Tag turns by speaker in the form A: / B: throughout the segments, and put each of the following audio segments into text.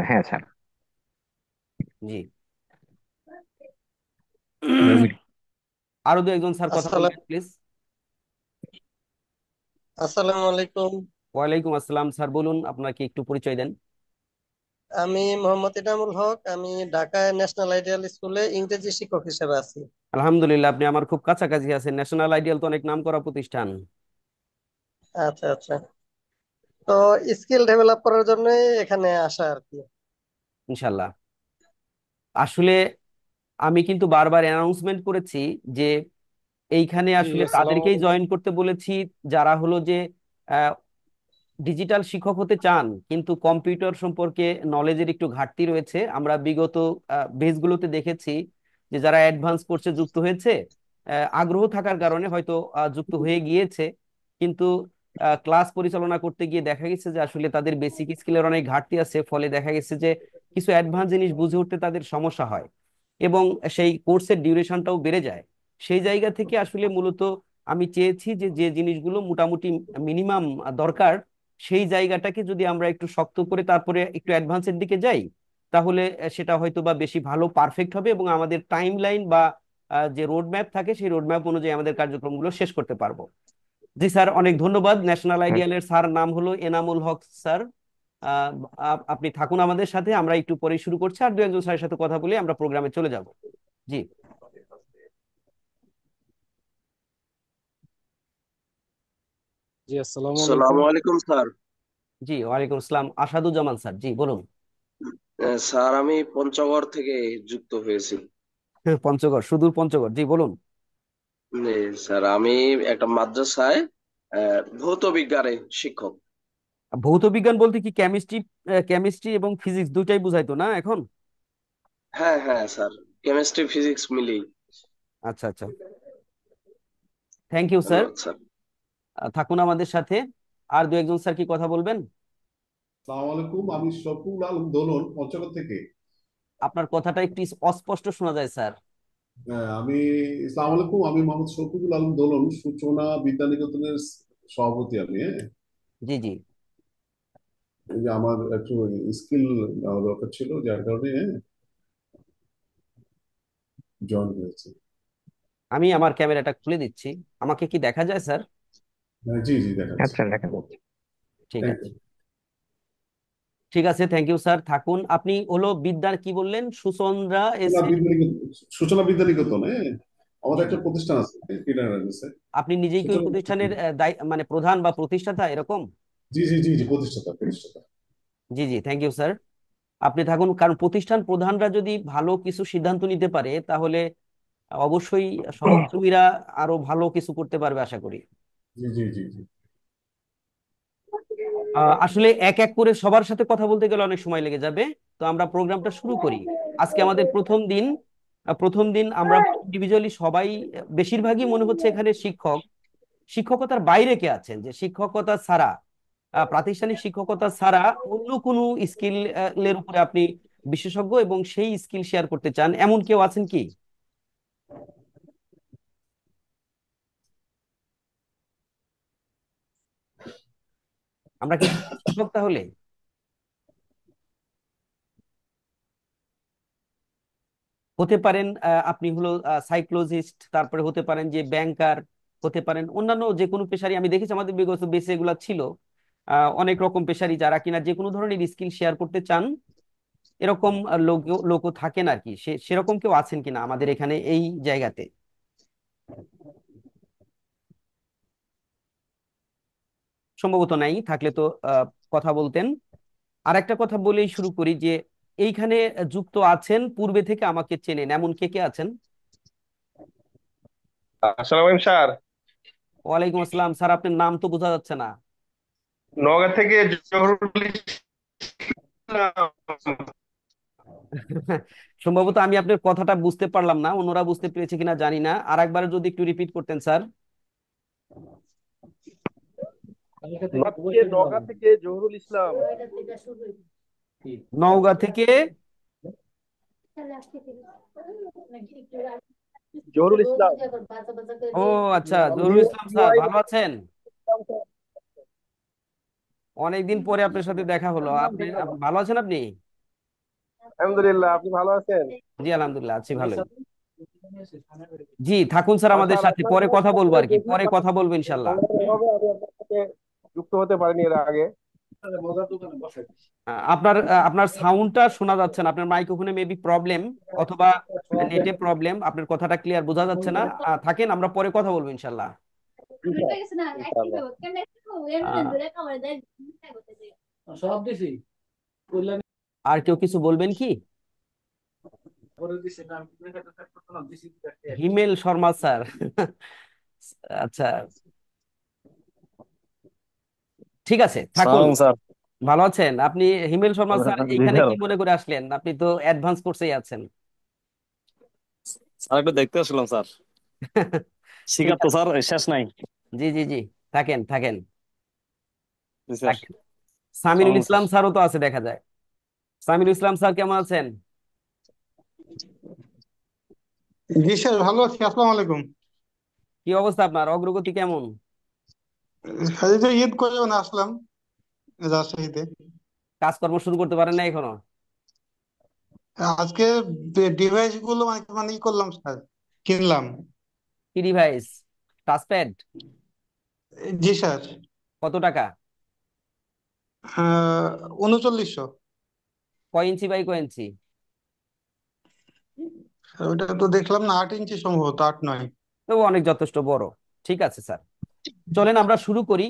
A: হ্যাঁ স্যার।
B: জি। আরো দু একজন স্যার কথা
C: আসসালাম
B: বলবেন প্লিজ।
C: আসসালামু আলাইকুম।
B: ওয়ালাইকুম আসসালাম স্যার, বলুন আপনার কি একটু পরিচয় দেন।
C: আমি মোহাম্মদ ইনামুল হক, আমি ঢাকায় ন্যাশনাল আইডিয়াল স্কুলে ইংরেজি শিক্ষক হিসেবে আছি।
B: আলহামদুলিল্লাহ, আপনি আমার খুব কাছাকাছি আছেন। ন্যাশনাল আইডিয়াল তো অনেক নাম করা প্রতিষ্ঠান।
C: আচ্ছা আচ্ছা। তো স্কিল ডেভেলপ করার জন্য এখানে আসা আর কি।
B: ইনশাল্লাহ। আসলে আমি কিন্তু বারবার অ্যানাউন্সমেন্ট করেছি যে এইখানে
D: জি,
B: আসলে
D: আসসালামু
B: তাদেরকেই
D: আলাইকুম।
B: জয়েন করতে বলেছি যারা হলো যে ডিজিটাল শিক্ষক হতে চান কিন্তু কম্পিউটার সম্পর্কে নলেজের একটু ঘাটতি রয়েছে। আমরা বিগত বেসগুলোতে দেখেছি যে যারা অ্যাডভান্স কোর্সে যুক্ত হয়েছে আগ্রহ থাকার কারণে হয়তো যুক্ত হয়ে গিয়েছে, কিন্তু ক্লাস পরিচালনা করতে গিয়ে দেখা গেছে যে আসলে তাদের বেসিক স্কিলের অনেক ঘাটতি আছে, ফলে দেখা গেছে যে কিছু অ্যাডভান্স জিনিস বুঝে উঠতে তাদের সমস্যা হয় এবং সেই কোর্সের ডিউরেশনটাও বেড়ে যায়। সেই জায়গা থেকে আসলে মূলত আমি চেয়েছি যে যে জিনিসগুলো মোটামুটি মিনিমাম দরকার, সেই জায়গাটাকে যদি আমরা একটু শক্ত করে তারপরে একটু অ্যাডভান্সের দিকে যাই, তাহলে সেটা হয়তো বা বেশি ভালো পারফেক্ট হবে এবং আমাদের টাইম লাইন বা যে রোড ম্যাপ থাকে সেই রোড ম্যাপ অনুযায়ী আমাদের কার্যক্রমগুলো শেষ করতে পারবো। জি স্যার, অনেক ধন্যবাদ। ন্যাশনাল আইডিয়ালের স্যার নাম হলো এনামুল হক স্যার। আহ, আপনি থাকুন আমাদের সাথে, আমরা একটু পরে শুরু করছি, আর দু একজন স্যারের সাথে কথা বলে আমরা প্রোগ্রামে চলে যাব। জি।
D: জি, আসসালামু আলাইকুম।
E: আসসালামু আলাইকুম স্যার।
B: জি, ওয়ালাইকুম আসসালাম। আসাদুজ্জামান স্যার, জি বলুন।
E: স্যার আমি পঞ্চগড় থেকে যুক্ত হয়েছি।
B: পঞ্চগড়, সুদূর পঞ্চগড়, জি বলুন।
E: জি, স্যার আমি একটা মাদ্রাসায় ভৌত বিজ্ঞানের শিক্ষক।
B: ভৌত বিজ্ঞান বলতে কি কেমিস্ট্রি? কেমিস্ট্রি এবং ফিজিক্স দুইটাই বুঝাইতো না এখন?
E: হ্যাঁ হ্যাঁ স্যার, কেমিস্ট্রি ফিজিক্স মিলিয়ে।
B: আচ্ছা আচ্ছা, থ্যাংক ইউ স্যার।
E: ধন্যবাদ স্যার।
B: থাকুন আমাদের সাথে। আর দু একজন স্যার কি কথা বলবেন?
F: সালাম আলাইকুম, আমি শফিউল আলম দোলন পঞ্চগড় থেকে।
B: আপনার কথাটা একটু অস্পষ্ট শোনা যায় স্যার।
F: আমি সালাম আলাইকুম, আমি মোহাম্মদ শফিউল আলম দোলন, সূচনা বিদ্যানিকেতনের সভাপতি আমি। হ্যাঁ,
B: জি জি।
F: এই যে আমার একটু স্কিল দরকার ছিল, যার কারণে জয়েন করেছি।
B: আমি আমার ক্যামেরাটা খুলে দিচ্ছি। আমাকে কি দেখা যায় স্যার?
F: জি জি, দেখাচ্ছি।
A: আচ্ছা, দেখা যাচ্ছে।
B: ঠিক
F: থ্যাংক
B: আছে।
F: ইউ।
B: ঠিক আছে, থ্যাংক ইউ স্যার, থাকুন। আপনি হলো বিদ্যার কি বললেন, সুচন্দ্রা এসে?
F: সূচনা বিদ্যানিকেতন, হ্যাঁ,
B: জি
F: আমাদের
B: জি।
F: একটা প্রতিষ্ঠান আছে কিনারানিসে।
B: আপনি নিজেই কি ওই
F: সূচনা
B: প্রতিষ্ঠানের মানে প্রধান বা প্রতিষ্ঠাতা এরকম?
F: জি জি জি জি, প্রতিষ্ঠাতা প্রতিষ্ঠাতা।
B: জি জি, থ্যাংক ইউ স্যার। আপনি থাকুন, কারণ প্রতিষ্ঠান প্রধানরা যদি ভালো কিছু সিদ্ধান্ত নিতে পারে তাহলে অবশ্যই সহকর্মীরা আরো ভালো কিছু করতে পারবে আশা করি।
F: জি জি জি জি।
B: আসলে এক এক করে সবার সাথে কথা বলতে গেলে অনেক সময় লেগে যাবে। তো আমরা প্রোগ্রামটা শুরু করি। আজকে আমাদের প্রথম দিন। প্রথম দিন আমরা ইন্ডিভিজুয়ালি সবাই, বেশিরভাগই মনে হচ্ছে এখানে শিক্ষক। শিক্ষকতার বাইরে কে আছেন যে শিক্ষকতা ছাড়া, প্রাতিষ্ঠানিক শিক্ষকতা ছাড়া অন্য কোনো স্কিল এর উপরে আপনি বিশেষজ্ঞ এবং সেই স্কিল শেয়ার করতে চান, এমন কেউ আছেন কি? আমরা কি শিক্ষক তাহলে? হতে পারেন আপনি হলো সাইকোলজিস্ট, তারপরে হতে পারেন যে ব্যাংকার, হতে পারেন অন্যান্য যে কোনো পেশারি। আমি দেখেছি আমাদের বিগত বেসে এগুলা ছিল। অনেক রকম পেশারি যারা কিনা যে কোনো ধরনের স্কিল শেয়ার করতে চান, এরকম লোকও থাকেন আর কি। সেরকম কেউ আছেন কিনা আমাদের এখানে এই জায়গাতে? সম্ভবত নাই, থাকলে তো কথা বলতেন। আর একটা কথা বলেই শুরু করি যে এইখানে যুক্ত আছেন, পূর্বে থেকে আমাকে চেনেন, এমন কে কে আছেন?
D: আসসালামু আলাইকুম স্যার।
B: ওয়ালাইকুম আসসালাম স্যার, আপনার নাম তো বোঝা যাচ্ছে না।
D: নওগাঁ থেকে জহুরুল ইসলাম।
B: সম্ভবত আমি আপনার কথাটা বুঝতে পারলাম না, অন্যরা বুঝতে পেরেছে কিনা জানি না। আর একবার যদি একটু রিপিট করতেন স্যার।
D: নওগাঁ থেকে জহুরুল ইসলাম।
B: নওগাঁ থেকে?
D: জহুরুল ইসলাম।
B: ও আচ্ছা, জহুরুল ইসলাম স্যার,
D: UI
B: ভালো আছেন? অনেকদিন পরে আপনার সাথে দেখা হলো। আপনি ভালো আছেন আপনি?
D: আলহামদুলিল্লাহ, আপনি ভালো আছেন?
B: জি আলহামদুলিল্লাহ আছি ভালোই। জি থাকুন স্যার আমাদের
D: স্যার,
B: সাথে,
D: আপনার
B: পরে
D: সাথে
B: কথা বলবো
D: আসলে
B: আর কি,
D: বেশি
B: পরে কথা বলবো ইনশাল্লাহ।
D: সময়ভাবে আমি আপনার সাথে যুক্ত হতে পারিনি এর আগে।
B: আপনার আপনার সাউন্ডটা শোনা যাচ্ছে না, আপনার মাইক্রোফোনে মেবি প্রবলেম অথবা নেটে প্রবলেম, আপনার কথাটা ক্লিয়ার বোঝা যাচ্ছে না। থাকেন, আমরা পরে কথা বলবো ইনশাল্লাহ।
D: ইনশাআল্লাহ।
B: আহ, আর কেউ কিছু বলবেন কি? হিমেল শর্মা স্যার আচ্ছা, ঠিক আছে থাকুন।
A: সালাম স্যার।
B: ভালো আছেন আপনি? হিমেল শর্মা স্যার
A: জি
B: এখানে
A: স্যার।
B: কি মনে করে আসলেন? আপনি তো অ্যাডভান্স কোর্সেই আছেন।
A: স্যার একটু দেখতে আসলাম স্যার,
B: ঠিক
A: শিখার তো
B: আছে,
A: স্যার শেষ নাই।
B: জি জি জি, থাকেন থাকেন
A: জি স্যার।
B: থাকেন। সামিরুল
A: সালাম স্যার।
B: ইসলাম স্যারও তো আছে দেখা যায়। সামিরুল ইসলাম স্যার কেমন আছেন?
G: জি স্যার, ভালো আছি। আসসালামু আলাইকুম।
B: কি অবস্থা আপনার, অগ্রগতি কেমন?
G: এই যে ঈদ করে মানে আসলাম রাজশাহীতে।
B: কাজকর্ম শুরু করতে পারেন না এখনো?
G: আজকে ডিভাইস গুলো মানে মানে ই করলাম স্যার, কিনলাম।
B: কি ডিভাইস? টাচপ্যাড?
G: জি স্যার।
B: কত টাকা?
G: 3900।
B: কয় ইঞ্চি বাই কয় ইঞ্চি?
G: ওটা তো দেখলাম না, 8 ইঞ্চি সম্ভবত, 8-9।
B: তবু অনেক যথেষ্ট বড়। ঠিক আছে স্যার, চলেন আমরা শুরু করি।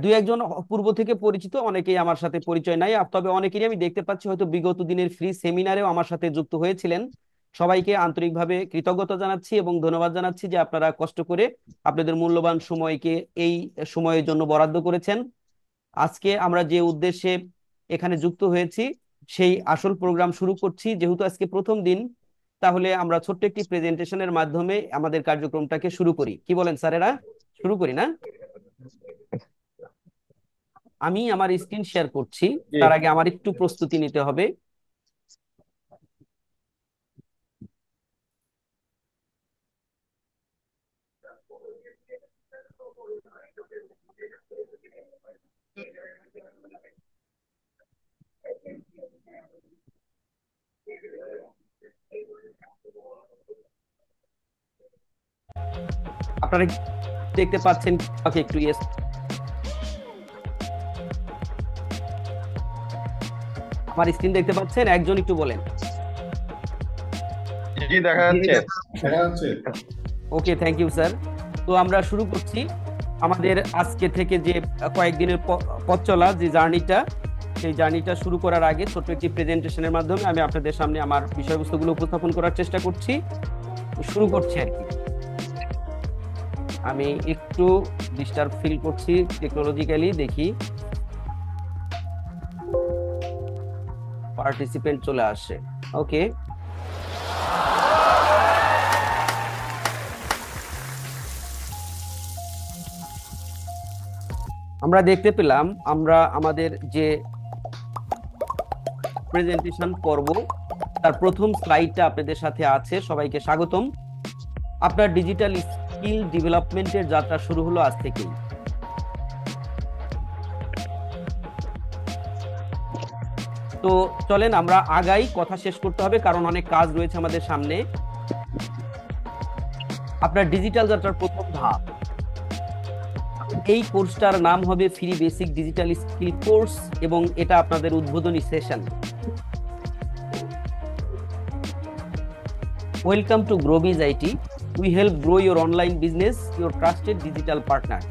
B: দুই একজন পূর্ব থেকে পরিচিত, অনেকেই আমার সাথে পরিচয় নাই, তবে অনেকেরই আমি দেখতে পাচ্ছি হয়তো বিগত দিনের ফ্রি সেমিনারেও আমার সাথে যুক্ত হয়েছিলেন। সবাইকে আন্তরিকভাবে কৃতজ্ঞতা জানাচ্ছি এবং ধন্যবাদ জানাচ্ছি যে আপনারা কষ্ট করে আপনাদের মূল্যবান সময়কে এই সময়ের জন্য বরাদ্দ করেছেন। আজকে আমরা যে উদ্দেশ্যে এখানে যুক্ত হয়েছি সেই আসল প্রোগ্রাম শুরু করছি। যেহেতু আজকে প্রথম দিন, তাহলে আমরা ছোট্ট একটি প্রেজেন্টেশনের মাধ্যমে আমাদের কার্যক্রমটাকে শুরু করি, কি বলেন স্যারেরা? শুরু করি না? আমি আমার স্ক্রিন শেয়ার করছি,
D: জি।
B: তার আগে আমার একটু প্রস্তুতি নিতে হবে। আপনারা কি দেখতে পাচ্ছেন? আমাকে একটু ইয়েস, আমার স্ক্রিন দেখতে পাচ্ছেন? একজন একটু বলেন।
D: জি, দেখা
F: জি,
D: যাচ্ছে।
F: দেখা যাচ্ছে।
B: ওকে, থ্যাংক ইউ স্যার। তো আমরা শুরু করছি আমাদের আজকে থেকে যে কয়েকদিনের পথ চলা যে জার্নিটা, সেই জার্নিটা শুরু করার আগে ছোট্ট একটি প্রেজেন্টেশনের মাধ্যমে আমি আপনাদের সামনে আমার বিষয়বস্তুগুলো উপস্থাপন করার চেষ্টা করছি। শুরু করছি আর কি। আমি একটু ডিস্টার্ব ফিল করছি টেকনোলজিক্যালি, দেখি পার্টিসিপেন্ট চলে আসে। ওকে, আমরা দেখতে পেলাম আমরা আমাদের যে প্রেজেন্টেশন পর্ব তার প্রথম স্লাইডটা আপনাদের সাথে আছে। সবাইকে স্বাগতম। আপনার ডিজিটাল স্কিল ডেভেলপমেন্টের যাত্রা শুরু হলো আজ থেকেই। তো চলেন আমরা আগাই, কথা শেষ করতে হবে কারণ অনেক কাজ রয়েছে আমাদের সামনে। আপনার ডিজিটাল যাত্রার প্রথম ধাপ, এই কোর্সটার নাম হবে free basic digital skill course এবং এটা আপনাদের উদ্বোধনী session. Welcome to Growbiz IT, we help grow your online business, your trusted digital partner.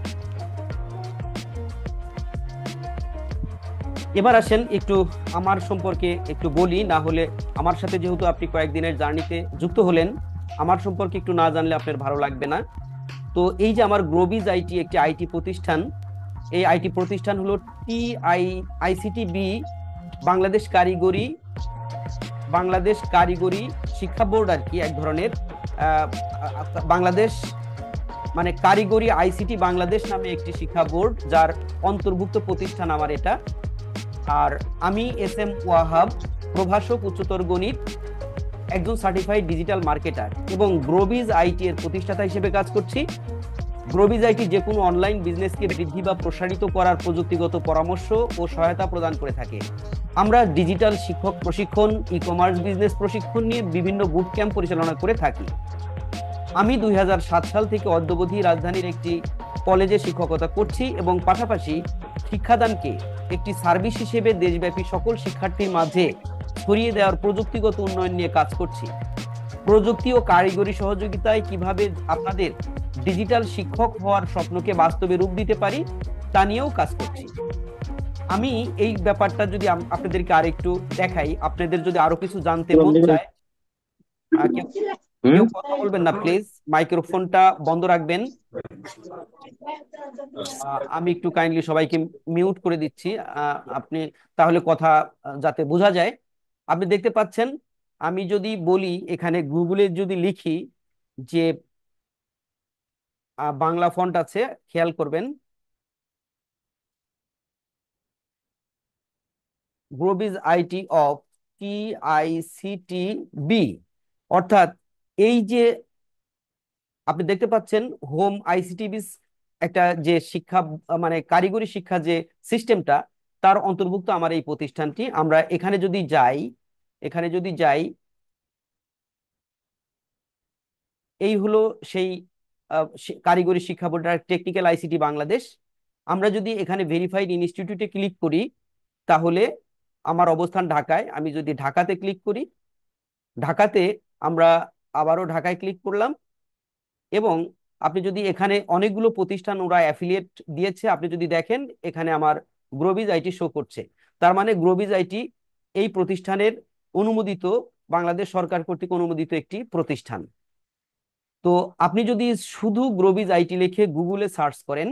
B: এবার আসেন একটু আমার সম্পর্কে একটু বলি, না হলে আমার সাথে যেহেতু আপনি কয়েকদিনের জার্নিতে যুক্ত হলেন, আমার সম্পর্কে একটু না জানলে আপনার ভালো লাগবে না। তো এই যে আমার গ্রোবিজ আইটি একটি আইটি প্রতিষ্ঠান, এই আইটি প্রতিষ্ঠান হলো আইসিটিবি বাংলাদেশ কারিগরি শিক্ষা বোর্ড আর কি, এক ধরনের বাংলাদেশ মানে কারিগরি আইসিটি বাংলাদেশ নামে একটি শিক্ষা বোর্ড, যার অন্তর্ভুক্ত প্রতিষ্ঠান আমার এটা। আর আমি এস এম ওয়াহাব, প্রভাষক উচ্চতর গণিত, একজন সার্টিফাইড ডিজিটাল মার্কেটার এবং গ্রোবিজ আইটি এর প্রতিষ্ঠাতা হিসেবে কাজ করছি। গ্রোবিজ আইটি যে কোনো অনলাইন বিজনেসকে বৃদ্ধি বা প্রসারিত করার প্রযুক্তিগত পরামর্শ ও সহায়তা প্রদান করে থাকে। আমরা ডিজিটাল শিক্ষক প্রশিক্ষণ, ই কমার্স বিজনেস প্রশিক্ষণ নিয়ে বিভিন্ন বুট ক্যাম্প পরিচালনা করে থাকি। আমি 2007 সাল থেকে অদ্যাবধি রাজধানীর একটি কলেজে শিক্ষকতা করছি এবং পাশাপাশি শিক্ষাদানকে একটি সার্ভিস হিসেবে দেশব্যাপী সকল শিক্ষার্থীর মাঝে ছড়িয়ে দেওয়ার প্রযুক্তিগত উন্নয়ন নিয়ে কাজ করছি। প্রযুক্তি ও কারিগরি সহযোগিতায় কিভাবে আপনাদের ডিজিটাল শিক্ষক হওয়ার স্বপ্নকে বাস্তবে রূপ দিতে পারি তা নিয়েও কাজ করছি। আমি এই ব্যাপারটা যদি আপনাদেরকে আরেকটু দেখাই, আপনাদের যদি আরো কিছু জানতে মন চায়, কেউ কথা বলবেন না প্লিজ, মাইক্রোফোনটা বন্ধ রাখবেন। আমি একটু কাইন্ডলি সবাইকে মিউট করে দিচ্ছি, আপনি তাহলে কথা যাতে বোঝা যায়। আপনি দেখতে পাচ্ছেন, আমি যদি বলি এখানে গুগলে যদি লিখি যে বাংলা ফন্ট আছে, খেয়াল করবেন গ্রোবিজ আইটি অফ TICTB, অর্থাৎ এই যে আপনি দেখতে পাচ্ছেন হোম ICTB একটা যে শিক্ষা মানে কারিগরি শিক্ষা যে সিস্টেমটা, তার অন্তর্ভুক্ত আমার এই প্রতিষ্ঠানটি। আমরা এখানে যদি যাই এই হলো সেই কারিগরি শিক্ষা বোর্ড টেকনিক্যাল ICT বাংলাদেশ। আমরা যদি এখানে ভেরিফাইড ইনস্টিটিউটে ক্লিক করি তাহলে আমার অবস্থান ঢাকায়। আমি যদি ঢাকাতে ক্লিক করি, ঢাকাতে আমরা আবারও ঢাকায় ক্লিক করলাম এবং আপনি যদি এখানে অনেকগুলো প্রতিষ্ঠান ওরা অ্যাফিলিয়েট দিয়েছে, আপনি যদি দেখেন এখানে আমার গ্রোবিজ আইটি শো করছে। তার মানে গ্রোবিজ আইটি এই প্রতিষ্ঠানের অনুমোদিত, বাংলাদেশ সরকার কর্তৃক অনুমোদিত একটি প্রতিষ্ঠান। তো আপনি যদি শুধু গ্রোবিজ আইটি লিখে গুগলে সার্চ করেন,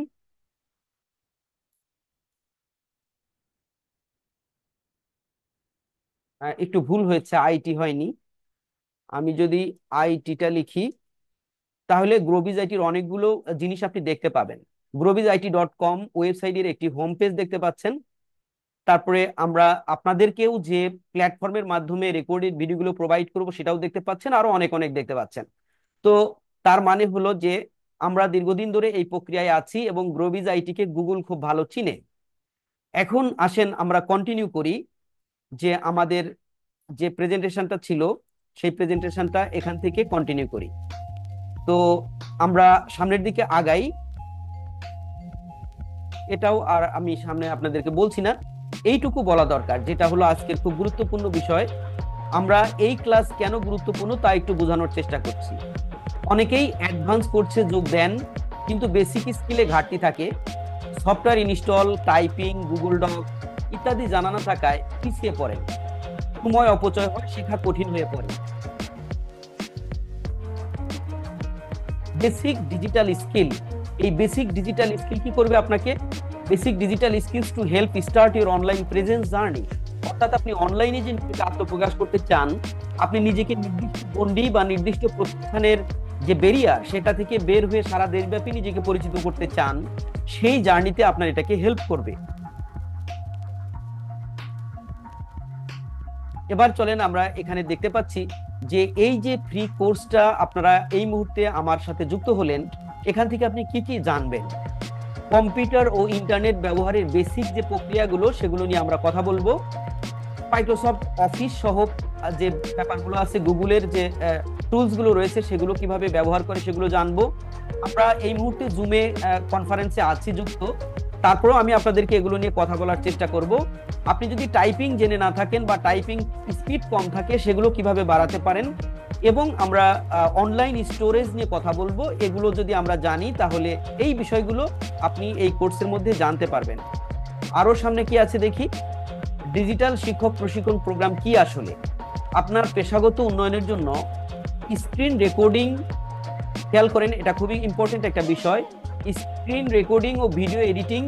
B: একটু ভুল হয়েছে, আইটি হয়নি, আমি যদি আইটিটা লিখি তাহলে গ্রোবিজ আইটির অনেকগুলো জিনিস আপনি দেখতে পাবেন। grobisit.com ওয়েবসাইটের একটি হোম পেজ দেখতে পাচ্ছেন। তারপরে আমরা আপনাদেরকেও যে প্ল্যাটফর্মের মাধ্যমে রেকর্ডেড ভিডিওগুলো প্রোভাইড করব সেটাও দেখতে পাচ্ছেন, আরো অনেক অনেক দেখতে পাচ্ছেন। তো তার মানে হলো যে আমরা দীর্ঘদিন ধরে এই প্রক্রিয়ায় আছি এবং গ্রোবিজ আইটিকে গুগল খুব ভালো চিনে। এখন আসেন আমরা কন্টিনিউ করি যে আমাদের যে প্রেজেন্টেশনটা ছিল সেই প্রেজেন্টেশনটা এখান থেকে কন্টিনিউ করি। তো আমরা সামনের দিকে আগাই, এটাও আর আমি সামনে আপনাদেরকে বলছি না, এইটুকু বলা দরকার যেটা হলো আজকের খুব গুরুত্বপূর্ণ বিষয়। আমরা এই ক্লাস কেন গুরুত্বপূর্ণ তা একটু বোঝানোর চেষ্টা করছি। অনেকেই অ্যাডভান্স কোর্সে যোগ দেন কিন্তু বেসিক স্কিলে ঘাটতি থাকে, software install, typing, Google doc ইত্যাদি জানা না থাকায় পিছিয়ে পড়েন, সময় অপচয় হয়, শেখা কঠিন হয়ে পড়ে। বেসিক ডিজিটাল স্কিল, এই বেসিক ডিজিটাল স্কিল কি করবে আপনাকে? Basic digital skills to help start your online presence journey. অর্থাৎ আপনি অনলাইনে যে নিজেকে আত্মপ্রকাশ করতে চান, আপনি নিজেকে নির্দিষ্ট গণ্ডি বা নির্দিষ্ট প্রতিষ্ঠানের যে বেরিয়ার সেটা থেকে বের হয়ে সারা দেশব্যাপী নিজেকে পরিচিত করতে চান, সেই জার্নিতে আপনার এটাকে হেল্প করবে। এবার চলেন আমরা এখানে দেখতে পাচ্ছি যে এই যে ফ্রি কোর্সটা আপনারা এই মুহূর্তে আমার সাথে যুক্ত হলেন, এখান থেকে আপনি কি কি জানবেন। কম্পিউটার ও ইন্টারনেট ব্যবহারের বেসিক যে প্রক্রিয়াগুলো সেগুলো নিয়ে আমরা কথা বলবো। মাইক্রোসফট অফিস সহ যে ব্যাপারগুলো আছে, গুগলের যে টুলস গুলো রয়েছে সেগুলো কিভাবে ব্যবহার করে সেগুলো জানবো। আমরা এই মুহূর্তে জুমে কনফারেন্সে আছি যুক্ত, তারপরেও আমি আপনাদেরকে এগুলো নিয়ে কথা বলার চেষ্টা করব। আপনি যদি টাইপিং জেনে না থাকেন বা টাইপিং স্পিড কম থাকে, সেগুলো কিভাবে বাড়াতে পারেন, এবং আমরা অনলাইন স্টোরেজ নিয়ে কথা বলবো। এগুলো যদি আমরা জানি তাহলে এই বিষয়গুলো আপনি এই কোর্সের মধ্যে জানতে পারবেন। আরো সামনে কি আছে দেখি। ডিজিটাল শিক্ষক প্রশিক্ষণ প্রোগ্রাম কি আসলে? আপনার পেশাগত উন্নয়নের জন্য স্ক্রিন রেকর্ডিং, খেয়াল করেন এটা খুবই ইম্পর্টেন্ট একটা বিষয়, স্ক্রিন রেকর্ডিং ও ভিডিও এডিটিং,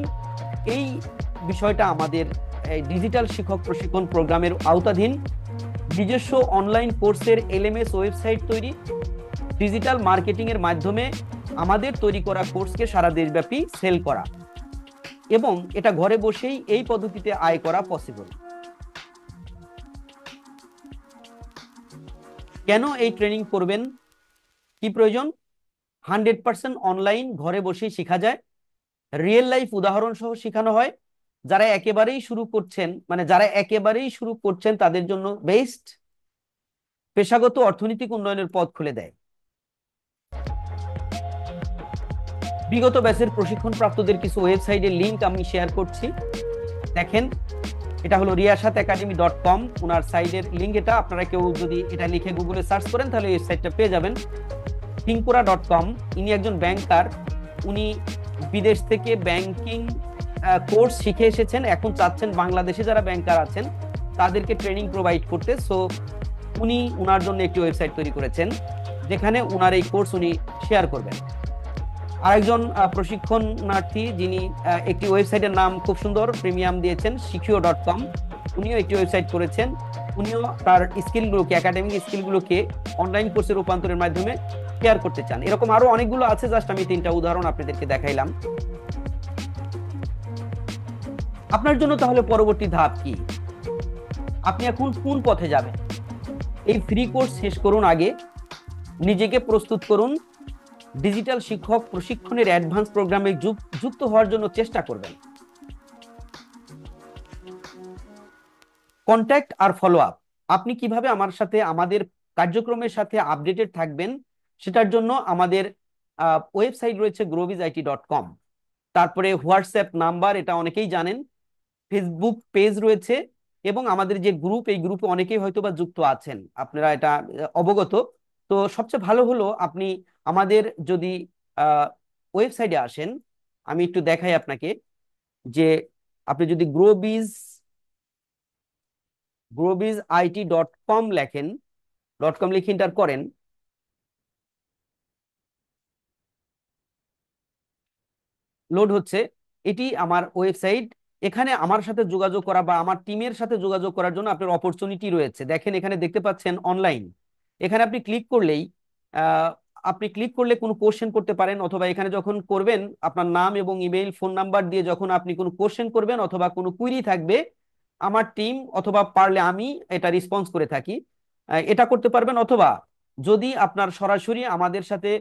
B: এই বিষয়টা আমাদের ডিজিটাল শিক্ষক প্রশিক্ষণ প্রোগ্রামের আওতাধীন। নিজস্ব অনলাইন কোর্সের LMS ওয়েবসাইট তৈরি, ডিজিটাল মার্কেটিং এর মাধ্যমে আমাদের তৈরি করা কোর্সকে সারা দেশব্যাপী সেল করা, এবং এটা ঘরে বসেই এই পদ্ধতিতে আয় করা পসিবল। কেন এই ট্রেনিং করবেন, কি প্রয়োজন? 100% অনলাইন, ঘরে বসেই শেখা যায়, রিয়েল লাইফ উদাহরণ সহ শেখানো হয়। যারা একেবারেই শুরু করছেন, মানে যারা একেবারেই শুরু করছেন তাদের জন্য বেস্ট, পেশাগত অর্থনৈতিক উন্নয়নের পথ খুলে দেয়। বিগত ব্যাচের প্রশিক্ষণ প্রাপ্তদের কিছু ওয়েবসাইটের লিংক আমি শেয়ার করছি, দেখেন। এটা হলো riyashateacademy.com, ওনার সাইটের লিংক এটা। আপনারা কেউ যদি এটা লিখে গুগলে সার্চ করেন তাহলে এই সাইটটা পেয়ে যাবেন। thinkpura.com, ইনি একজন ব্যাংকার, উনি বিদেশ থেকে ব্যাংকিং কোর্স শিখে এসেছেন, এখন চাচ্ছেন বাংলাদেশে যারা ব্যাংকার আছেন তাদেরকে ট্রেনিং প্রোভাইড করতে। সো উনি উনার জন্য একটি ওয়েবসাইট তৈরি করেছেন যেখানে উনার এই কোর্স উনি শেয়ার করবেন। আরেকজন প্রশিক্ষণার্থী যিনি একটি ওয়েবসাইটের নাম খুব সুন্দর প্রিমিয়াম দিয়েছেন, শিখিও.com, উনিও একটি ওয়েবসাইট করেছেন। উনিও তার স্কিলগুলোকে, একাডেমিক স্কিলগুলোকে অনলাইন কোর্সে রূপান্তরের মাধ্যমে শেয়ার করতে চান। এরকম আরো অনেকগুলো আছে, জাস্ট আমি 3টা উদাহরণ আপনাদেরকে দেখাইলাম। আপনার জন্য তাহলে পরবর্তী ধাপ কি? আপনি এখন কোন পথে যাবেন? এই ফ্রি কোর্স শেষ করুন, আগে নিজেকে প্রস্তুত করুন, ডিজিটাল শিক্ষক প্রশিক্ষণের অ্যাডভান্স প্রোগ্রামে যুক্ত হওয়ার জন্য চেষ্টা করবেন। কন্ট্যাক্ট আর ফলো আপ, আপনি কিভাবে আমার সাথে, আমাদের কার্যক্রমের সাথে আপডেটেড থাকবেন সেটার জন্য আমাদের ওয়েবসাইট রয়েছে growbizit.com, তারপরে হোয়াটসঅ্যাপ নাম্বার, এটা অনেকেই জানেন, ফেসবুক পেজ রয়েছে, এবং আমাদের যে গ্রুপ, এই গ্রুপে অনেকেই হয়তোবা যুক্ত আছেন, আপনারা এটা অবগত। তো সবচেয়ে ভালো হলো আপনি আমাদের যদি ওয়েবসাইটে আসেন, আমি একটু দেখাই আপনাকে, যে আপনি যদি growbizit.com লেখেন, .com লিখে এন্টার করেন, লোড হচ্ছে, এটি আমার ওয়েবসাইট। এখানে আমার সাথে যোগাযোগ করা বা আমার টিমের সাথে যোগাযোগ করার জন্য আপনার অপরচুনিটি রয়েছে। দেখেন এখানে দেখতে পাচ্ছেন অনলাইন, এখানে আপনি ক্লিক করলেই আপনি ক্লিক করলে কোনো কোশ্চেন করতে পারেন, অথবা এখানে যখন করবেন আপনার নাম এবং ইমেইল ফোন নাম্বার দিয়ে যখন আপনি কোনো কোশ্চেন করবেন অথবা কোনো কুইরি থাকবে, আমার টিম অথবা পারলে আমি এটা রেসপন্স করে থাকি, এটা করতে পারবেন। অথবা যদি আপনার সরাসরি আমাদের সাথে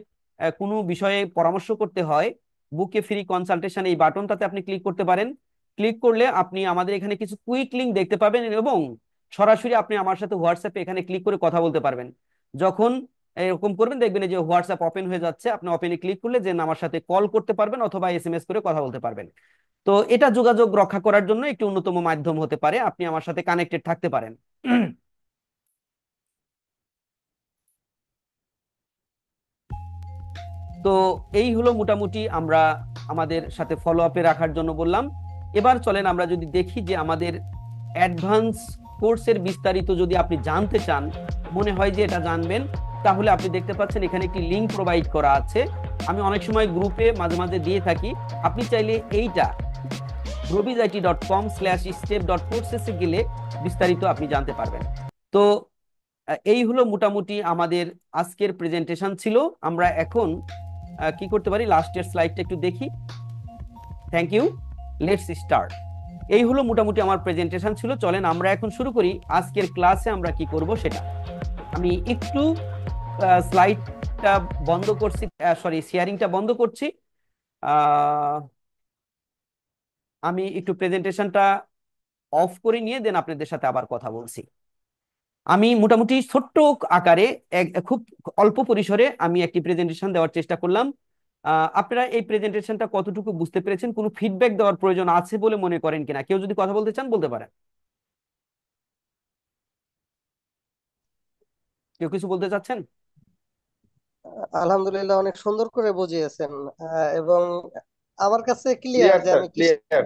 B: কোনো বিষয়ে পরামর্শ করতে হয়, বুকে ফ্রি কনসালটেশন এই বাটনটাতে আপনি ক্লিক করতে পারেন। ক্লিক করলে আপনি আমাদের এখানে কিছু কুইক লিঙ্ক দেখতে পাবেন, এবং সরাসরি আপনি আমার সাথে হোয়াটসঅ্যাপে এখানে ক্লিক করে কথা বলতে পারবেন। যখন এরকম করবেন দেখবেন যে হোয়াটসঅ্যাপ ওপেন হয়ে যাচ্ছে, আপনি ওপেনে ক্লিক করলে যে আমার সাথে কল করতে পারবেন অথবা SMS করে কথা বলতে পারবেন। তো এটা যোগাযোগ রক্ষা করার জন্য একটি অন্যতম মাধ্যম হতে পারে, আপনি আমার সাথে কানেক্টেড থাকতে পারেন। তো এই হলো মোটামুটি আমরা আমাদের সাথে ফলো আপে রাখার জন্য বললাম। এবার চলেন আমরা যদি দেখি যে আমাদের অ্যাডভান্স কোর্সের বিস্তারিত যদি আপনি জানতে চান, মনে হয় যে এটা জানবেন, তাহলে আপনি দেখতে পাচ্ছেন এখানে একটি লিংক প্রোভাইড করা আছে। আমি অনেক সময় গ্রুপে মাঝে মাঝে দিয়ে থাকি, আপনি চাইলে এইটা growbizit.com/step.courses গেলে বিস্তারিত আপনি জানতে পারবেন। তো এই হলো মোটামুটি আমাদের আজকের প্রেজেন্টেশন ছিল। আমরা এখন কি করতে পারি, লাস্টের স্লাইডটা একটু দেখি। Thank you, let's start. এই হলো মোটামুটি আমার প্রেজেন্টেশন ছিল। চলেন আমরা এখন শুরু করি আজকের ক্লাসে আমরা কি করব সেটা। আমি একটু স্লাইডটা বন্ধ করছি, সরি শেয়ারিংটা বন্ধ করছি। আমি একটু প্রেজেন্টেশনটা অফ করে নিয়ে দেন আপনাদের সাথে আবার কথা বলছি। আমি মোটামুটি ছোট্ট আকারে খুব অল্প পরিসরে আমি একটি প্রেজেন্টেশন দেওয়ার চেষ্টা করলাম। আপনারা এই প্রেজেন্টেশনটা কতটুকু বুঝতে পেরেছেন, কোনো ফিডব্যাক দেওয়ার প্রয়োজন আছে বলে মনে করেন কিনা? কেউ যদি কথা বলতে চান বলতে পারেন। কেউ কিছু বলতে চাচ্ছেন?
C: আলহামদুলিল্লাহ, অনেক সুন্দর করে বুঝিয়েছেন, এবং আমার কাছে ক্লিয়ার
D: ক্লিয়ার
C: যে
D: স্যার,
C: আমি কি
D: ক্লিয়ার।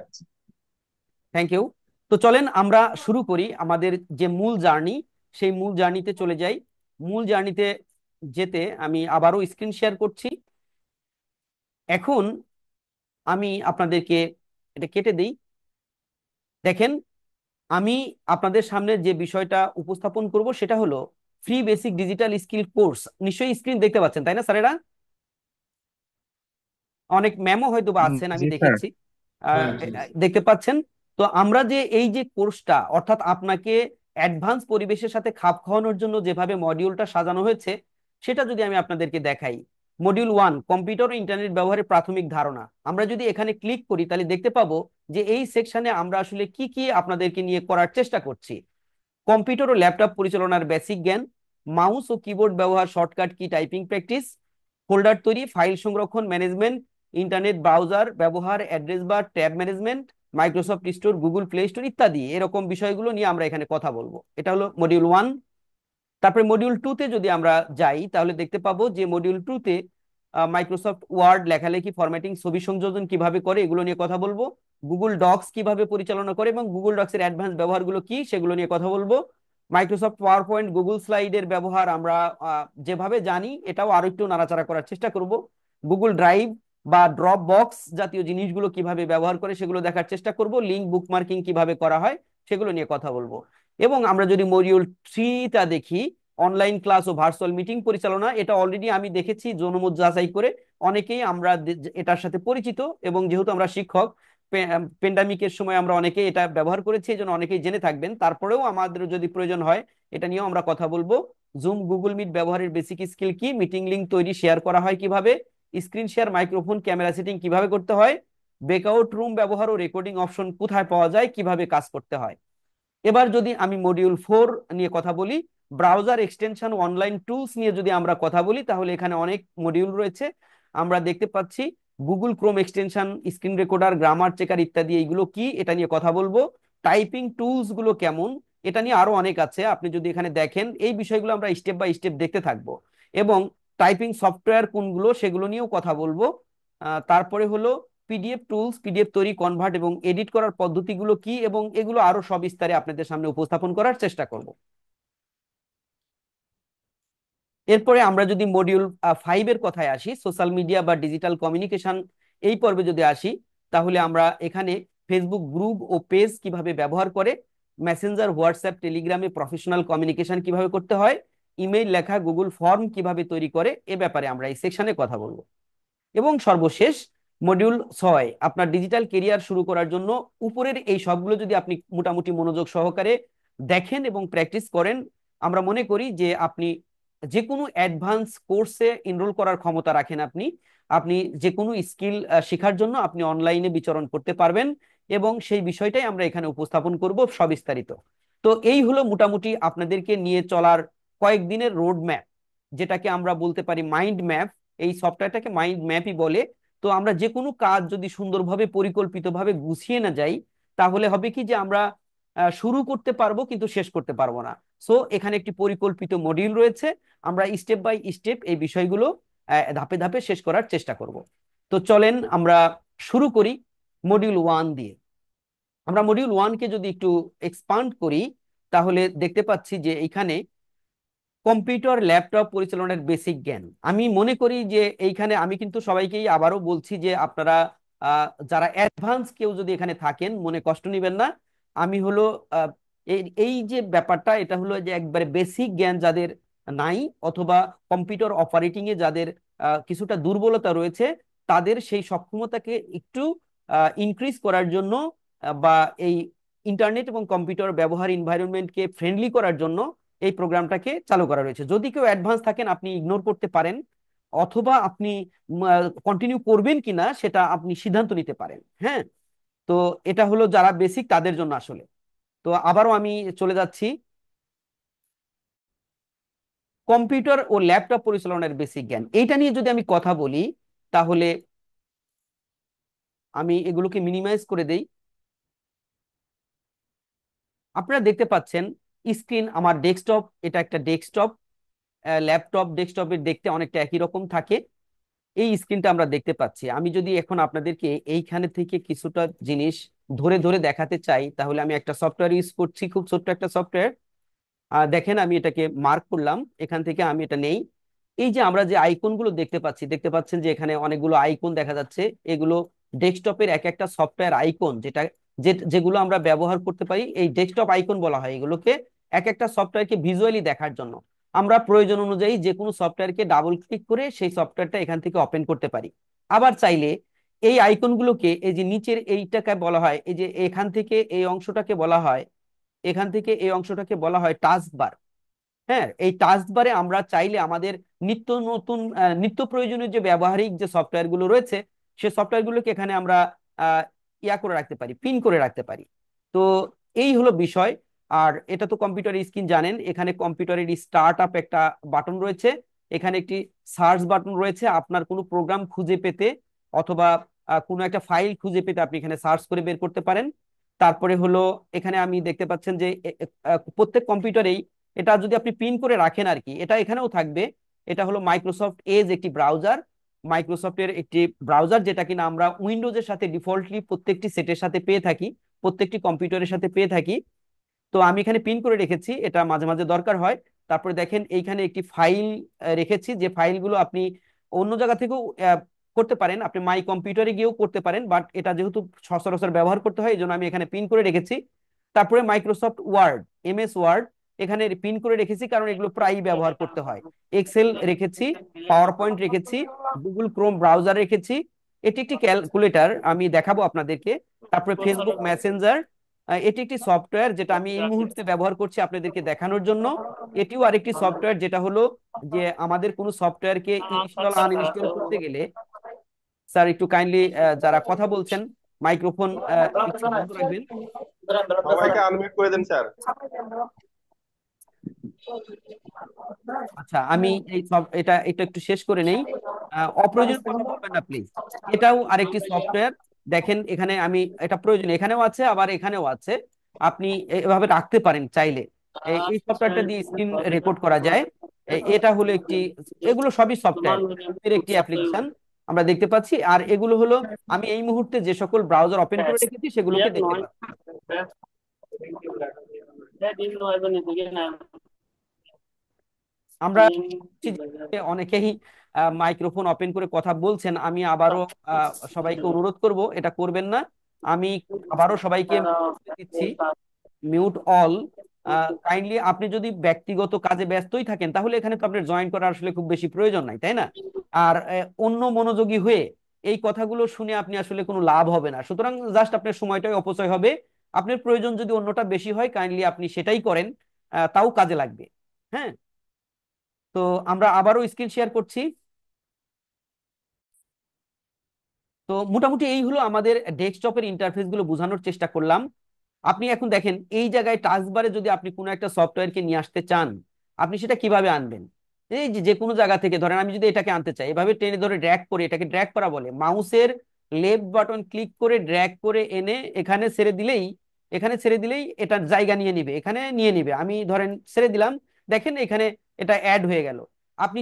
B: Thank you. তো চলেন আমরা শুরু করি আমাদের যে মূল জার্নি, সেই মূল জার্নিতে চলে যাই। মূল জার্নিতে যেতে আমি আবারও স্ক্রিন শেয়ার করছি। এখন আমি আপনাদেরকে এটা কেটে দিই। দেখেন আমি আপনাদের সামনে যে বিষয়টা উপস্থাপন করব সেটা হলো free basic digital skill course. নিশ্চয়ই স্ক্রিন দেখতে পাচ্ছেন, তাই না স্যারেরা? অনেক ম্যামও হয়তো বা আছেন, আমি
G: জি স্যার।
B: দেখেছি, দেখতে পাচ্ছেন। তো আমরা যে এই যে কোর্সটা, অর্থাৎ আপনাকে অ্যাডভান্স পরিবেশের সাথে খাপ খাওয়ানোর জন্য যেভাবে মডিউলটা সাজানো হয়েছে, সেটা যদি আমি আপনাদেরকে দেখাই, মডিউল 1 কম্পিউটার ও ইন্টারনেট ব্যবহারের প্রাথমিক ধারণা। আমরা যদি এখানে ক্লিক করি তাহলে দেখতে পাবো যে এই সেকশনে আমরা আসলে কি কি আপনাদেরকে নিয়ে করার চেষ্টা করছি। কম্পিউটার ও ল্যাপটপ পরিচালনার বেসিক জ্ঞান, মাউস ও কিবোর্ড ব্যবহার, shortcut key typing practice, folder তৈরি, ফাইল সংরক্ষণ ম্যানেজমেন্ট, ইন্টারনেট ব্রাউজার ব্যবহার, address bar, tab management, Microsoft store, Google play store ইত্যাদি এরকম বিষয়গুলো নিয়ে আমরা এখানে কথা বলবো। এটা হলো মডিউল 1। তারপরে মডিউল 2 তে যদি আমরা যাই তাহলে দেখতে পাবো যে মডিউল 2 তে মাইক্রোসফট ওয়ার্ড লেখালেখি, ফরম্যাটিং, ছবি সংযোজন কিভাবে করে এগুলো নিয়ে কথা বলবো, গুগল ডক্স কিভাবে পরিচালনা করে এবং গুগল ডক্স এর অ্যাডভান্স ব্যবহারগুলো কি সেগুলো নিয়ে কথা বলবো। মাইক্রোসফট পাওয়ার পয়েন্ট, গুগল স্লাইডের ব্যবহার আমরা যেভাবে জানি এটাও আরো একটু নাড়াচাড়া করার চেষ্টা করব। গুগল ড্রাইভ বা ড্রপ বক্স জাতীয় জিনিসগুলো কিভাবে ব্যবহার করে সেগুলো দেখার চেষ্টা করব। লিঙ্ক বুকমার্কিং কিভাবে করা হয় সেগুলো নিয়ে কথা বলবো। এবং আমরা যদি মডিউল 3টা দেখি, অনলাইন ক্লাস ও ভার্চুয়াল মিটিং পরিচালনা, এটা অলরেডি আমি দেখেছি জনমত যাচাই করে অনেকেই আমরা এটার সাথে পরিচিত, এবং যেহেতু আমরা শিক্ষক, প্যান্ডামিকের সময় আমরা অনেকেই এটা ব্যবহার করেছি, এই জন্য অনেকেই জেনে থাকবেন। তারপরেও আমাদের যদি প্রয়োজন হয় এটা নিয়েও আমরা কথা বলবো। জুম, গুগল মিট ব্যবহারের বেসিক স্কিল কি, মিটিং লিঙ্ক তৈরি শেয়ার করা হয় কিভাবে, screen share, microphone, camera setting কিভাবে করতে হয়, ব্রেকআউট রুম ব্যবহার ও রেকর্ডিং অপশন কোথায় পাওয়া যায়, কিভাবে কাজ করতে হয়। এবার যদি আমি মডিউল 4 নিয়ে কথা বলি, ব্রাউজার এক্সটেনশন, অনলাইন টুলস নিয়ে যদি আমরা কথা বলি তাহলে এখানে অনেক মডিউল রয়েছে। আমরা দেখতে পাচ্ছি Google Chrome extension, screen recorder, grammar checker ইত্যাদি, এইগুলো কি এটা নিয়ে কথা বলবো। টাইপিং টুলস গুলো কেমন এটা নিয়ে আরো অনেক আছে, আপনি যদি এখানে দেখেন এই বিষয়গুলো আমরা স্টেপ বাই স্টেপ দেখতে থাকবো। এবং টাইপিং সফটওয়্যার কোনগুলো সেগুলো নিয়েও কথা বলবো। তারপরে হলো পিডিএফ টুলস, পিডিএফ তৈরি, কনভার্ট এবং এডিট করার পদ্ধতিগুলো কি, এবং এগুলো আরো সবিস্তারে আপনাদের সামনে উপস্থাপন করার চেষ্টা করব। এরপরে আমরা যদি মডিউল 5 এর কথায় আসি, সোশ্যাল মিডিয়া বা ডিজিটাল কমিউনিকেশন, এই পর্বে যদি আসি তাহলে আমরা এখানে ফেসবুক গ্রুপ ও পেজ কিভাবে ব্যবহার করে, মেসেঞ্জার, হোয়াটসঅ্যাপ, টেলিগ্রামে প্রফেশনাল কমিউনিকেশন কিভাবে করতে হয়, ইমেইল লেখা, গুগল ফর্ম কিভাবে তৈরি করে, এ ব্যাপারে আমরা এই সেকশনে কথা বলবো। এবং সর্বশেষ মডিউল 6, আপনার ডিজিটাল কেরিয়ার শুরু করার জন্য উপরের এই সবগুলো যদি আপনি মোটামুটি মনোযোগ সহকারে দেখেন এবং প্র্যাকটিস করেন, আমরা মনে করি যে আপনি যে কোনো অ্যাডভান্স কোর্সে এনরোল করার ক্ষমতা রাখেন। আপনি আপনি যে কোনো স্কিল শেখার জন্য আপনি অনলাইনে বিচরণ করতে পারবেন, এবং সেই বিষয়টাই আমরা এখানে উপস্থাপন করব সবিস্তারিত। তো এই হলো মোটামুটি আপনাদেরকে নিয়ে চলার কয়েকদিনের রোড ম্যাপ, যেটাকে আমরা বলতে পারি মাইন্ড ম্যাপ। এই সফটওয়্যারটাকে মাইন্ড ম্যাপই বলে। তো আমরা যে কোনো কাজ যদি সুন্দরভাবে পরিকল্পিতভাবে গুছিয়ে না যাই তাহলে হবে কি যে আমরা শুরু করতে পারবো কিন্তু শেষ করতে পারবো না। সো এখানে একটি পরিকল্পিত মডিউল রয়েছে, আমরা স্টেপ বাই স্টেপ এই বিষয়গুলো ধাপে ধাপে শেষ করার চেষ্টা করব। তো চলেন আমরা শুরু করি মডিউল 1 দিয়ে। আমরা মডিউল 1কে যদি একটু এক্সপান্ড করি তাহলে দেখতে পাচ্ছি যে এখানে কম্পিউটার ল্যাপটপ পরিচালনার বেসিক জ্ঞান। আমি মনে করি যে এইখানে আমি কিন্তু সবাইকেই আবারও বলছি যে আপনারা যারা অ্যাডভান্স কেউ যদি এখানে থাকেন মনে কষ্ট নেবেন না। আমি হলো এই এই যে ব্যাপারটা, এটা হলো যে একবারে বেসিক জ্ঞান যাদের নাই, অথবা কম্পিউটার অপারেটিং এ যাদের কিছুটা দুর্বলতা রয়েছে, তাদের সেই সক্ষমতাকে একটু ইনক্রিজ করার জন্য বা এই ইন্টারনেট এবং কম্পিউটার ব্যবহার এনভায়রনমেন্টকে ফ্রেন্ডলি করার জন্য এই প্রোগ্রামটাকে চালু করা রয়েছে। যদি কেউ অ্যাডভান্স থাকেন আপনি ইগনোর করতে পারেন, অথবা আপনি কন্টিনিউ করবেন কিনা সেটা আপনি সিদ্ধান্ত নিতে পারেন। হ্যাঁ, তো এটা হলো যারা বেসিক তাদের জন্য আসলে। তো আবারও আমি চলে যাচ্ছি কম্পিউটার ও ল্যাপটপ পরিচালনার বেসিক জ্ঞান, এইটা নিয়ে যদি আমি কথা বলি তাহলে আমি এগুলোকে মিনিমাইজ করে দেই। আপনারা দেখতে পাচ্ছেন স্ক্রিন আমার ডেস্কটপ, এটা একটা ডেস্কটপ। ল্যাপটপ ডেস্কটপের দেখতে অনেকটা একই রকম থাকে। এই স্ক্রিনটা আমরা দেখতে পাচ্ছি। আমি যদি এখন আপনাদেরকে এইখানে থেকে কিছুটা জিনিস ধরে ধরে দেখাতে চাই তাহলে আমি একটা সফটওয়্যার ইউজ করছি, খুব ছোট্ট একটা সফটওয়্যার। দেখেন আমি এটাকে মার্ক করলাম, এখান থেকে আমি এটা নেই। এই যে আমরা যে আইকন গুলো দেখতে পাচ্ছি, দেখতে পাচ্ছেন যে এখানে অনেকগুলো আইকন দেখা যাচ্ছে। এগুলো ডেস্কটপের এক একটা সফটওয়্যার আইকন, যেগুলো আমরা ব্যবহার করতে পারি। এই ডেস্কটপ আইকন বলা হয় এগুলোকে, এক একটা সফটওয়্যারকে ভিজুয়ালি দেখার জন্য। আমরা প্রয়োজন অনুযায়ী যে কোনো সফটওয়্যারকে ডাবল ক্লিক করে সেই সফটওয়্যারটা এখান থেকে ওপেন করতে পারি। আবার চাইলে এই আইকনগুলোকে, এই যে নিচের এইটাকে বলা হয়, এই যে এখান থেকে এই অংশটাকে বলা হয়, এখান থেকে এই অংশটাকে বলা হয় টাস্ক বার। হ্যাঁ, এই টাস্ক বারে আমরা চাইলে আমাদের নিত্য নতুন নিত্য প্রয়োজনীয় যে ব্যবহারিক যে সফটওয়্যার গুলো রয়েছে সে সফটওয়্যার গুলোকে এখানে আমরা আহ, ইয়া করে রাখতে পারি, পিন করে রাখতে পারি। তো এই হলো বিষয়। আর এটা তো কম্পিউটার স্ক্রিন জানেন, এখানে কম্পিউটারের স্টার্ট আপ একটা বাটন রয়েছে, এখানে একটি সার্চ বাটন রয়েছে আপনার কোনো প্রোগ্রাম খুঁজে পেতে অথবা কোনো একটা ফাইল খুঁজে পেতে আপনি এখানে সার্চ করে বের করতে পারেন। তারপরে হলো এখানে আমি দেখতে পাচ্ছেন যে প্রত্যেক কম্পিউটারেই এটা যদি আপনি পিন করে রাখেন আর কি, এটা এখানেও থাকবে। এটা হলো মাইক্রোসফট এজ একটি ব্রাউজার, মাইক্রোসফটের একটি ব্রাউজার যেটা কিনা আমরা উইন্ডোজের সাথে ডিফল্টলি প্রত্যেকটি সেটের সাথে পেয়ে থাকি, প্রত্যেকটি কম্পিউটারের সাথে পেয়ে থাকি। তো আমি এখানে পিন করে রেখেছি, এটা মাঝে মাঝে দরকার হয়। তারপরে দেখেন এইখানে একটি ফাইল রেখেছি, যে ফাইলগুলো আপনি অন্য জায়গা থেকেও করতে পারেন, আপনি মাই কম্পিউটারে গিয়েও করতে পারেন, বাট এটা যেহেতু সচরাচর ব্যবহার করতে হয় এই জন্য আমি এখানে পিন করে রেখেছি। তারপরে মাইক্রোসফট ওয়ার্ড, এমএস ওয়ার্ড এখানে পিন করে রেখেছি কারণ এগুলো প্রায়ই ব্যবহার করতে হয়। এক্সেল রেখেছি, পাওয়ার পয়েন্ট রেখেছি, গুগল ক্রোম ব্রাউজার রেখেছি। এটি একটি ক্যালকুলেটর, আমি দেখাবো আপনাদেরকে। তারপরে ফেসবুক মেসেঞ্জার, এটি একটি সফটওয়্যার যেটা আমি এই মুহূর্তে ব্যবহার করছি আপনাদেরকে দেখানোর জন্য। এটিও আরেকটি সফটওয়্যার যেটা হলো যে আমাদের কোনো সফটওয়্যারকে ইনস্টল আনইনস্টল করতে গেলে, স্যার একটু কাইন্ডলি যারা কথা বলছেন মাইক্রোফোন একটু বন্ধ রাখবেন।
D: সবাইকে আনমিউট করে দেন স্যার।
B: আচ্ছা, আমি এই সব এটা এটা একটু শেষ করে নেই। অপ্রয়োজনীয় কথা বলবেন না প্লিজ। এটাও আরেকটি সফটওয়্যার, দেখেন এখানে আমি এটা প্রয়োজন এখানেও আছে আবার এখানেও আছে, আপনি এভাবে রাখতে পারেন চাইলে। এই সফটওয়্যারটা দিয়ে স্ক্রিন রেকর্ড করা যায়। এটা হলো একটি, এগুলো সবই সফটওয়্যার এর একটি অ্যাপ্লিকেশন আমরা দেখতে পাচ্ছি। আর এগুলো হলো আমি এই মুহূর্তে যে সকল ব্রাউজার ওপেন করে রেখেছি সেগুলোকে দেখতে পাচ্ছি। আমরা দেখছি যে অনেকেই মাইক্রোফোন ওপেন করে কথা বলছেন, আমি আবারও সবাইকে অনুরোধ করব এটা করবেন না। আমি আবারও সবাইকে দিচ্ছি মিউট অল। কাইন্ডলি আপনি যদি ব্যক্তিগত কাজে ব্যস্তই থাকেন তাহলে এখানে তো আপনার জয়েন করার আসলে খুব বেশি প্রয়োজন নাই, তাই না? আর অন্য মনোযোগী হয়ে এই কথাগুলো শুনে আপনি আসলে কোনো লাভ হবে না, সুতরাং জাস্ট আপনার সময়টাই অপচয় হবে। আপনার প্রয়োজন যদি অন্যটা বেশি হয় কাইন্ডলি আপনি সেটাই করেন, তাও কাজে লাগবে। হ্যাঁ, তো আমরা আবারও স্ক্রিন শেয়ার করছি। তো মোটামুটি এই হলো আমাদের ডেস্কটপের ইন্টারফেস গুলো বোঝানোর চেষ্টা করলাম। আপনি এখন দেখেন এই জায়গায় টাস্ক বারে যদি আপনি কোনো একটা সফটওয়্যারকে নিয়ে আসতে চান আপনি সেটা কিভাবে আনবেন? এই যে যে কোনো জায়গা থেকে ধরেন আমি যদি এটাকে আনতে চাই, এভাবে টেনে ধরে ড্র্যাগ করে, এটাকে ড্র্যাগ করা বলে, মাউসের লেফট বাটন ক্লিক করে ড্র্যাগ করে এনে এখানে ছেড়ে দিলেই এটা জায়গা নিয়ে নিবে, এখানে নিয়ে নিবে। আমি ধরেন ছেড়ে দিলাম, দেখেন এখানে এটা অ্যাড হয়ে গেল। আপনি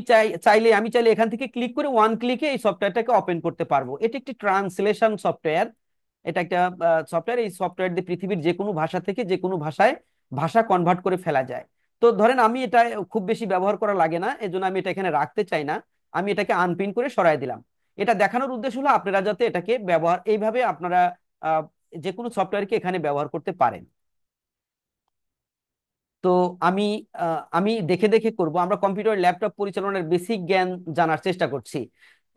B: আমি চাইলে এখান থেকে ক্লিক করে ওয়ান ক্লিকে এই সফটওয়্যারটাকে ওপেন করতে পারবো। এটি একটি ট্রান্সলেশন সফটওয়্যার, এটা একটা সফটওয়্যার। এই সফটওয়্যার দিয়ে পৃথিবীর যে কোনো ভাষা থেকে যে কোনো ভাষায় ভাষা কনভার্ট করে ফেলা যায়। তো ধরেন আমি এটা খুব বেশি ব্যবহার করা লাগে না, এজন্য আমি এটা এখানে রাখতে চাই না, আমি এটাকে আনপিন করে সরাই দিলাম। এটা দেখানোর উদ্দেশ্য হলো আপনারা যাতে এটাকে ব্যবহার এইভাবে আপনারা আহ, যে কোনো সফটওয়্যারকে এখানে ব্যবহার করতে পারেন। তো আমি দেখে দেখে করব, আমরা কম্পিউটার ল্যাপটপ পরিচালনার বেসিক জ্ঞান জানার চেষ্টা করছি।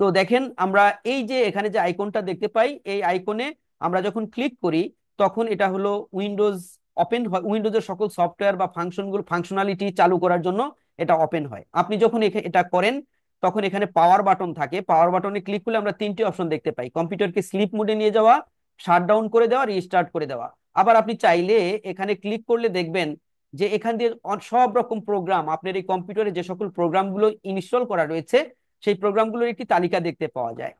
B: তো দেখেন আমরা এই যে এখানে যে আইকনটা দেখতে পাই, এই আইকনে আমরা যখন ক্লিক করি তখন এটা হলো উইন্ডোজ ওপেন হয়, উইন্ডোজের সকল সফটওয়্যার বা ফাংশনালিটি চালু করার জন্য এটা ওপেন হয়। আপনি যখন এটা করেন তখন এখানে পাওয়ার বাটন থাকে, পাওয়ার বাটনে ক্লিক করলে আমরা তিনটি অপশন দেখতে পাই, কম্পিউটারকে স্লিপ মোডে নিয়ে যাওয়া, শাটডাউন করে দেওয়া, রিস্টার্ট করে দেওয়া। আবার আপনি চাইলে এখানে ক্লিক করলে দেখবেন যে এখান দিয়ে সব রকম প্রোগ্রাম, আপনার এই কম্পিউটারে যে সকল প্রোগ্রামগুলো ইনস্টল করা রয়েছে সেই প্রোগ্রামগুলোর একটি তালিকা দেখতে পাওয়া যায়।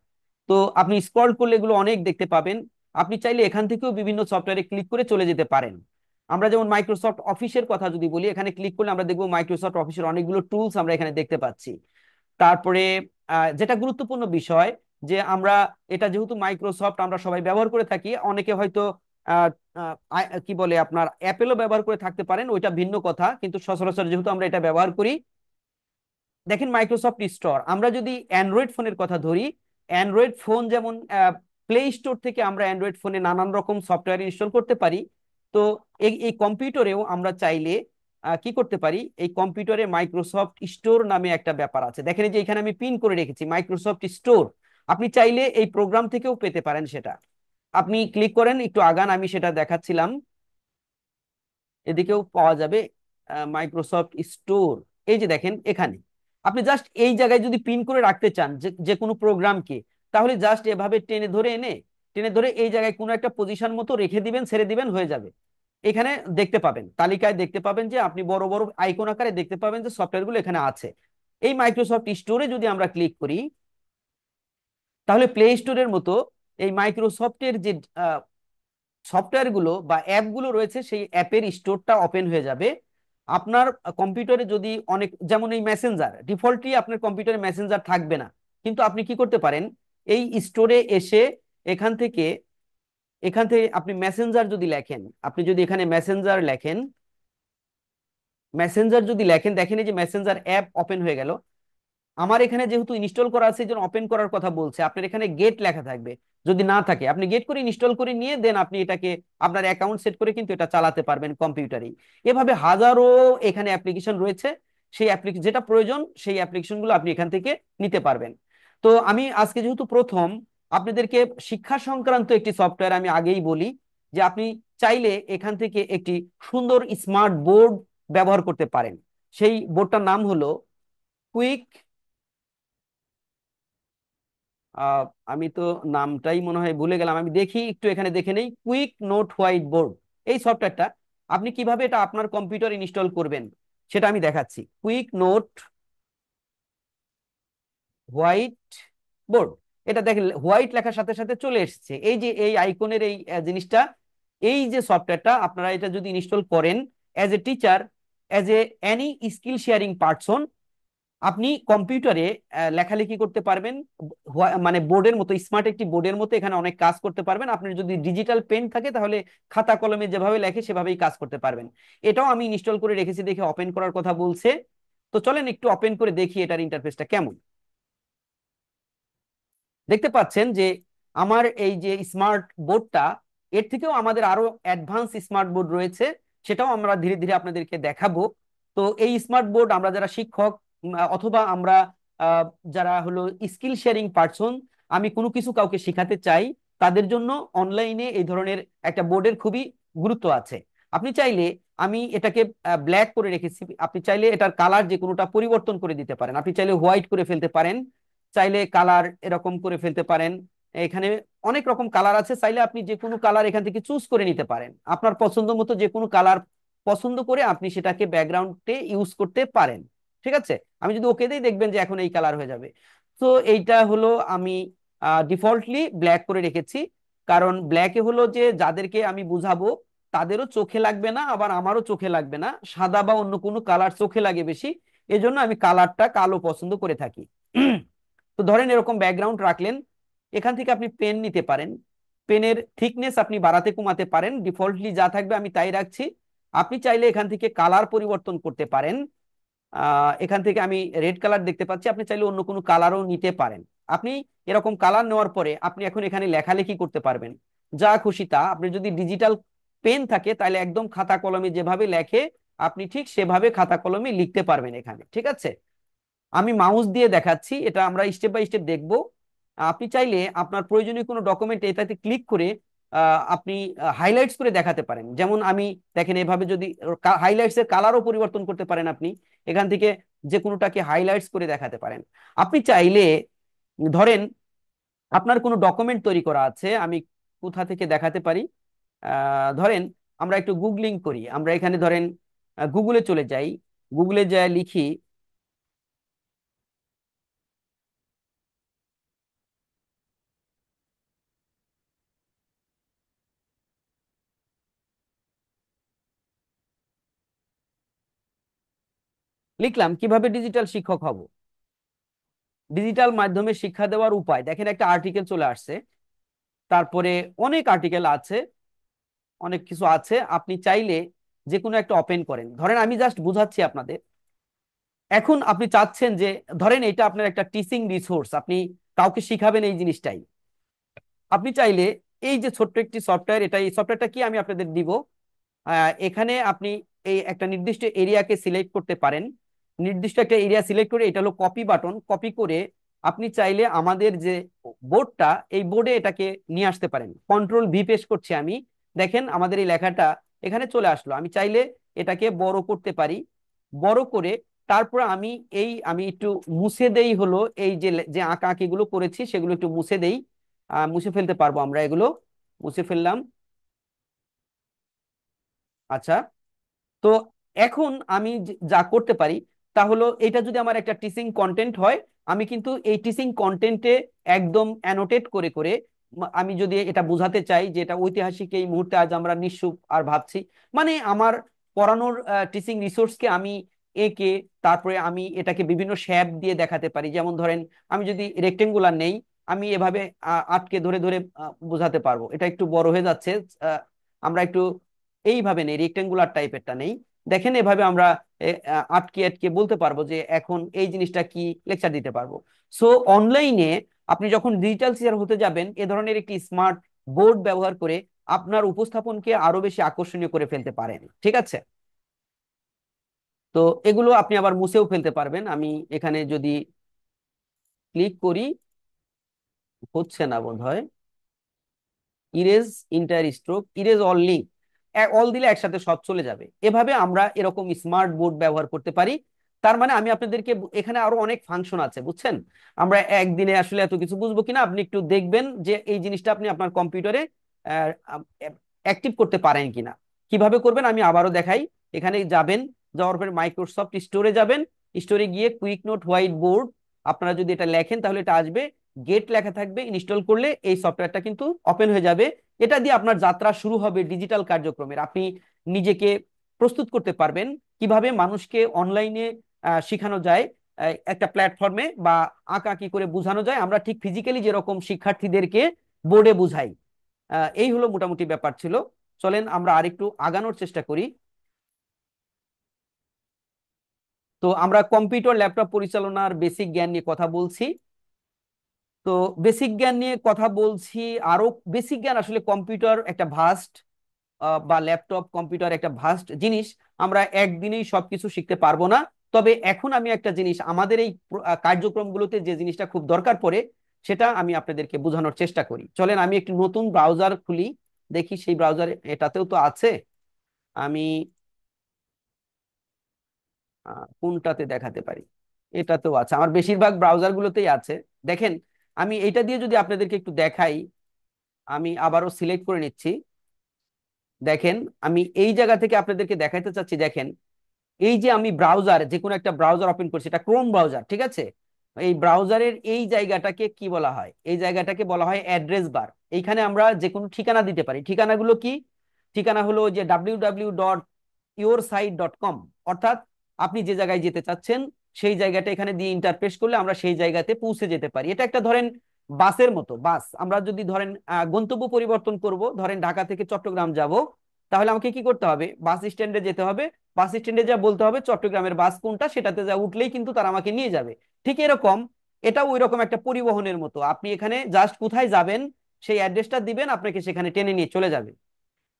B: তো আপনি স্ক্রল করলে এগুলো অনেক দেখতে পাবেন। আপনি চাইলে এখান থেকেও বিভিন্ন সফটওয়্যারে ক্লিক করে চলে যেতে পারেন। আমরা যেমন মাইক্রোসফট অফিসের কথা যদি বলি, এখানে ক্লিক করলে আমরা দেখবো মাইক্রোসফট অফিসের অনেকগুলো টুলস আমরা এখানে দেখতে পাচ্ছি। তারপরে যেটা গুরুত্বপূর্ণ বিষয় যে আমরা এটা যেহেতু মাইক্রোসফট আমরা সবাই ব্যবহার করে থাকি, অনেকে হয়তো আহ, কি বলে আপনার অ্যাপেলও ব্যবহার করে থাকতে পারেন, ওইটা ভিন্ন কথা, কিন্তু সচরাচর যেহেতু আমরা এটা ব্যবহার করি, দেখেন মাইক্রোসফট স্টোর। আমরা যদি অ্যান্ড্রয়েড ফোনের কথা ধরি, অ্যান্ড্রয়েড ফোন যেমন প্লে স্টোর থেকে আমরা অ্যান্ড্রয়েড ফোনে নানান রকম সফটওয়্যার ইনস্টল করতে পারি, তো এই কম্পিউটারেও আমরা চাইলে কি করতে পারি, এই কম্পিউটারে মাইক্রোসফট স্টোর নামে একটা ব্যাপার আছে। দেখেন এই যে এখানে আমি পিন করে রেখেছি মাইক্রোসফট স্টোর, আপনি চাইলে এই প্রোগ্রাম থেকেও পেতে পারেন সেটা। আপনি ক্লিক করেন, একটু আগান, আমি সেটা দেখাচ্ছিলাম, এদিকেও পাওয়া যাবে। মাইক্রোসফট স্টোর, এই যে দেখেন এখানে আপনি জাস্ট এই জায়গায় যদি পিন করে রাখতে চান যে যে কোনো প্রোগ্রামকে, তাহলে জাস্ট এভাবে টেনে ধরে এনে টেনে ধরে এই জায়গায় কোনো একটা পজিশন মতো রেখে দিবেন, ছেড়ে দিবেন, হয়ে যাবে। এখানে দেখতে পাবেন, তালিকায় দেখতে পাবেন যে আপনি বড় বড় আইকন আকারে দেখতে পাবেন যে সফটওয়্যারগুলো এখানে আছে। এই মাইক্রোসফট স্টোরে যদি আমরা ক্লিক করি, তাহলে প্লে স্টোরের মতো এই মাইক্রোসফটের যে সফটওয়্যার গুলো বা অ্যাপগুলো রয়েছে সেই অ্যাপের স্টোরটা ওপেন হয়ে যাবে আপনার কম্পিউটারে। যদি অনেক, যেমন এই মেসেঞ্জার, ডিফল্টলি আপনার কম্পিউটারে মেসেঞ্জার থাকবে না, কিন্তু আপনি কি করতে পারেন, এই স্টোরে এসে এখান থেকে আপনি মেসেঞ্জার যদি লেখেন, আপনি যদি এখানে মেসেঞ্জার লেখেন, মেসেঞ্জার যদি লেখেন, দেখেন এই যে মেসেঞ্জার অ্যাপ ওপেন হয়ে গেল। আমার এখানে যেহেতু ইনস্টল করা আছে, যেন ওপেন করার কথা বলছে, আপনার এখানে গেট লেখা থাকবে। যদি না থাকে আপনি গেট করে ইনস্টল করে নিয়ে দেন আপনি এটাকে আপনার অ্যাকাউন্ট সেট করে কিন্তু এটা চালাতে পারবেন কম্পিউটারে। এভাবে হাজারো এখানে অ্যাপ্লিকেশন রয়েছে, সেই অ্যাপ্লিকেশন যেটা প্রয়োজন সেই অ্যাপ্লিকেশনগুলো আপনি এখান থেকে নিতে পারবেন। তো আমি আজকে যেহেতু প্রথম আপনাদেরকে শিক্ষা সংক্রান্ত একটি সফটওয়্যার আমি আগেই বলি যে আপনি চাইলে এখান থেকে একটি সুন্দর স্মার্ট বোর্ড ব্যবহার করতে পারেন। সেই বোর্ডটার নাম হলো কুইক, আহ, আমি তো নামটাই মনে হয় ভুলে গেলাম, আমি দেখি একটু এখানে দেখে নেই। কুইক নোট হোয়াইট বোর্ড, এই সফটওয়্যারটা আপনি কিভাবে এটা আপনার কম্পিউটার ইনস্টল করবেন সেটা আমি দেখাচ্ছি। কুইক নোট হোয়াইট বোর্ড, এটা দেখেন হোয়াইট লেখার সাথে সাথে চলে এসেছে এই যে এই আইকনের এই জিনিসটা। এই যে সফটওয়্যারটা আপনারা এটা যদি ইনস্টল করেন as a teacher, as a any skill sharing person, আপনি কম্পিউটারে লেখালেখি করতে পারবেন। মানে বোর্ডের মতো, স্মার্ট একটি বোর্ডের মতো এখানে অনেক কাজ করতে পারবেন। আপনার যদি ডিজিটাল পেন থাকে তাহলে খাতা কলমে যেভাবে লেখে সেভাবেই কাজ করতে পারবেন। এটাও আমি ইনস্টল করে রেখেছি, দেখে ওপেন করার কথা বলছে। তো চলেন একটু ওপেন করে দেখি এটার ইন্টারফেসটা কেমন। দেখতে পাচ্ছেন যে আমার এই যে স্মার্ট বোর্ডটা, এর থেকেও আমাদের আরো অ্যাডভান্স স্মার্ট বোর্ড রয়েছে, সেটাও আমরা ধীরে ধীরে আপনাদেরকে দেখাবো। তো এই স্মার্ট বোর্ড আমরা যারা শিক্ষক অথবা আমরা আহ, যারা হলো স্কিল শেয়ারিং পারসন, আমি কোনো কিছু কাউকে শেখাতে চাই, তাদের জন্য অনলাইনে এই ধরনের একটা বোর্ডের খুবই গুরুত্ব আছে। আপনি চাইলে, আমি এটাকে ব্ল্যাক করে রেখেছি, আপনি চাইলে এটার কালার যে কোনোটা পরিবর্তন করে দিতে পারেন। আপনি চাইলে হোয়াইট করে ফেলতে পারেন, চাইলে কালার এরকম করে ফেলতে পারেন। এখানে অনেক রকম কালার আছে, চাইলে আপনি যে কোনো কালার এখান থেকে চুজ করে নিতে পারেন। আপনার পছন্দ মতো যে কোনো কালার পছন্দ করে আপনি সেটাকে ব্যাকগ্রাউন্ডে ইউজ করতে পারেন। ঠিক আছে, আমি যদি ওকে দিই দেখবেন যে এখন এই কালার হয়ে যাবে। তো এইটা হলো আমি ডিফল্টলি ব্ল্যাক করে রেখেছি, কারণ ব্ল্যাকে হলো যে যাদেরকে আমি বুঝাবো তাদেরও চোখে লাগবে না, আবার আমারও চোখে লাগবে না, সাদা বা অন্য কোনো কালার চোখে লাগে বেশি, এজন্য আমি কালারটা কালো পছন্দ করে থাকি। তো ধরেন এরকম ব্যাকগ্রাউন্ড রাখলেন, এখান থেকে আপনি পেন নিতে পারেন, পেনের থিকনেস আপনি বাড়াতে কমাতে পারেন, ডিফল্টলি যা থাকবে আমি তাই রাখছি। আপনি চাইলে এখান থেকে কালার পরিবর্তন করতে পারেন। এখান থেকে আমি রেড কালার দেখতে পাচ্ছি, আপনি চাইলে অন্য কোনো কালারও নিতে পারেন। আপনি এরকম কালার নেওয়ার পরে আপনি এখন এখানে লেখালেখি করতে পারবেন যা খুশি তা। আপনি যদি ডিজিটাল পেন থাকে তাহলে একদম খাতা কলমে যেভাবে লেখে আপনি ঠিক সেভাবে খাতা কলমে লিখতে পারবেন এখানে। ঠিক আছে, আমি মাউস দিয়ে দেখাচ্ছি, এটা আমরা স্টেপ বাই স্টেপ দেখব। আপনি চাইলে আপনার প্রয়োজনীয় কোনো ডকুমেন্ট এটাতে ক্লিক করে আপনি হাইলাইটস করে দেখাতে পারেন। যেমন আমি দেখেন এভাবে যদি হাইলাইটস এর কালারও পরিবর্তন করতে পারেন, আপনি এখান থেকে যে কোনোটাকে হাইলাইটস করে দেখাতে পারেন। আপনি চাইলে ধরেন আপনার কোনো ডকুমেন্ট তৈরি করা আছে, আমি কোথা থেকে দেখাতে পারি, ধরেন আমরা একটু গুগলিং করি, আমরা এখানে ধরেন গুগলে চলে যাই, গুগলে যাই লিখি লিখলাম কিভাবে ডিজিটাল শিক্ষক হব, ডিজিটাল মাধ্যমে শিক্ষা দেওয়ার উপায়, দেখেন একটা আর্টিকেল চলে আসছে। তারপরে অনেক আর্টিকেল আছে, অনেক কিছু আছে। আপনি চাইলে যে কোনো একটা ওপেন করেন, ধরেন আমি জাস্ট বুঝাচ্ছি আপনাদের। এখন আপনি চাচ্ছেন যে ধরেন এটা আপনার একটা টিচিং রিসোর্স, আপনি কাউকে শিখাবেন এই জিনিসটাই। আপনি চাইলে এই যে ছোট্ট একটি সফটওয়্যার, এটা এই সফটওয়্যারটা কি আমি আপনাদের দিব, এখানে আপনি এই একটা নির্দিষ্ট এরিয়াকে সিলেক্ট করতে পারেন। নির্দিষ্ট একটা এরিয়া সিলেক্ট করে, এটা হলো কপি বাটন, কপি করে আপনি চাইলে আমাদের যে বোর্ডটা, এই বোর্ডে এটাকে নিয়ে আসতে পারেন। কন্ট্রোল ভি পেশ করছি আমি, দেখেন আমাদের এই লেখাটা এখানে চলে আসলো। আমি চাইলে এটাকে বড় করতে পারি। বড় করে তারপর আমি একটু মুছে দেই, হলো এই যে যে আঁকা আঁকি গুলো করেছি সেগুলো একটু মুছে দেই। মুছে ফেলতে পারবো আমরা এগুলো, মুছে ফেললাম। আচ্ছা, তো এখন আমি যা করতে পারি তা হলো, এটা যদি আমার একটা টিচিং কন্টেন্ট হয়, আমি কিন্তু এই টিচিং কন্টেন্টে একদম অ্যানোটেট করে করে আমি যদি এটা বোঝাতে চাই যে এটা ঐতিহাসিক এই মুহূর্তে আজ আমরা নিঃসুপ আর ভাবছি, মানে আমার পড়ানোর টিচিং রিসোর্সকে আমি এঁকে তারপরে আমি এটাকে বিভিন্ন শেপ দিয়ে দেখাতে পারি। যেমন ধরেন আমি যদি রেক্টেঙ্গুলার নেই, আমি এভাবে আটকে ধরে ধরে বোঝাতে পারবো। এটা একটু বড় হয়ে যাচ্ছে, আমরা একটু এইভাবে নেই, রেক্টেঙ্গুলার টাইপেরটা নেই। দেখেন এভাবে আমরা আটকে আটকে বলতে পারবো যে এখন এই জিনিসটা কি, লেকচার দিতে পারবো। সো অনলাইনে আপনি যখন ডিজিটাল টিচার হতে যাবেন, এ ধরনের একটি স্মার্ট বোর্ড ব্যবহার করে আপনার উপস্থাপনকে আরো বেশি আকর্ষণীয় করে ফেলতে পারেন। ঠিক আছে, তো এগুলো আপনি আবার মুছেও ফেলতে পারবেন। আমি এখানে যদি ক্লিক করি, হচ্ছে না বোধহয়, erase inter stroke, erase all link, all দিলে একসাথে সব চলে যাবে। এভাবে আমরা এরকম স্মার্ট বোর্ড ব্যবহার করতে পারি। তার মানে আমি আপনাদেরকে এখানে আরো অনেক ফাংশন আছে, বুঝছেন? আমরা একদিনে আসলে এত কিছু বুঝবো কিনা, আপনি একটু দেখবেন যে এই জিনিসটা আপনি আপনার কম্পিউটারে অ্যাক্টিভ করতে পারেন কিনা। কিভাবে করবেন আমি আবারও দেখাই। এখানে যাবেন, যাওয়ার পরে মাইক্রোসফট স্টোরে যাবেন, স্টোরে গিয়ে কুইক নোট হোয়াইট বোর্ড আপনারা যদি এটা লেখেন তাহলে এটা আসবে, গেট লেখা থাকবে। ইনস্টল করলে এই সফটওয়্যারটা কিন্তু ওপেন হয়ে যাবে। এটা দিয়ে আপনার যাত্রা শুরু হবে ডিজিটাল কার্যক্রমের। আপনি নিজেকে প্রস্তুত করতে পারবেন কিভাবে মানুষকে অনলাইনে শেখানো যায়, একটা প্ল্যাটফর্মে বা আঁকাআঁকি করে বোঝানো যায়, আমরা ঠিক ফিজিক্যালি যেরকম শিক্ষার্থীদেরকে বোর্ডে বুঝাই। এই হলো মোটামুটি ব্যাপার ছিল। চলেন আমরা আরেকটু আগানোর চেষ্টা করি। তো আমরা কম্পিউটার ল্যাপটপ পরিচালনার বেসিক জ্ঞান নিয়ে কথা বলছি। তো বেসিক জ্ঞান নিয়ে কথা বলছি, আরো বেসিক জ্ঞান, আসলে কম্পিউটার একটা ভাস্ট বা ল্যাপটপ কম্পিউটার একটা ভাস্ট জিনিস। আমরা একদিনেই সবকিছু শিখতে পারবো না। তবে এখন আমি একটা জিনিস আমাদের এই কার্যক্রমগুলোতে যে জিনিসটা খুব দরকার পড়ে সেটা আমি আপনাদেরকে বোঝানোর চেষ্টা করি। চলেন আমি একটি নতুন ব্রাউজার খুলি, দেখি সেই ব্রাউজার, এটাতেও তো আছে। আমি কোনটাতে দেখাতে পারি, এটাতেও আছে, আমার বেশিরভাগ ব্রাউজার গুলোতেই আছে। দেখেন আমি এটা দিয়ে যদি আপনাদেরকে একটু দেখাই, আমি আবারও সিলেক্ট করে নিচ্ছি। দেখেন আমি এই জায়গা থেকে আপনাদেরকে দেখাইতে চাচ্ছি। দেখেন এই যে আমি ব্রাউজার, যে কোনো একটা ব্রাউজার ওপেন করছি, এটা ক্রোম ব্রাউজার, ঠিক আছে? এই ব্রাউজারের এই জায়গাটাকে কি বলা হয়? এই জায়গাটাকে বলা হয় অ্যাড্রেস বার। এইখানে আমরা যে কোনো ঠিকানা দিতে পারি। ঠিকানাগুলো কি? ঠিকানা হলো যে www.yoursite.com, অর্থাৎ আপনি যে জায়গায় যেতে চাচ্ছেন সেই জায়গাটা এখানে দিয়ে ইন্টারপ্রেস করলে আমরা সেই জায়গাতে পৌঁছে যেতে পারি। এটা একটা ধরেন বাসের মতো। বাস আমরা যদি ধরেন গন্তব্য পরিবর্তন করব, ধরেন ঢাকা থেকে চট্টগ্রাম যাব, তাহলে আমাকে কি করতে হবে? বাস স্ট্যান্ডে যেতে হবে। বাস স্ট্যান্ডে যা বলতে হবে চট্টগ্রামের বাস কোনটা, সেটাতে যা উঠলেই কিন্তু তারা আমাকে নিয়ে যাবে। ঠিক এরকম এটাও ওই রকম একটা পরিবহনের মতো। আপনি এখানে জাস্ট কোথায় যাবেন সেই অ্যাড্রেসটা দিবেন, আপনাকে সেখানে টেনে নিয়ে চলে যাবে।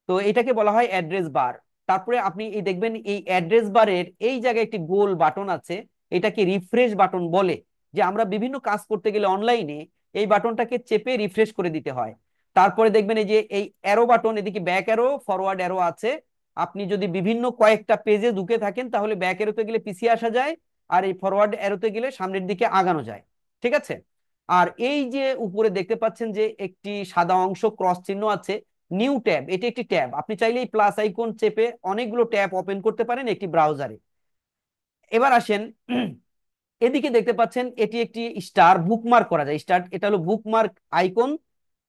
B: তো এটাকে বলা হয় অ্যাড্রেস বার। তারপরে আপনি এই দেখবেন এই অ্যাড্রেস বারের এই জায়গায় একটি গোল বাটন আছে, এটাকে রিফ্রেশ বাটন বলে। যে আমরা বিভিন্ন কাজ করতে গেলে অনলাইনে এই বাটনটাকে চেপে রিফ্রেশ করে দিতে হয়। তারপরে দেখবেন এই যে এই অ্যারো বাটন, এদিকে ব্যাক অ্যারো ফরওয়ার্ড অ্যারো আছে। আপনি যদি বিভিন্ন কয়েকটা পেজে ঢুকে থাকেন তাহলে ব্যাক অ্যারোতে গেলে পিছিয়ে আসা যায়, আর এই ফরওয়ার্ড অ্যারোতে গেলে সামনের দিকে আগানো যায়। ঠিক আছে? আর এই যে উপরে দেখতে পাচ্ছেন যে একটি সাদা অংশ ক্রস চিহ্ন আছে, নিউ ট্যাব, এটি একটি ট্যাব। আপনি চাইলে এই প্লাস আইকন চেপে অনেকগুলো ট্যাব ওপেন করতে পারেন একটি ব্রাউজারে। এবার আসেন, এদিকে দেখতে পাচ্ছেন এটি একটি স্টার, বুকমার্ক করা যায় স্টার, এটা হলো বুকমার্ক আইকন।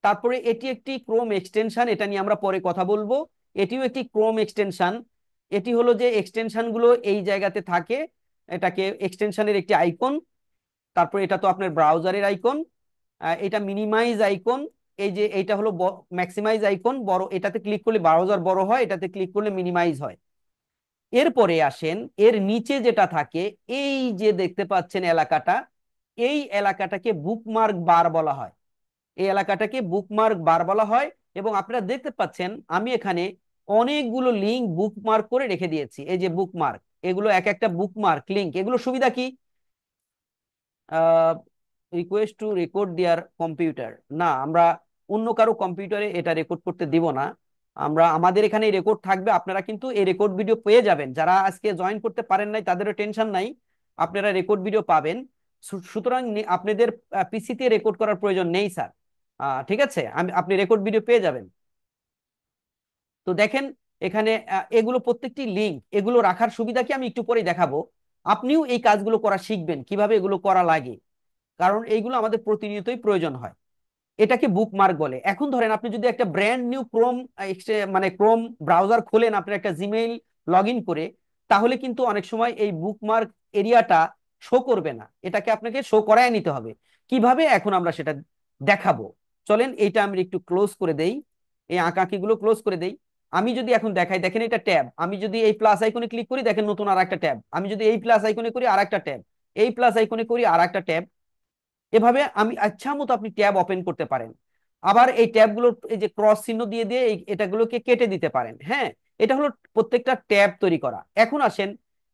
B: তারপরে এটি একটি ক্রোম এক্সটেনশন, এটা নিয়ে আমরা পরে কথা বলবো। এটিও একটি ক্রোম এক্সটেনশন। এটি হলো যে এক্সটেনশন গুলো এই জায়গাতে থাকে, এটাকে এক্সটেনশনের একটি আইকন। তারপরে এটা তো আপনার ব্রাউজারের আইকন, এটা মিনিমাইজ আইকন। এই যে এইটা হলো ম্যাক্সিমাইজ আইকন, বড়, এটাতে ক্লিক করলে ব্রাউজার বড় হয়, এটাতে ক্লিক করলে মিনিমাইজ হয়। এরপরে আসেন এর নিচে যেটা থাকে, এই যে দেখতে পাচ্ছেন এলাকাটা, এই এলাকাটাকে বুকমার্ক বার বলা হয়। এই এলাকাটাকে বুকমার্ক বার বলা হয়। এবং আপনারা দেখতে পাচ্ছেন আমি এখানে অনেকগুলো লিঙ্ক বুকমার্ক করে রেখে দিয়েছি। এই যে বুকমার্ক, এগুলো এক একটা বুকমার্ক লিঙ্ক। এগুলো সুবিধা কি? Request to record their computer, না, আমরা অন্য কারো কম্পিউটারে এটা রেকর্ড করতে দিব না। আমাদের এখানে রেকর্ড থাকবে, আপনারা কিন্তু এই রেকর্ড ভিডিও পেয়ে যাবেন। যারা আজকে জয়েন করতে পারেন নাই তাদেরও টেনশন নাই, আপনারা রেকর্ড ভিডিও পাবেন। সুতরাং আপনাদের পিসিতে রেকর্ড করার প্রয়োজন নেই স্যার। ঠিক আছে, আপনি রেকর্ড ভিডিও পেয়ে যাবেন। তো দেখেন এখানে এগুলো প্রত্যেকটি লিঙ্ক, এগুলো রাখার সুবিধা কি আমি একটু পরেই দেখাবো। আপনিও এই কাজগুলো করা শিখবেন, কিভাবে এগুলো করা লাগে, কারণ এইগুলো আমাদের প্রতিনিয়তই প্রয়োজন হয়। এটাকে বুকমার্ক বলে। এখন ধরেন আপনি যদি একটা ব্র্যান্ড নিউ ক্রোম, মানে ক্রোম ব্রাউজার খোলেন আপনার একটা জিমেইল লগ ইন করে, তাহলে কিন্তু অনেক সময় এই বুকমার্ক এরিয়াটা শো করবে না, এটাকে আপনাকে শো করায় নিতে হবে। কিভাবে, এখন আমরা সেটা দেখাবো। চলেন এইটা আমি একটু ক্লোজ করে দেই, এই আঁকাআঁকিগুলো ক্লোজ করে দেই। আমি যদি এখন দেখাই, দেখেন এটা ট্যাব, আমি যদি এই প্লাস আইকনে ক্লিক করি দেখেন নতুন আর একটা ট্যাব, আমি যদি এই প্লাস আইকনে করি আর একটা ট্যাব, এই প্লাস আইকনে করি আর একটা ট্যাব। এভাবে আমি আচ্ছা মতো আপনি ট্যাব ওপেন করতে পারেন। আবার এই ট্যাবগুলোর এই যে ক্রস চিহ্ন দিয়ে দিয়ে এটাগুলোকে কেটে দিতে পারেন। হ্যাঁ, এটা হলো প্রত্যেকটা ট্যাব তৈরি করা। এখন আসেন,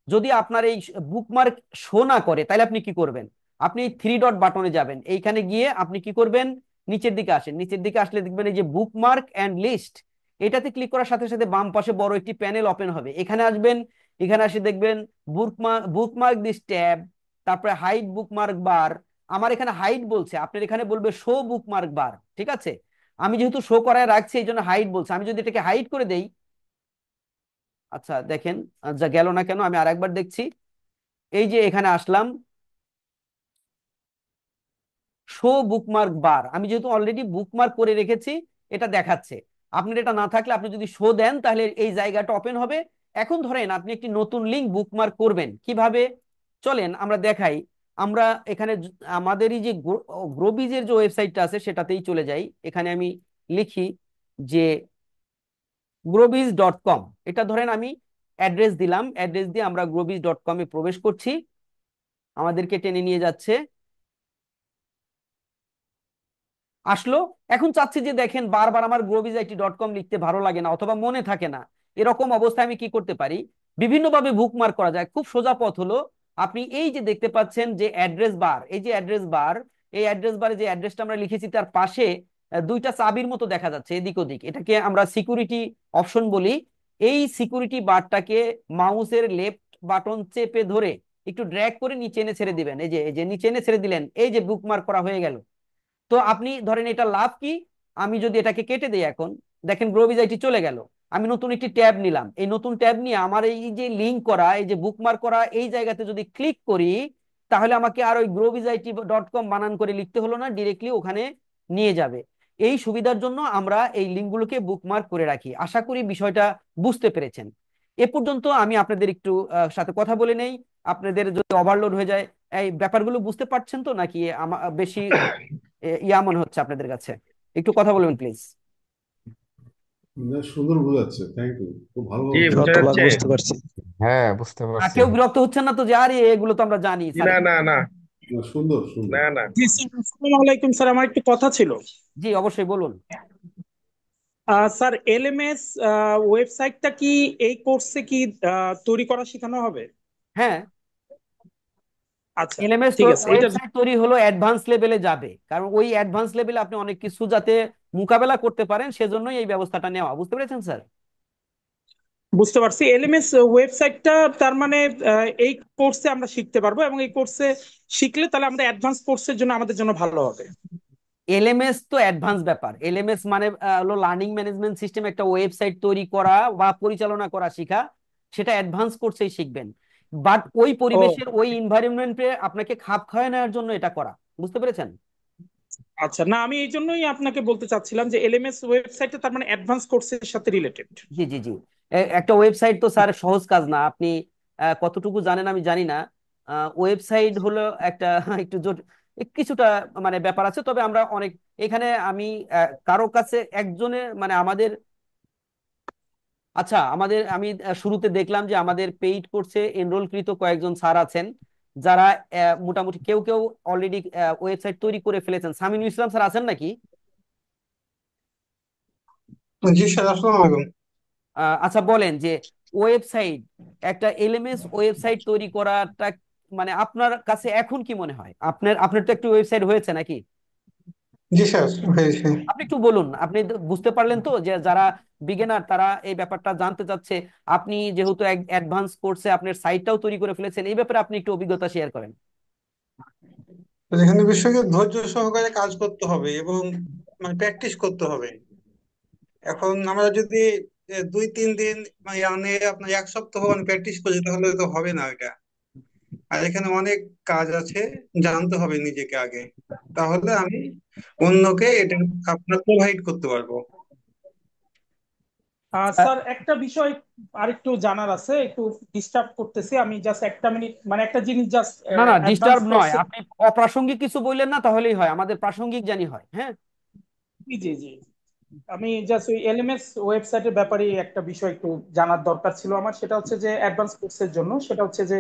B: যদি আপনার এই বুকমার্ক শো না করে তাহলে আপনি কি করবেন? আপনি থ্রি ডট বাটনে যাবেন, এইখানে গিয়ে আপনি কি করবেন, নিচের দিকে আসেন। নিচের দিকে আসলে দেখবেন এই যে বুকমার্ক অ্যান্ড লিস্ট, এটাতে ক্লিক করার সাথে সাথে বাম পাশে বড় একটি প্যানেল ওপেন হবে। এখানে আসবেন, এখানে আসে দেখবেন বুকমার্ক দিস ট্যাব, তারপরে হাইড বুকমার্ক বার। আমার এখানে হাইড বলছে, আপনার এখানে বলবে শো বুকমার্ক বার। ঠিক আছে, আমি যেহেতু শো করায় রাখছি এই জন্য হাইড বলছে। আমি যদি এটাকে হাইড করে দেই, আচ্ছা দেখেন যা গেল না কেন, আমি আরেকবার দেখছি। এই যে এখানে আসলাম, শো বুকমার্ক বার, আমি যেহেতু অলরেডি বুকমার্ক করে রেখেছি এটা দেখাচ্ছে। আপনার এটা না থাকলে আপনি যদি শো দেন তাহলে এই জায়গাটা ওপেন হবে। এখন ধরেন আপনি একটি নতুন লিঙ্ক বুকমার্ক করবেন কিভাবে, চলেন আমরা দেখাই। আমরা এখানে আমাদের এই যে গ্রোবিজের যে ওয়েবসাইটটা আছে সেটাতেই চলে যাই। এখানে আমি লিখি যে গ্রোবিজ.com, এটা ধরেন আমি অ্যাড্রেস দিলাম, অ্যাড্রেস দিয়ে আমরা গ্রোবিজ.com-এ প্রবেশ করছি, আমাদেরকে টেনে নিয়ে যাচ্ছে। আসলো। এখন চাচ্ছি যে দেখেন বারবার আমার গ্রোভিজাইটি.com লিখতে ভালো লাগে না অথবা মনে থাকে না, এরকম অবস্থায় আমি কি করতে পারি? বিভিন্নভাবে বুকমার্ক করা যায়। খুব সোজা পথ হলো, আপনি এই যে দেখতে পাচ্ছেন যে অ্যাড্রেস বার, এই যে অ্যাড্রেস বার, এই অ্যাড্রেস বারে যে অ্যাড্রেসটা আমরা লিখেছি তার পাশে দুইটা চাবির মতো দেখা যাচ্ছে এদিক ওদিক, এটাকে আমরা সিকিউরিটি অপশন বলি। এই সিকিউরিটি বারটাকে মাউসের লেফট বাটন চেপে ধরে একটু ড্র্যাগ করে নিচে এনে ছেড়ে দিবেন। এই যে নিচে এনে ছেড়ে দিলেন, এই যে বুকমার্ক করা হয়ে গেল। তো আপনি ধরেন এটা লাভ কি, আমি যদি এটাকে কেটে দিই এখন, দেখেন গ্রোভিজ আইটি চলে গেল। আমি নতুন একটি ট্যাব নিলাম, এই নতুন ট্যাব নিয়ে আমার এই যে লিঙ্ক করা, এই যে বুকমার্ক করা এই জায়গাতে যদি ক্লিক করি, তাহলে আমাকে আর ওই গ্রোভিজাইটি.com বানান করে লিখতে হলো না, ডিরেক্টলি ওখানে নিয়ে যাবে। এই সুবিধার জন্য আমরা এই লিঙ্কগুলোকে বুকমার্ক করে রাখি। আশা করি বিষয়টা বুঝতে পেরেছেন। এ পর্যন্ত আমি আপনাদের একটু সাথে কথা বলে নেই, আপনাদের যদি ওভারলোড হয়ে যায়। এই ব্যাপারগুলো বুঝতে পারছেন তো, নাকি বেশি ইয়া মনে হচ্ছে আপনাদের কাছে? একটু কথা বলবেন প্লিজ।
F: না, সুন্দর বোঝাচ্ছে, থ্যাংক ইউ, খুব ভালো
D: জি বোঝা
A: শতভাগ
D: যাচ্ছে।
A: বুঝতে পারছি।
H: হ্যাঁ, বুঝতে পারছি।
B: কেউ বিরক্ত হচ্ছেন না তো যে আরে এগুলো তো আমরা জানি
D: জি,
B: স্যার?
D: না না না
F: না, সুন্দর সুন্দর।
D: না না
G: জি স্যার, আসসালামু আলাইকুম স্যার, আমার একটু কথা ছিল।
B: জি অবশ্যই বলুন।
G: স্যার, এলএমএস ওয়েবসাইটটা কি এই কোর্সে কি তৈরি করা শেখানো হবে?
B: হ্যাঁ,
G: আচ্ছা,
B: এলএমএস
G: ঠিক আছে, এটা
B: ওয়েবসাইট তৈরি হলো অ্যাডভান্স লেভেলে যাবে, কারণ ওই অ্যাডভান্স লেভেলে আপনি অনেক কিছু যাতে মোকাবেলা করতে পারেন সেজন্যই এই ব্যবস্থাটা নেওয়া। বুঝতে পেরেছেন স্যার?
G: বুঝতে পারছি। এলএমএস ওয়েবসাইটটা তার মানে এই কোর্সে আমরা শিখতে পারবো, এবং এই কোর্সে শিখলে তাহলে আমরা অ্যাডভান্স কোর্সের জন্য আমাদের জন্য ভালো হবে।
B: এলএমএস তো অ্যাডভান্স ব্যাপার। এলএমএস মানে হলো লার্নিং ম্যানেজমেন্ট সিস্টেম, একটা ওয়েবসাইট তৈরি করা বা পরিচালনা করা শেখা, সেটা অ্যাডভান্স কোর্সেই শিখবেন। বাট ওই
G: ও
B: পরিবেশের ওই এনভায়রনমেন্টে আপনাকে খাপ খাওয়ায় নেওয়ার জন্য এটা করা। বুঝতে পেরেছেন?
G: আচ্ছা, না আমি এই জন্যই আপনাকে বলতে চাচ্ছিলাম যে এলএমএস ওয়েবসাইটটা তার মানে অ্যাডভান্স কোর্সের সাথে রিলেটেড।
B: জি জি জি। একটা ওয়েবসাইট তো স্যার সহজ কাজ না। আপনি কতটুকু জানেন আমি জানি না। ওয়েবসাইট হলো একটা একটু কিছুটা মানে ব্যাপার আছে। তবে আমরা অনেক এখানে আমি কারো কাছে একজনের মানে আমাদের, আচ্ছা আমাদের আমি শুরুতে দেখলাম যে আমাদের পেইড কোর্সে এনরোলকৃত কয়েকজন স্যার আছেন যারা মোটামুটি কেউ কেউ অলরেডি ওয়েবসাইট তৈরি করে ফেলেছেন। সামিনুল ইসলাম স্যার আছেন নাকি?
G: জি স্যার, আসসালামু আলাইকুম।
B: আচ্ছা বলেন যে ওয়েবসাইট, একটা এলএমএস ওয়েবসাইট তৈরি করাটা মানে আপনার কাছে এখন কি মনে হয়? আপনার আপনার তো একটু ওয়েবসাইট হয়েছে নাকি?
H: জি স্যার, হয়েছে।
B: আপনি একটু বলুন, আপনি বুঝতে পারলেন তো যে যারা বিগিনার তারা এই ব্যাপারটা জানতে চাচ্ছে, আপনি যেহেতু অ্যাডভান্স কোর্সে আপনার সাইটটাও তৈরি করে ফেলেছেন, এই ব্যাপারে আপনি একটু অভিজ্ঞতা শেয়ার করেন।
H: তো এখানে বিষয়কে ধৈর্য সহকারে কাজ করতে হবে এবং মানে প্র্যাকটিস করতে হবে। এখন আমরা যদি 2-3 দিন মানে আপনার 1 সপ্তাহ মানে প্র্যাকটিস করি তাহলে তো হবে না এটা। আর এখানে অনেক কাজ আছে, জানতে হবে নিজেকে আগে, তাহলে আমি অন্যকে এটা আপনার প্রোভাইড করতে পারবো।
G: স্যার একটা বিষয় আরেকটু জানার আছে, একটু ডিস্টার্ব করতেছি, আমি জাস্ট একটা মিনিট, মানে একটা জিনিস জাস্ট
B: না না,
G: অ্যাডভান্স
B: ডিস্টার্ব নয়,
G: কোর্সে।
B: আপনি অপ্রাসঙ্গিক কিছু বললেন না তাহলেই হয়, আমাদের প্রাসঙ্গিক জানি হয়, হ্যাঁ।
G: জি জি জি, আমি জাস্ট ওই এলএমএস ওয়েবসাইটের ব্যাপারে একটা বিষয় একটু জানার দরকার ছিল আমার, সেটা হচ্ছে যে অ্যাডভান্স কোর্সের জন্য, সেটা হচ্ছে যে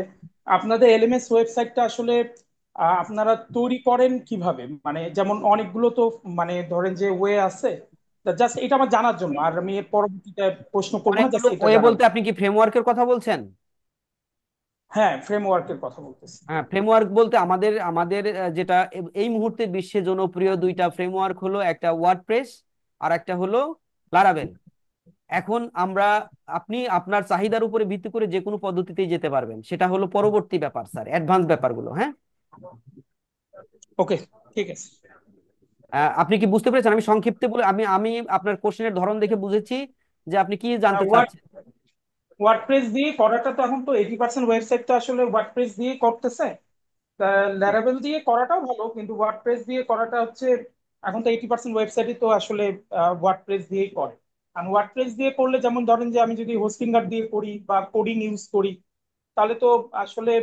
G: আপনাদের এলএমএস ওয়েবসাইটটা আসলে আপনারা তৈরি করেন কিভাবে, মানে যেমন অনেকগুলো তো মানে ধরেন যে ওয়ে আছে, জাস্ট এটা আমার জানার জন্য, আর আমি এর পরবর্তীতে প্রশ্ন করবো না,
B: অনেকগুলো
G: জাস্ট এটা
B: ওয়ে
G: জানার
B: বলতে
G: জন্য।
B: আপনি কি ফ্রেমওয়ার্কের কথা বলছেন?
G: হ্যাঁ, ফ্রেমওয়ার্কের কথা বলতেছি।
B: হ্যাঁ, ফ্রেমওয়ার্ক বলতে আমাদের আমাদের যেটা এই মুহূর্তে বিশ্বে জনপ্রিয় দুইটা ফ্রেমওয়ার্ক হলো, একটা ওয়ার্ডপ্রেস আর একটা হলো লারাভেল। এখন আমরা, আপনি আপনার চাহিদার উপরে ভিত্তি করে যে কোনো পদ্ধতিতেই যেতে পারবেন, সেটা হলো পরবর্তী ব্যাপার স্যার, অ্যাডভান্স ব্যাপারগুলো, হ্যাঁ।
G: ওকে, ঠিক আছে।
B: আপনি কি বুঝতে পেরেছেন? আমি সংক্ষিপ্তে বলে, আমি আমি আপনার কোশ্চেনের ধরন দেখে বুঝেছি যে আপনি কি জানতে
G: ওয়ার্ড
B: চাচ্ছেন।
G: ওয়ার্ডপ্রেস দিয়ে করাটা তো এখন তো 80% ওয়েবসাইট তো আসলে ওয়ার্ডপ্রেস দিয়ে করতেছে। ল্যারাভেল দিয়ে করাটাও ভালো, কিন্তু ওয়ার্ডপ্রেস দিয়ে করাটা হচ্ছে, এখন তো 80% ওয়েবসাইটই তো আসলে ওয়ার্ডপ্রেস দিয়েই করে। আর ওয়ার্ডপ্রেস দিয়ে করলে যেমন ধরেন যে আমি যদি হোস্টিংগার দিয়ে করি বা কোডিং ইউজ করি, তাহলে তো আসলে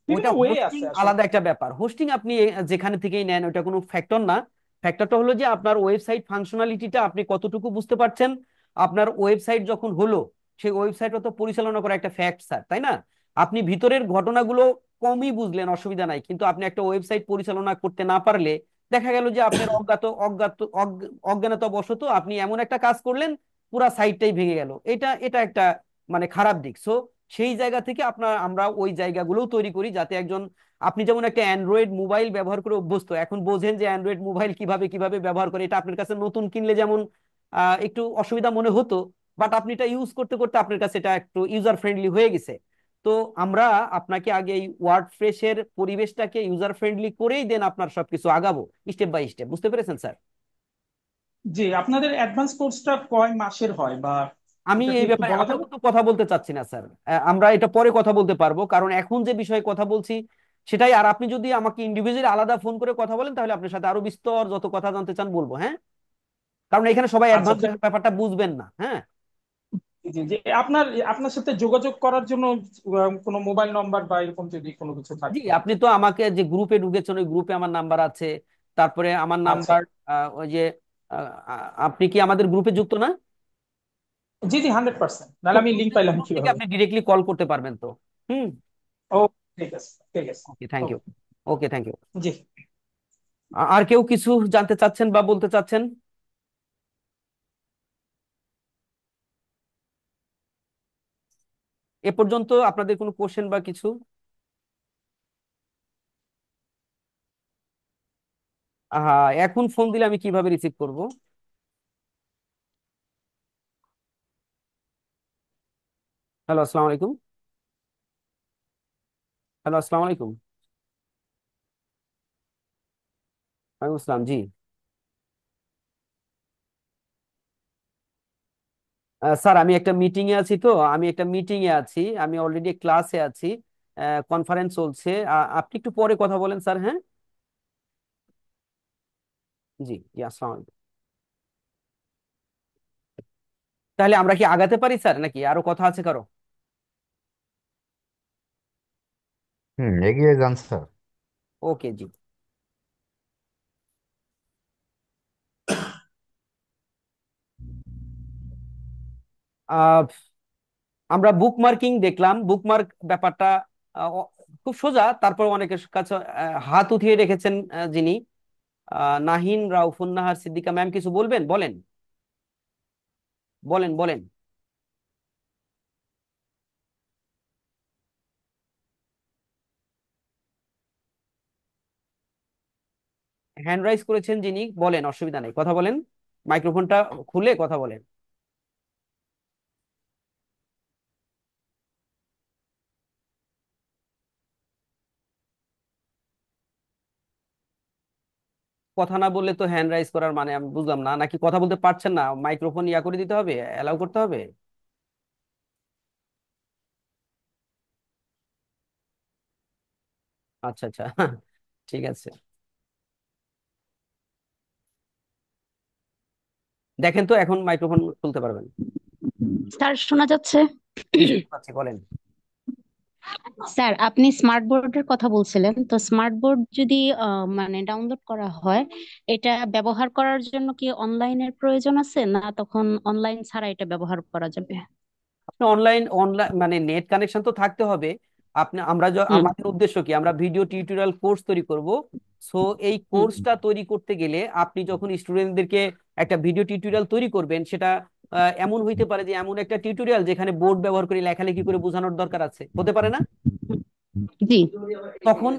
B: ওইটা
G: বিভিন্ন ওয়ে
B: হোস্টিং
G: আছে আসলে।
B: আলাদা একটা ব্যাপার, হোস্টিং আপনি যেখানে থেকেই নেন ওটা কোনো ফ্যাক্টর না। ফ্যাক্টরটা হলো যে আপনার ওয়েবসাইট ফাংশনালিটিটা আপনি কতটুকু বুঝতে পারছেন। আপনার ওয়েবসাইট যখন হলো, সেই ওয়েবসাইটও তো পরিচালনা করা একটা ফ্যাক্ট স্যার, তাই না? আপনি ভিতরের ঘটনাগুলো কমই বুঝলেন, অসুবিধা নাই, কিন্তু আপনি একটা ওয়েবসাইট পরিচালনা করতে না পারলে দেখা গেল যে আপনার অজ্ঞানতাবশত আপনি এমন একটা কাজ করলেন, পুরা সাইটটাই ভেঙে গেল। এটা এটা একটা মানে খারাপ দিক। সো সেই জায়গা থেকে আমরা ওই জায়গাগুলোও তৈরি করি যাতে একজন, আপনি যেমন একটা অ্যান্ড্রয়েড মোবাইল ব্যবহার করে অভ্যস্ত, এখন বোঝেন যে অ্যান্ড্রয়েড মোবাইল কিভাবে কিভাবে ব্যবহার করে, এটা আপনার কাছে নতুন কিনলে যেমন একটু অসুবিধা মনে হতো, বাট আপনি এটা ইউজ করতে করতে আপনার কাছে এটা একটু ইউজার ফ্রেন্ডলি হয়ে গেছে। তো আমরা আপনাকে আগে এই ওয়ার্ডপ্রেসের পরিবেশটাকে ইউজার ফ্রেন্ডলি করেই দেন আপনার সবকিছু আগাবো স্টেপ বাই স্টেপ। বুঝতে পেরেছেন স্যার?
G: জি, আপনাদের অ্যাডভান্স কোর্সটা কয় মাসের হয়, বা
B: আমি
G: এটা কি
B: এই
G: একটু
B: ব্যাপারে
G: বলা যাবে?
B: আপাতত কথা বলতে চাচ্ছি না স্যার। আমরা এটা পরে কথা বলতে পারবো, কারণ এখন যে বিষয়ে কথা বলছি সেটাই। আর আপনি যদি আমাকে ইন্ডিভিজুয়ালি আলাদা ফোন করে কথা বলেন তাহলে আপনার সাথে আরো বিস্তর যত কথা জানতে চান বলবো, হ্যাঁ। কারণ এখানে সবাই
G: আচ্ছা,
B: অ্যাডভান্স ব্যাপারটা বুঝবেন না, হ্যাঁ।
G: জি জি, আপনার আপনার সাথে যোগাযোগ করার জন্য কোনো মোবাইল নাম্বার বা এরকম যদি কোনো কিছু
B: জি,
G: থাকে।
B: আপনি তো আমাকে যে গ্রুপে ঢুকেছেন ওই গ্রুপে আমার নাম্বার আছে। তারপরে আমার
G: আচ্ছা,
B: নাম্বার, ওই যে আপনি কি আমাদের গ্রুপে যুক্ত না?
G: জি জি, 100%, নাহলে
B: তো
G: আমি লিঙ্ক
B: গ্রুপে
G: পাইলাম
B: গ্রুপ থেকে
G: কিভাবে?
B: আপনি ডিরেক্টলি কল করতে পারবেন তো। হুম।
G: ও, ঠিক আছে, ঠিক আছে।
B: Okay, thank you.
G: Okay.
B: Okay, thank you.
G: জি।
B: আর কেউ কিছু জানতে চাচ্ছেন বা বলতে চাচ্ছেন? এ পর্যন্ত আপনাদের কোনো কোশ্চেন বা কিছু? এখন ফোন দিলে আমি কিভাবে রিসিভ করব? হ্যালো, আসসালামু আলাইকুম। হ্যালো, আসসালামু আলাইকুম। ওয়ালাইকুম আসসালাম, জি। স্যার আমি একটা মিটিং এ আছি, তো আমি একটা মিটিং এ আছি, আমি অলরেডি ক্লাসে আছি, কনফারেন্স চলছে। আপনি একটু পরে কথা বলেন স্যার, হ্যাঁ। জি জি, আসসালামু আলাইকুম। তাহলে আমরা কি আগাতে পারি স্যার, নাকি আরো কথা আছে কারো?
I: এগিয়ে যান স্যার।
B: ওকে, জি। আহ আমরা বুকমার্কিং দেখলাম, বুকমার্ক ব্যাপারটা খুব সোজা, তারপর অনেকের কাছে হাত উঠিয়ে রেখেছেন যিনি, নাহিন রাউফুন্নাহার সিদ্দিকা ম্যাম, কিছু বলবেন? বলেন, বলেন, বলেন। হ্যান্ড রাইজ করেছেন যিনি, বলেন, অসুবিধা নেই, কথা বলেন, মাইক্রোফোনটা খুলে কথা বলেন। কথা না বললে তো হ্যান্ড রাইজ করার মানে আমি বুঝলাম না, নাকি কথা বলতে পারছেন না, মাইক্রোফোন ইয়া করে দিতে হবে, অ্যালাউ করতে হবে? আচ্ছা আচ্ছা ঠিক আছে, দেখেন তো এখন মাইক্রোফোন খুলতে পারবেন?
I: স্যার শোনা যাচ্ছে?
B: আচ্ছা বলেন।
I: স্যার আপনি স্মার্ট বোর্ডের কথা বলছিলেন, তো স্মার্ট বোর্ড যদি মানে ডাউনলোড করা হয়, এটা ব্যবহার করার জন্য কি অনলাইনের প্রয়োজন আছে, না তখন অনলাইন ছাড়া এটা ব্যবহার করা যাবে?
B: আপনি অনলাইন অনলাইন মানে নেট কানেকশন তো থাকতে হবে। আপনি
I: হুম
B: আমাদের উদ্দেশ্য কি, আমরা ভিডিও টিউটোরিয়াল কোর্স তৈরি করব। সো এই
I: হুম
B: কোর্সটা তৈরি করতে গেলে আপনি যখন স্টুডেন্টদেরকে একটা ভিডিও টিউটোরিয়াল তৈরি করবেন, সেটা এমন হইতে পারে যে এমন একটা টিউটোরিয়াল যেখানে বোর্ড ব্যবহার করে লেখালেখি করে বোঝানোর দরকার আছে, হতে পারে না?
I: জি
B: তখন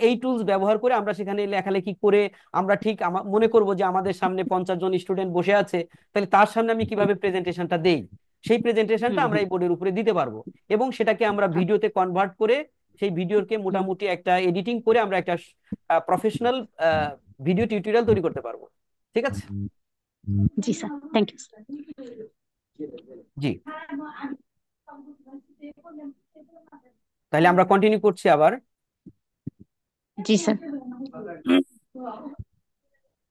B: এই টুলস ব্যবহার করে আমরা সেখানে লেখালেখি করে আমরা ঠিক মনে করব যে আমাদের সামনে 50 জন স্টুডেন্ট বসে আছে, তাহলে তার সামনে আমি কিভাবে প্রেজেন্টেশনটা দেই, সেই প্রেজেন্টেশনটা
I: হুম
B: আমরা
I: হুম
B: এই বোর্ডের উপরে দিতে পারবো। এবং সেটাকে আমরা ভিডিওতে কনভার্ট করে সেই ভিডিওকে
I: হুম।
B: মোটামুটি একটা এডিটিং করে আমরা একটা প্রফেশনাল ভিডিও টিউটোরিয়াল তৈরি করতে পারবো। ঠিক আছে?
I: জি স্যার, থ্যাংক ইউ।
B: জি, তাহলে আমরা কন্টিনিউ করছি আবার।
I: জি স্যার।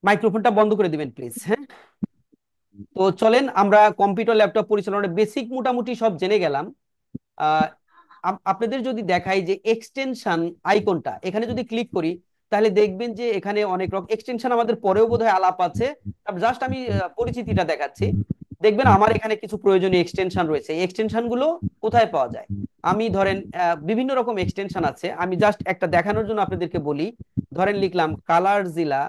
B: মাইক্রোফোনটা বন্ধ করে দিবেন প্লিজ, হ্যাঁ? তো চলেন আমরা কম্পিউটার ল্যাপটপ পরিচালনার বেসিক মোটামুটি সব জেনে গেলাম। আহ, আপনাদের যদি দেখাই যে এক্সটেনশন আইকনটা এখানে যদি ক্লিক করি, তাহলে দেখবেন যে এখানে অনেক রকম এক্সটেনশন, আমাদের পরেও বোধহয় আলাপ আছে, জাস্ট আমি পরিচিতিটা দেখাচ্ছি। দেখবেন আমার এখানে কিছু প্রয়োজনীয় এক্সটেনশন রয়েছে। এই এক্সটেনশন গুলো কোথায় পাওয়া যায়? আমি ধরেন বিভিন্ন রকম এক্সটেনশন আছে, আমি জাস্ট একটা দেখানোর জন্য আপনাদেরকে বলি। ধরেন লিখলাম কালার জিলা,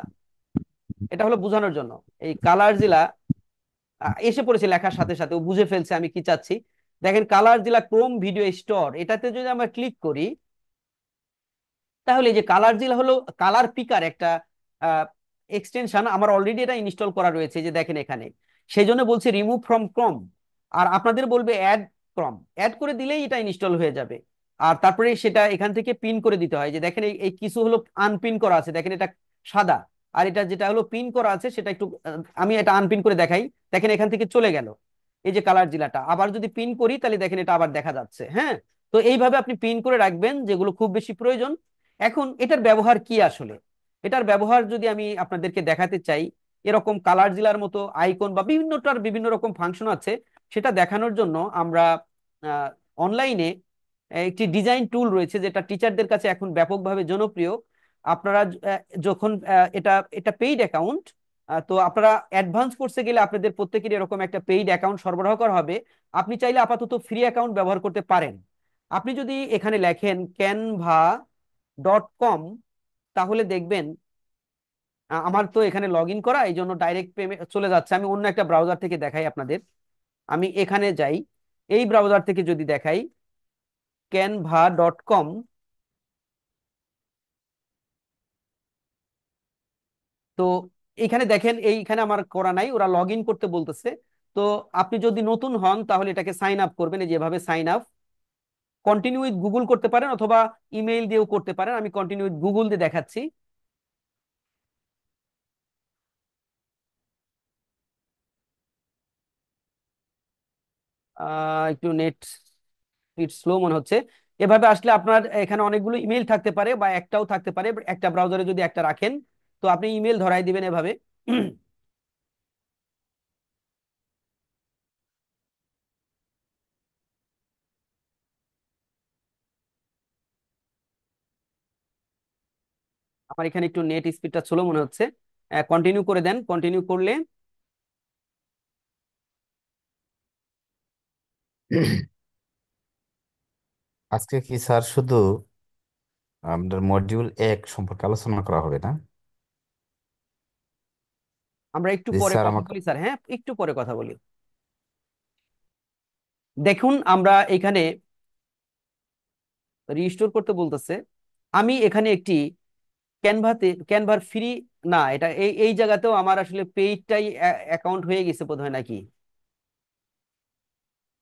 B: এটা হলো বোঝানোর জন্য। এই কালার জিলা এসে পড়েছে লেখার সাথে সাথে, ও বুঝে ফেলছে আমি কি চাচ্ছি। দেখেন কালার জিলা ক্রোম ভিডিও স্টোর, এটাতে যদি আমরা ক্লিক করি, তাহলে এই যে কালার জিলা হলো কালার পিকার একটা এক্সটেনশন, আমার অলরেডি এটা ইনস্টল করা রয়েছে, যে দেখেন এখানে। সেই জন্য বলছে রিমুভ ফ্রম ক্রোম, আর আপনাদের বলবে অ্যাড ক্রোম, অ্যাড করে দিলেই এটা ইনস্টল হয়ে যাবে। আর তারপরে সেটা এখান থেকে পিন করে দিতে হয়, যে দেখেন এই কিছু হলো আনপিন করা আছে, দেখেন এটা সাদা, আর এটা যেটা হলো পিন করা আছে সেটা একটু আমি এটা আনপিন করে দেখাই। দেখেন এখান থেকে চলে গেল এই যে কালার জিলাটা। আবার যদি পিন করি তাহলে দেখেন এটা আবার দেখা যাচ্ছে, হ্যাঁ? তো এইভাবে আপনি পিন করে রাখবেন যেগুলো খুব বেশি প্রয়োজন। এখন এটার ব্যবহার কি আসলে? এটার ব্যবহার যদি আমি আপনাদেরকে দেখাতে চাই, এরকম কালার জিলার মতো আইকন বা বিভিন্নটার বিভিন্ন রকম ফাংশন আছে, সেটা দেখানোর জন্য আমরা অনলাইনে একটি ডিজাইন টুল রয়েছে, যেটা টিচারদের কাছে এখন ব্যাপকভাবে জনপ্রিয়। আপনারা যখন এটা এটা পেইড অ্যাকাউন্ট, তো আপনারা অ্যাডভান্স কোর্সে গেলে আপনাদের প্রত্যেকের এরকম একটা পেইড অ্যাকাউন্ট সরবরাহ করা হবে। আপনি চাইলে আপাতত ফ্রি অ্যাকাউন্ট ব্যবহার করতে পারেন। আপনি যদি এখানে লেখেন canva.com, তাহলে দেখবেন আমার তো এখানে লগ ইন করা, এই জন্য ডাইরেক্ট পেমেন্ট চলে যাচ্ছে। আমি অন্য একটা ব্রাউজার থেকে দেখাই আপনাদের। আমি এখানে যাই, এই ব্রাউজার থেকে যদি দেখাই canva.com, তো এইখানে দেখেন এইখানে আমার করা নাই, ওরা লগ ইন করতে বলতেছে। তো আপনি যদি নতুন হন তাহলে এটাকে সাইন আপ করবেন, এই যেভাবে sign up. Continue with Google করতে পারেন অথবা ইমেইল দিয়েও করতে পারেন, আমি কন্টিনিউ উইথ গুগল দিয়ে দেখাচ্ছি। একটু নেট স্পিড স্লো মনে হচ্ছে। এভাবে আসলে আপনার এখানে অনেকগুলো ইমেল থাকতে পারে বা একটাও থাকতে পারে, একটা ব্রাউজারে যদি একটা রাখেন, তো আপনি ইমেল ধরাই দিবেন এভাবে। আমার এখানে একটু নেট স্পিডটা স্লো মনে হচ্ছে। কন্টিনিউ করে দেন, কন্টিনিউ করলে
J: আজকে কি স্যার শুধু আমাদের মডিউল 1 সম্পর্কে আলোচনা করা হবে না?
B: আমরা একটু
J: জি
B: পরে
J: স্যার,
B: কথা
J: আমাকে
B: বলি স্যার, হ্যাঁ একটু পরে কথা বলি। দেখুন আমরা এখানে রিস্টোর করতে বলতেছে। আমি এখানে একটি ক্যানভার ফ্রি না, এটা এই এই জায়গাতেও আমার আসলে পেইডটাই অ্যাকাউন্ট হয়ে গেছে বোধহয় নাকি।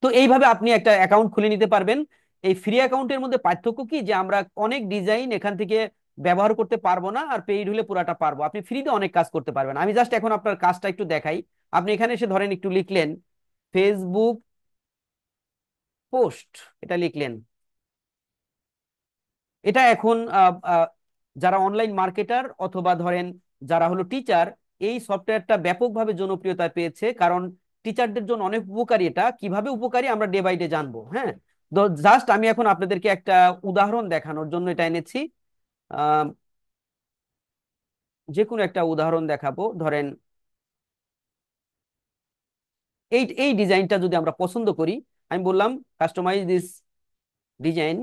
B: তো এইভাবে আপনি একটা অ্যাকাউন্ট খুলে নিতে পারবেন। এই ফ্রি অ্যাকাউন্টের মধ্যে পার্থক্য কি, যে আমরা অনেক ডিজাইন এখান থেকে ব্যবহার করতে পারবো না, আর পেইড হলে পুরাটা পারবো। আপনি ফ্রিতে অনেক কাজ করতে পারবেন। আমি জাস্ট এখন আপনার কাজটা একটু দেখাই। আপনি এখানে এসে ধরেন একটু লিখলেন ফেসবুক পোস্ট, এটা লিখলেন। এটা এখন যারা অনলাইন মার্কেটার অথবা ধরেন যারা হলো টিচার, এই সফটওয়্যারটা ব্যাপকভাবে জনপ্রিয়তা পেয়েছে, কারণ টিচারদের জন্য অনেক উপকারী। এটা কিভাবে উপকারী আমরা ডে বাই ডে জানবো। হ্যাঁ, তো জাস্ট আমি এখন আপনাদেরকে একটা উদাহরণ দেখানোর জন্য এটা এনেছি। আহ, যে কোনো একটা উদাহরণ দেখাবো। ধরেন এই এই ডিজাইনটা যদি আমরা পছন্দ করি, আমি বললাম কাস্টমাইজ দিস ডিজাইন।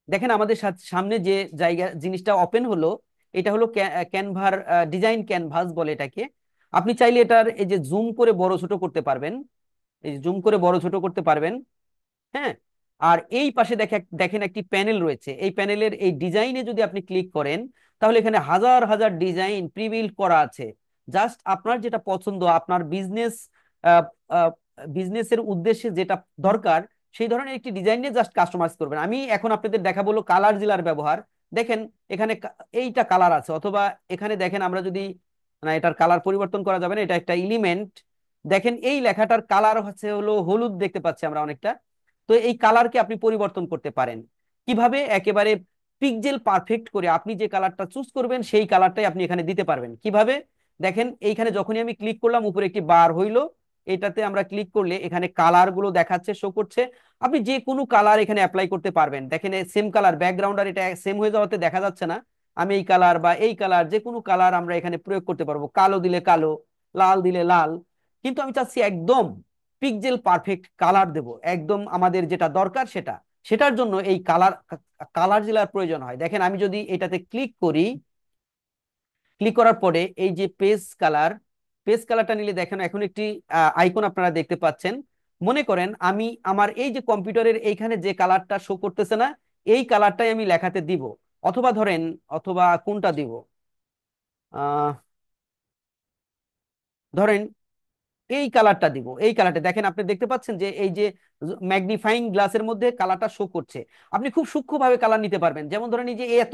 B: দেখেন আমাদের সামনে যে জায়গা জিনিসটা ওপেন হলো, এটা হলো ক্যানভার ডিজাইন ক্যানভাস বলে এটাকে। আপনি চাইলে এটার এই যে জুম করে বড় ছোট করতে পারবেন, এই জুম করে বড় ছোট করতে পারবেন। হ্যাঁ, আর এই পাশে দেখেন একটি প্যানেল রয়েছে। এই প্যানেলের এই ডিজাইনে যদি আপনি ক্লিক করেন, তাহলে এখানে হাজার হাজার ডিজাইন প্রিবিল্ড করা আছে। জাস্ট আপনার যেটা পছন্দ, আপনার বিজনেসের উদ্দেশ্যে যেটা দরকার, সেই ধরনের একটি ডিজাইন নিয়ে জাস্ট কাস্টমাইজ করবেন। আমি এখন আপনাদের দেখাবো হলো কালার জিলার ব্যবহার। দেখেন এখানে এইটা কালার আছে, অথবা এখানে দেখেন আমরা যদি, না এটার কালার পরিবর্তন করা যাবে না, এটা একটা এলিমেন্ট। দেখেন এই লেখাটার কালার হচ্ছে হলো হলুদ, দেখতে পাচ্ছি আমরা অনেকটা। তো এই কালারকে আপনি পরিবর্তন করতে পারেন কিভাবে, একেবারে পিক্সেল পারফেক্ট করে আপনি যে কালারটা চুজ করবেন সেই কালারটাই আপনি এখানে দিতে পারবেন। কিভাবে দেখেন, এইখানে যখনই আমি ক্লিক করলাম উপরে একটি বার হইলো, এটাতে আমরা ক্লিক করলে এখানে কালার গুলো দেখাচ্ছে, শো করছে। আপনি যে কোনো কালার এখানে অ্যাপ্লাই করতে পারবেন। দেখেন সেম কালার ব্যাকগ্রাউন্ড আর এটা সেম হয়ে যাওয়াতে দেখা যাচ্ছে না। আমি এই কালার বা এই কালার, যে কোনো কালার আমরা এখানে প্রয়োগ করতে পারবো। কালো দিলে কালো, লাল দিলে লাল। কিন্তু আমি চাচ্ছি একদম পিক্সেল পারফেক্ট কালার দেব, একদম আমাদের যেটা দরকার সেটা। সেটার জন্য এই কালার জেলার প্রয়োজন হয়। দেখেন আমি যদি এটাতে ক্লিক করি, ক্লিক করার পরে এই যে পেজ কালারটা নিলে দেখেন এখন একটি আইকন আপনারা দেখতে পাচ্ছেন। মনে করেন আমি আমার এই যে কম্পিউটারের এইখানে যে কালারটা শো করতেছে না, এই কালারটাই আমি লেখাতে দিব। অথবা ধরেন, অথবা কোনটা দিব, আহ ধরেন এই কালারটা দিব। এই কালারটা দেখেন আপনি দেখতে পাচ্ছেন যে এই যে ম্যাগনিফাইং গ্লাসের মধ্যে কালারটা শো করছে। আপনি খুব সূক্ষ্মভাবে কালার নিতে পারবেন, যেমন ধরেন এই যে এত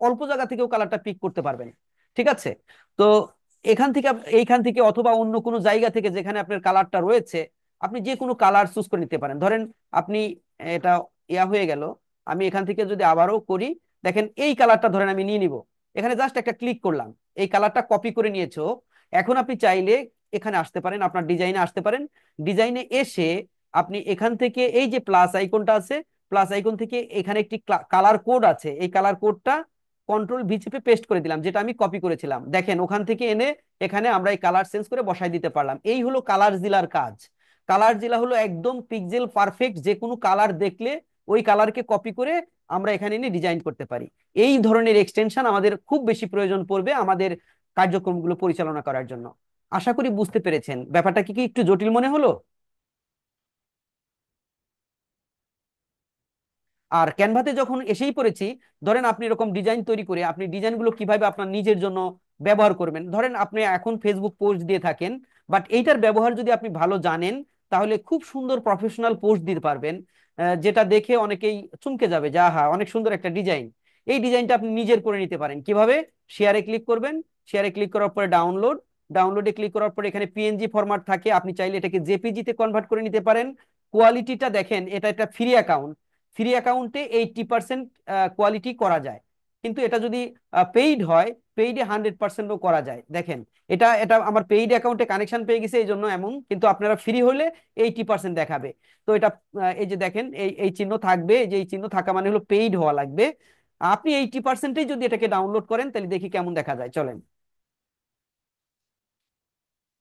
B: অল্প জায়গা থেকেও কালারটা পিক করতে পারবেন। ঠিক আছে, তো এইখান থেকে অথবা অন্য কোনো জায়গা থেকে যেখানে আপনার কালারটা রয়েছে, আপনি যে কোনো কালার চুজ করে নিতে পারেন। ধরেন আপনি, এটা হয়ে গেল। আমি এখান থেকে যদি আবারও করি, দেখেন এই কালারটা ধরেন আমি নিয়ে নিব। এখানে জাস্ট একটা ক্লিক করলাম, এই কালারটা কপি করে নিয়েছো। এখন আপনি চাইলে এখানে আসতে পারেন, আপনার ডিজাইনে আসতে পারেন। ডিজাইনে এসে আপনি এখান থেকে এই যে প্লাস আইকনটা আছে, প্লাস আইকন থেকে এখানে একটি কালার কোড আছে, এই কালার কোডটা কন্ট্রোল ভি চেপে পেস্ট করে দিলাম, যেটা আমি কপি করেছিলাম। দেখেন ওখান থেকে এনে এখানে আমরা এই কালার চেঞ্জ করে বসাই দিতে পারলাম। এই হলো কালার জিলার কাজ। কালার জিলা হলো একদম পিক্সেল পারফেক্ট, যে কোনো কালার দেখলে ওই কালারকে কপি করে আমরা এখানে এনে ডিজাইন করতে পারি। এই ধরনের এক্সটেনশন আমাদের খুব বেশি প্রয়োজন পড়বে আমাদের কার্যক্রমগুলো পরিচালনা করার জন্য। আশা করি বুঝতে পেরেছেন। ব্যাপারটা কি কি একটু জটিল মনে হলো? আর ক্যানভাতে যখন এসেই পড়েছি, ধরেন আপনি এরকম ডিজাইন তৈরি করে আপনি ডিজাইনগুলো কিভাবে আপনার নিজের জন্য ব্যবহার করবেন। ধরেন আপনি এখন ফেসবুক পোস্ট দিয়ে থাকেন, বাট এইটার ব্যবহার যদি আপনি ভালো জানেন, তাহলে খুব সুন্দর প্রফেশনাল পোস্ট দিতে পারবেন, যেটা দেখে অনেকেই চমকে যাবে যে আহা অনেক সুন্দর একটা ডিজাইন। এই ডিজাইনটা আপনি নিজের করে নিতে পারেন কিভাবে, শেয়ারে ক্লিক করবেন। শেয়ারে ক্লিক করার পরে ডাউনলোডে ক্লিক করার পরে এখানে পিএনজি ফরম্যাট থাকে, আপনি চাইলে এটাকে জেপিজি তে কনভার্ট করে নিতে পারেন। কোয়ালিটিটা দেখেন, এটা একটা ফ্রি অ্যাকাউন্ট। ফ্রি অ্যাকাউন্টে 80% কোয়ালিটি করা যায়, কিন্তু এটা যদি পেইড হয়, পেইডে 100%ও করা যায়। দেখেন এটা এটা আমার পেইড অ্যাকাউন্টে কানেকশন পেয়ে গেছে এই জন্য এমন, কিন্তু আপনারা ফ্রি হলে 80% দেখাবে। তো এটা এই যে দেখেন এই এই চিহ্ন থাকবে, যে এই চিহ্ন থাকা মানে হলো পেইড হওয়া লাগবে। আপনি 80%ই যদি এটাকে ডাউনলোড করেন, তাহলে দেখি কেমন দেখা যায়। চলেন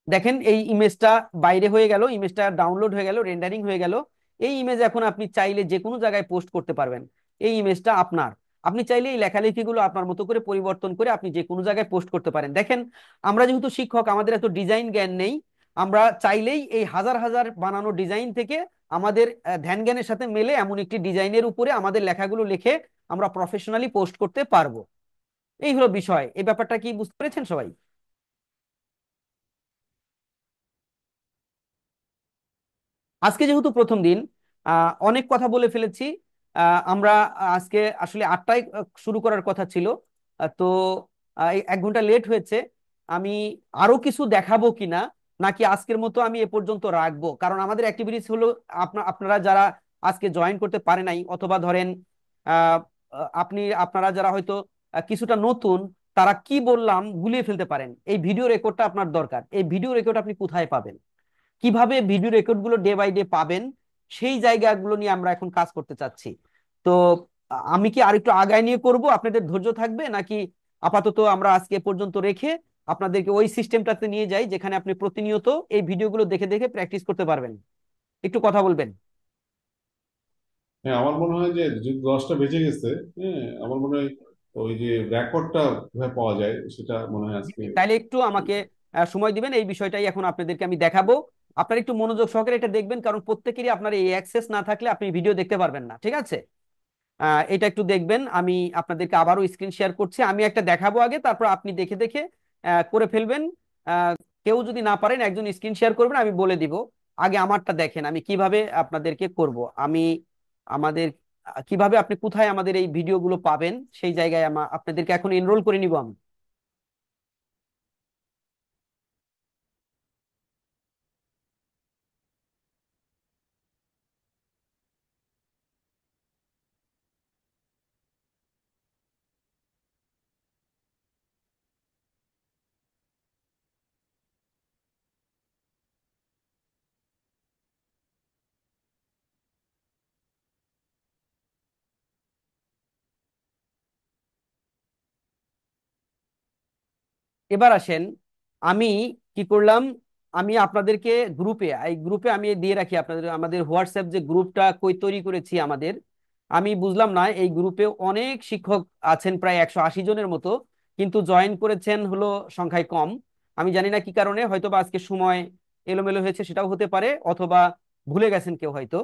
B: দেখেন এই ইমেজটা বাইরে হয়ে গেল, ইমেজটা ডাউনলোড হয়ে গেল, রেন্ডারিং হয়ে গেল। এই ইমেজ এখন আপনি চাইলে যে কোনো জায়গায় পোস্ট করতে পারবেন। এই ইমেজটা আপনার, আপনি চাইলে এই লেখালেখিগুলো আপনার মতো করে পরিবর্তন করে আপনি যে কোনো জায়গায় পোস্ট করতে পারেন। দেখেন আমরা যেহেতু শিক্ষক, আমাদের এত ডিজাইন জ্ঞান নেই। আমরা চাইলেই এই হাজার হাজার বানানো ডিজাইন থেকে আমাদের ধ্যান জ্ঞানের সাথে মেলে এমন একটি ডিজাইনের উপরে আমাদের লেখাগুলো লিখে আমরা প্রফেশনালি পোস্ট করতে পারবো। এই হলো বিষয়। এই ব্যাপারটা কি বুঝতে পেরেছেন সবাই? আজকে যেহেতু প্রথম দিন, অনেক কথা বলে ফেলেছি। আমরা আজকে আসলে 8টায় শুরু করার কথা ছিল, তো এই 1 ঘন্টা লেট হয়েছে। আমি আরো কিছু দেখাবো কিনা, নাকি আজকের মতো আমি এ পর্যন্ত রাখবো? কারণ আমাদের অ্যাক্টিভিটিস হলো আপনারা যারা আজকে জয়েন করতে পারে নাই, অথবা ধরেন আহ, আপনারা যারা হয়তো কিছুটা নতুন, তারা কি বললাম গুলিয়ে ফেলতে পারেন। এই ভিডিও রেকর্ডটা আপনার দরকার। এই ভিডিও রেকর্ড আপনি কোথায় পাবেন, কিভাবে ভিডিও রেকর্ড গুলো ডে বাই ডে পাবেন, সেই জায়গাগুলো নিয়ে আমরা এখন কাজ করতে চাচ্ছি। তো আমি কি আরেকটু আগায় নিয়ে করব, আপনাদের ধৈর্য থাকবে, নাকি আপাতত আমরা আজকে এ পর্যন্ত রেখে আপনাদেরকে ওই সিস্টেমটাতে নিয়ে যাই যেখানে আপনি প্রতিনিয়ত এই ভিডিওগুলো দেখে দেখে প্র্যাকটিস করতে পারবেন? একটু কথা বলবেন।
F: হ্যাঁ, আমার মনে হয় যে যদি 10টা বেজে গেছে, হ্যাঁ, আমার মনে হয় ওই যে রেকর্ডটা কোথায় পাওয়া যায় সেটা মনে হয় আজকে।
B: তাইলে একটু আমাকে সময় দিবেন, এই বিষয়টাই এখন আপনাদেরকে আমি দেখাবো। আপনারা একটু মনোযোগ সহকারে এটা দেখবেন, কারণ প্রত্যেকেরই আপনার এই অ্যাক্সেস না থাকলে আপনি ভিডিও দেখতে পারবেন না, ঠিক আছে? এটা একটু দেখবেন। আমি আপনাদেরকে আবারও স্ক্রিন শেয়ার করছি। আমি একটা দেখাবো আগে, তারপর আপনি দেখে দেখে করে ফেলবেন। আহ, কেউ যদি না পারেন একজন স্ক্রিন শেয়ার করবেন, আমি বলে দিব। আগে আমারটা দেখেন আমি কিভাবে আপনাদেরকে করব। আমি আমাদের কিভাবে আপনি কোথায় আমাদের এই ভিডিওগুলো পাবেন সেই জায়গায় আপনাদেরকে এখন এনরোল করে নিব আমি। এবার আসেন, আমি কি করলাম, আমি আপনাদেরকে গ্রুপে, এই গ্রুপে আমি দিয়ে রাখি আপনাদের, আমাদের হোয়াটসঅ্যাপ যে গ্রুপটা কই তৈরি করেছি আমাদের। আমি বুঝলাম না, এই গ্রুপে অনেক শিক্ষক আছেন, প্রায় 180 জনের মতো, কিন্তু জয়েন করেছেন হলো সংখ্যায় কম। আমি জানি না কি কারণে, হয়তো বা আজকে সময় এলোমেলো হয়েছে, সেটাও হতে পারে, অথবা ভুলে গেছেন কেউ হয়তো,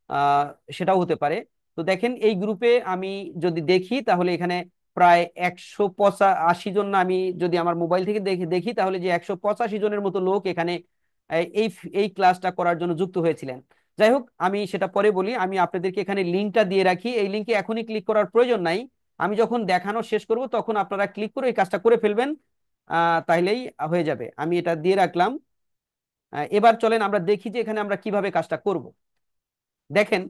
B: আহ সেটাও হতে পারে। তো দেখেন এই গ্রুপে আমি যদি দেখি, তাহলে এখানে প্রায় 185 জন, না আমি যদি আমার মোবাইল থেকে দেখি দেখি তাহলে যে 185 জনের মতো লোক এখানে এই এই ক্লাসটা করার জন্য যুক্ত হয়েছিলেন। যাই হোক, আমি সেটা পরে বলি। আমি আপনাদেরকে এখানে লিঙ্কটা দিয়ে রাখি, এই লিঙ্কে এখনই ক্লিক করার প্রয়োজন নাই। আমি যখন দেখানো শেষ করব তখন আপনারা ক্লিক করে এই কাজটা করে ফেলবেন, তাইলেই হয়ে যাবে। আমি এটা দিয়ে রাখলাম। এবার চলেন আমরা দেখি যে এখানে আমরা কিভাবে কাজটা করব। দেখেন,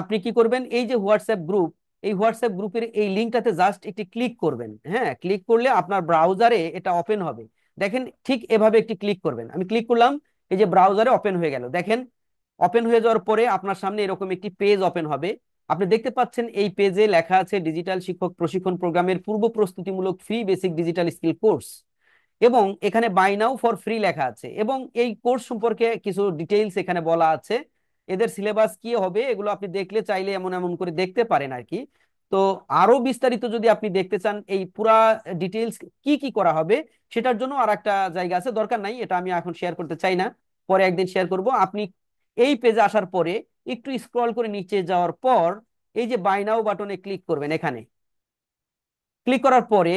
B: আপনি কি করবেন, এই যে হোয়াটসঅ্যাপ গ্রুপ, এই হোয়াটসঅ্যাপ গ্রুপের এই লিঙ্কটাতে জাস্ট একটি ক্লিক করবেন। হ্যাঁ, ক্লিক করলে আপনার ব্রাউজারে এটা ওপেন হবে। দেখেন, ঠিক এভাবে একটি ক্লিক করবেন। আমি ক্লিক করলাম, এই যে ব্রাউজারে ওপেন হয়ে গেল। দেখেন, ওপেন হয়ে যাওয়ার পরে আপনার সামনে এরকম একটি পেজ ওপেন হবে। আপনি দেখতে পাচ্ছেন এই পেজে লেখা আছে ডিজিটাল শিক্ষক প্রশিক্ষণ প্রোগ্রামের পূর্ব প্রস্তুতিমূলক free basic digital skill course, এবং এখানে বাই নাও ফর ফ্রি লেখা আছে, এবং এই কোর্স সম্পর্কে কিছু ডিটেইলস এখানে বলা আছে। এদের সিলেবাস কি হবে এগুলো আপনি দেখলে চাইলে এমন এমন করে দেখতে পারেন আর কি। তো আরো বিস্তারিত যদি আপনি দেখতে চান এই পুরা ডিটেইলস কি কি করা হবে, সেটার জন্য আর একটা জায়গা আছে, দরকার নাই, এটা আমি এখন শেয়ার করতে চাই না, পরে একদিন শেয়ার করব। আপনি এই পেজে আসার পরে একটু স্ক্রল করে নিচে যাওয়ার পর এই যে বাই নাও বাটনে ক্লিক করবেন। এখানে ক্লিক করার পরে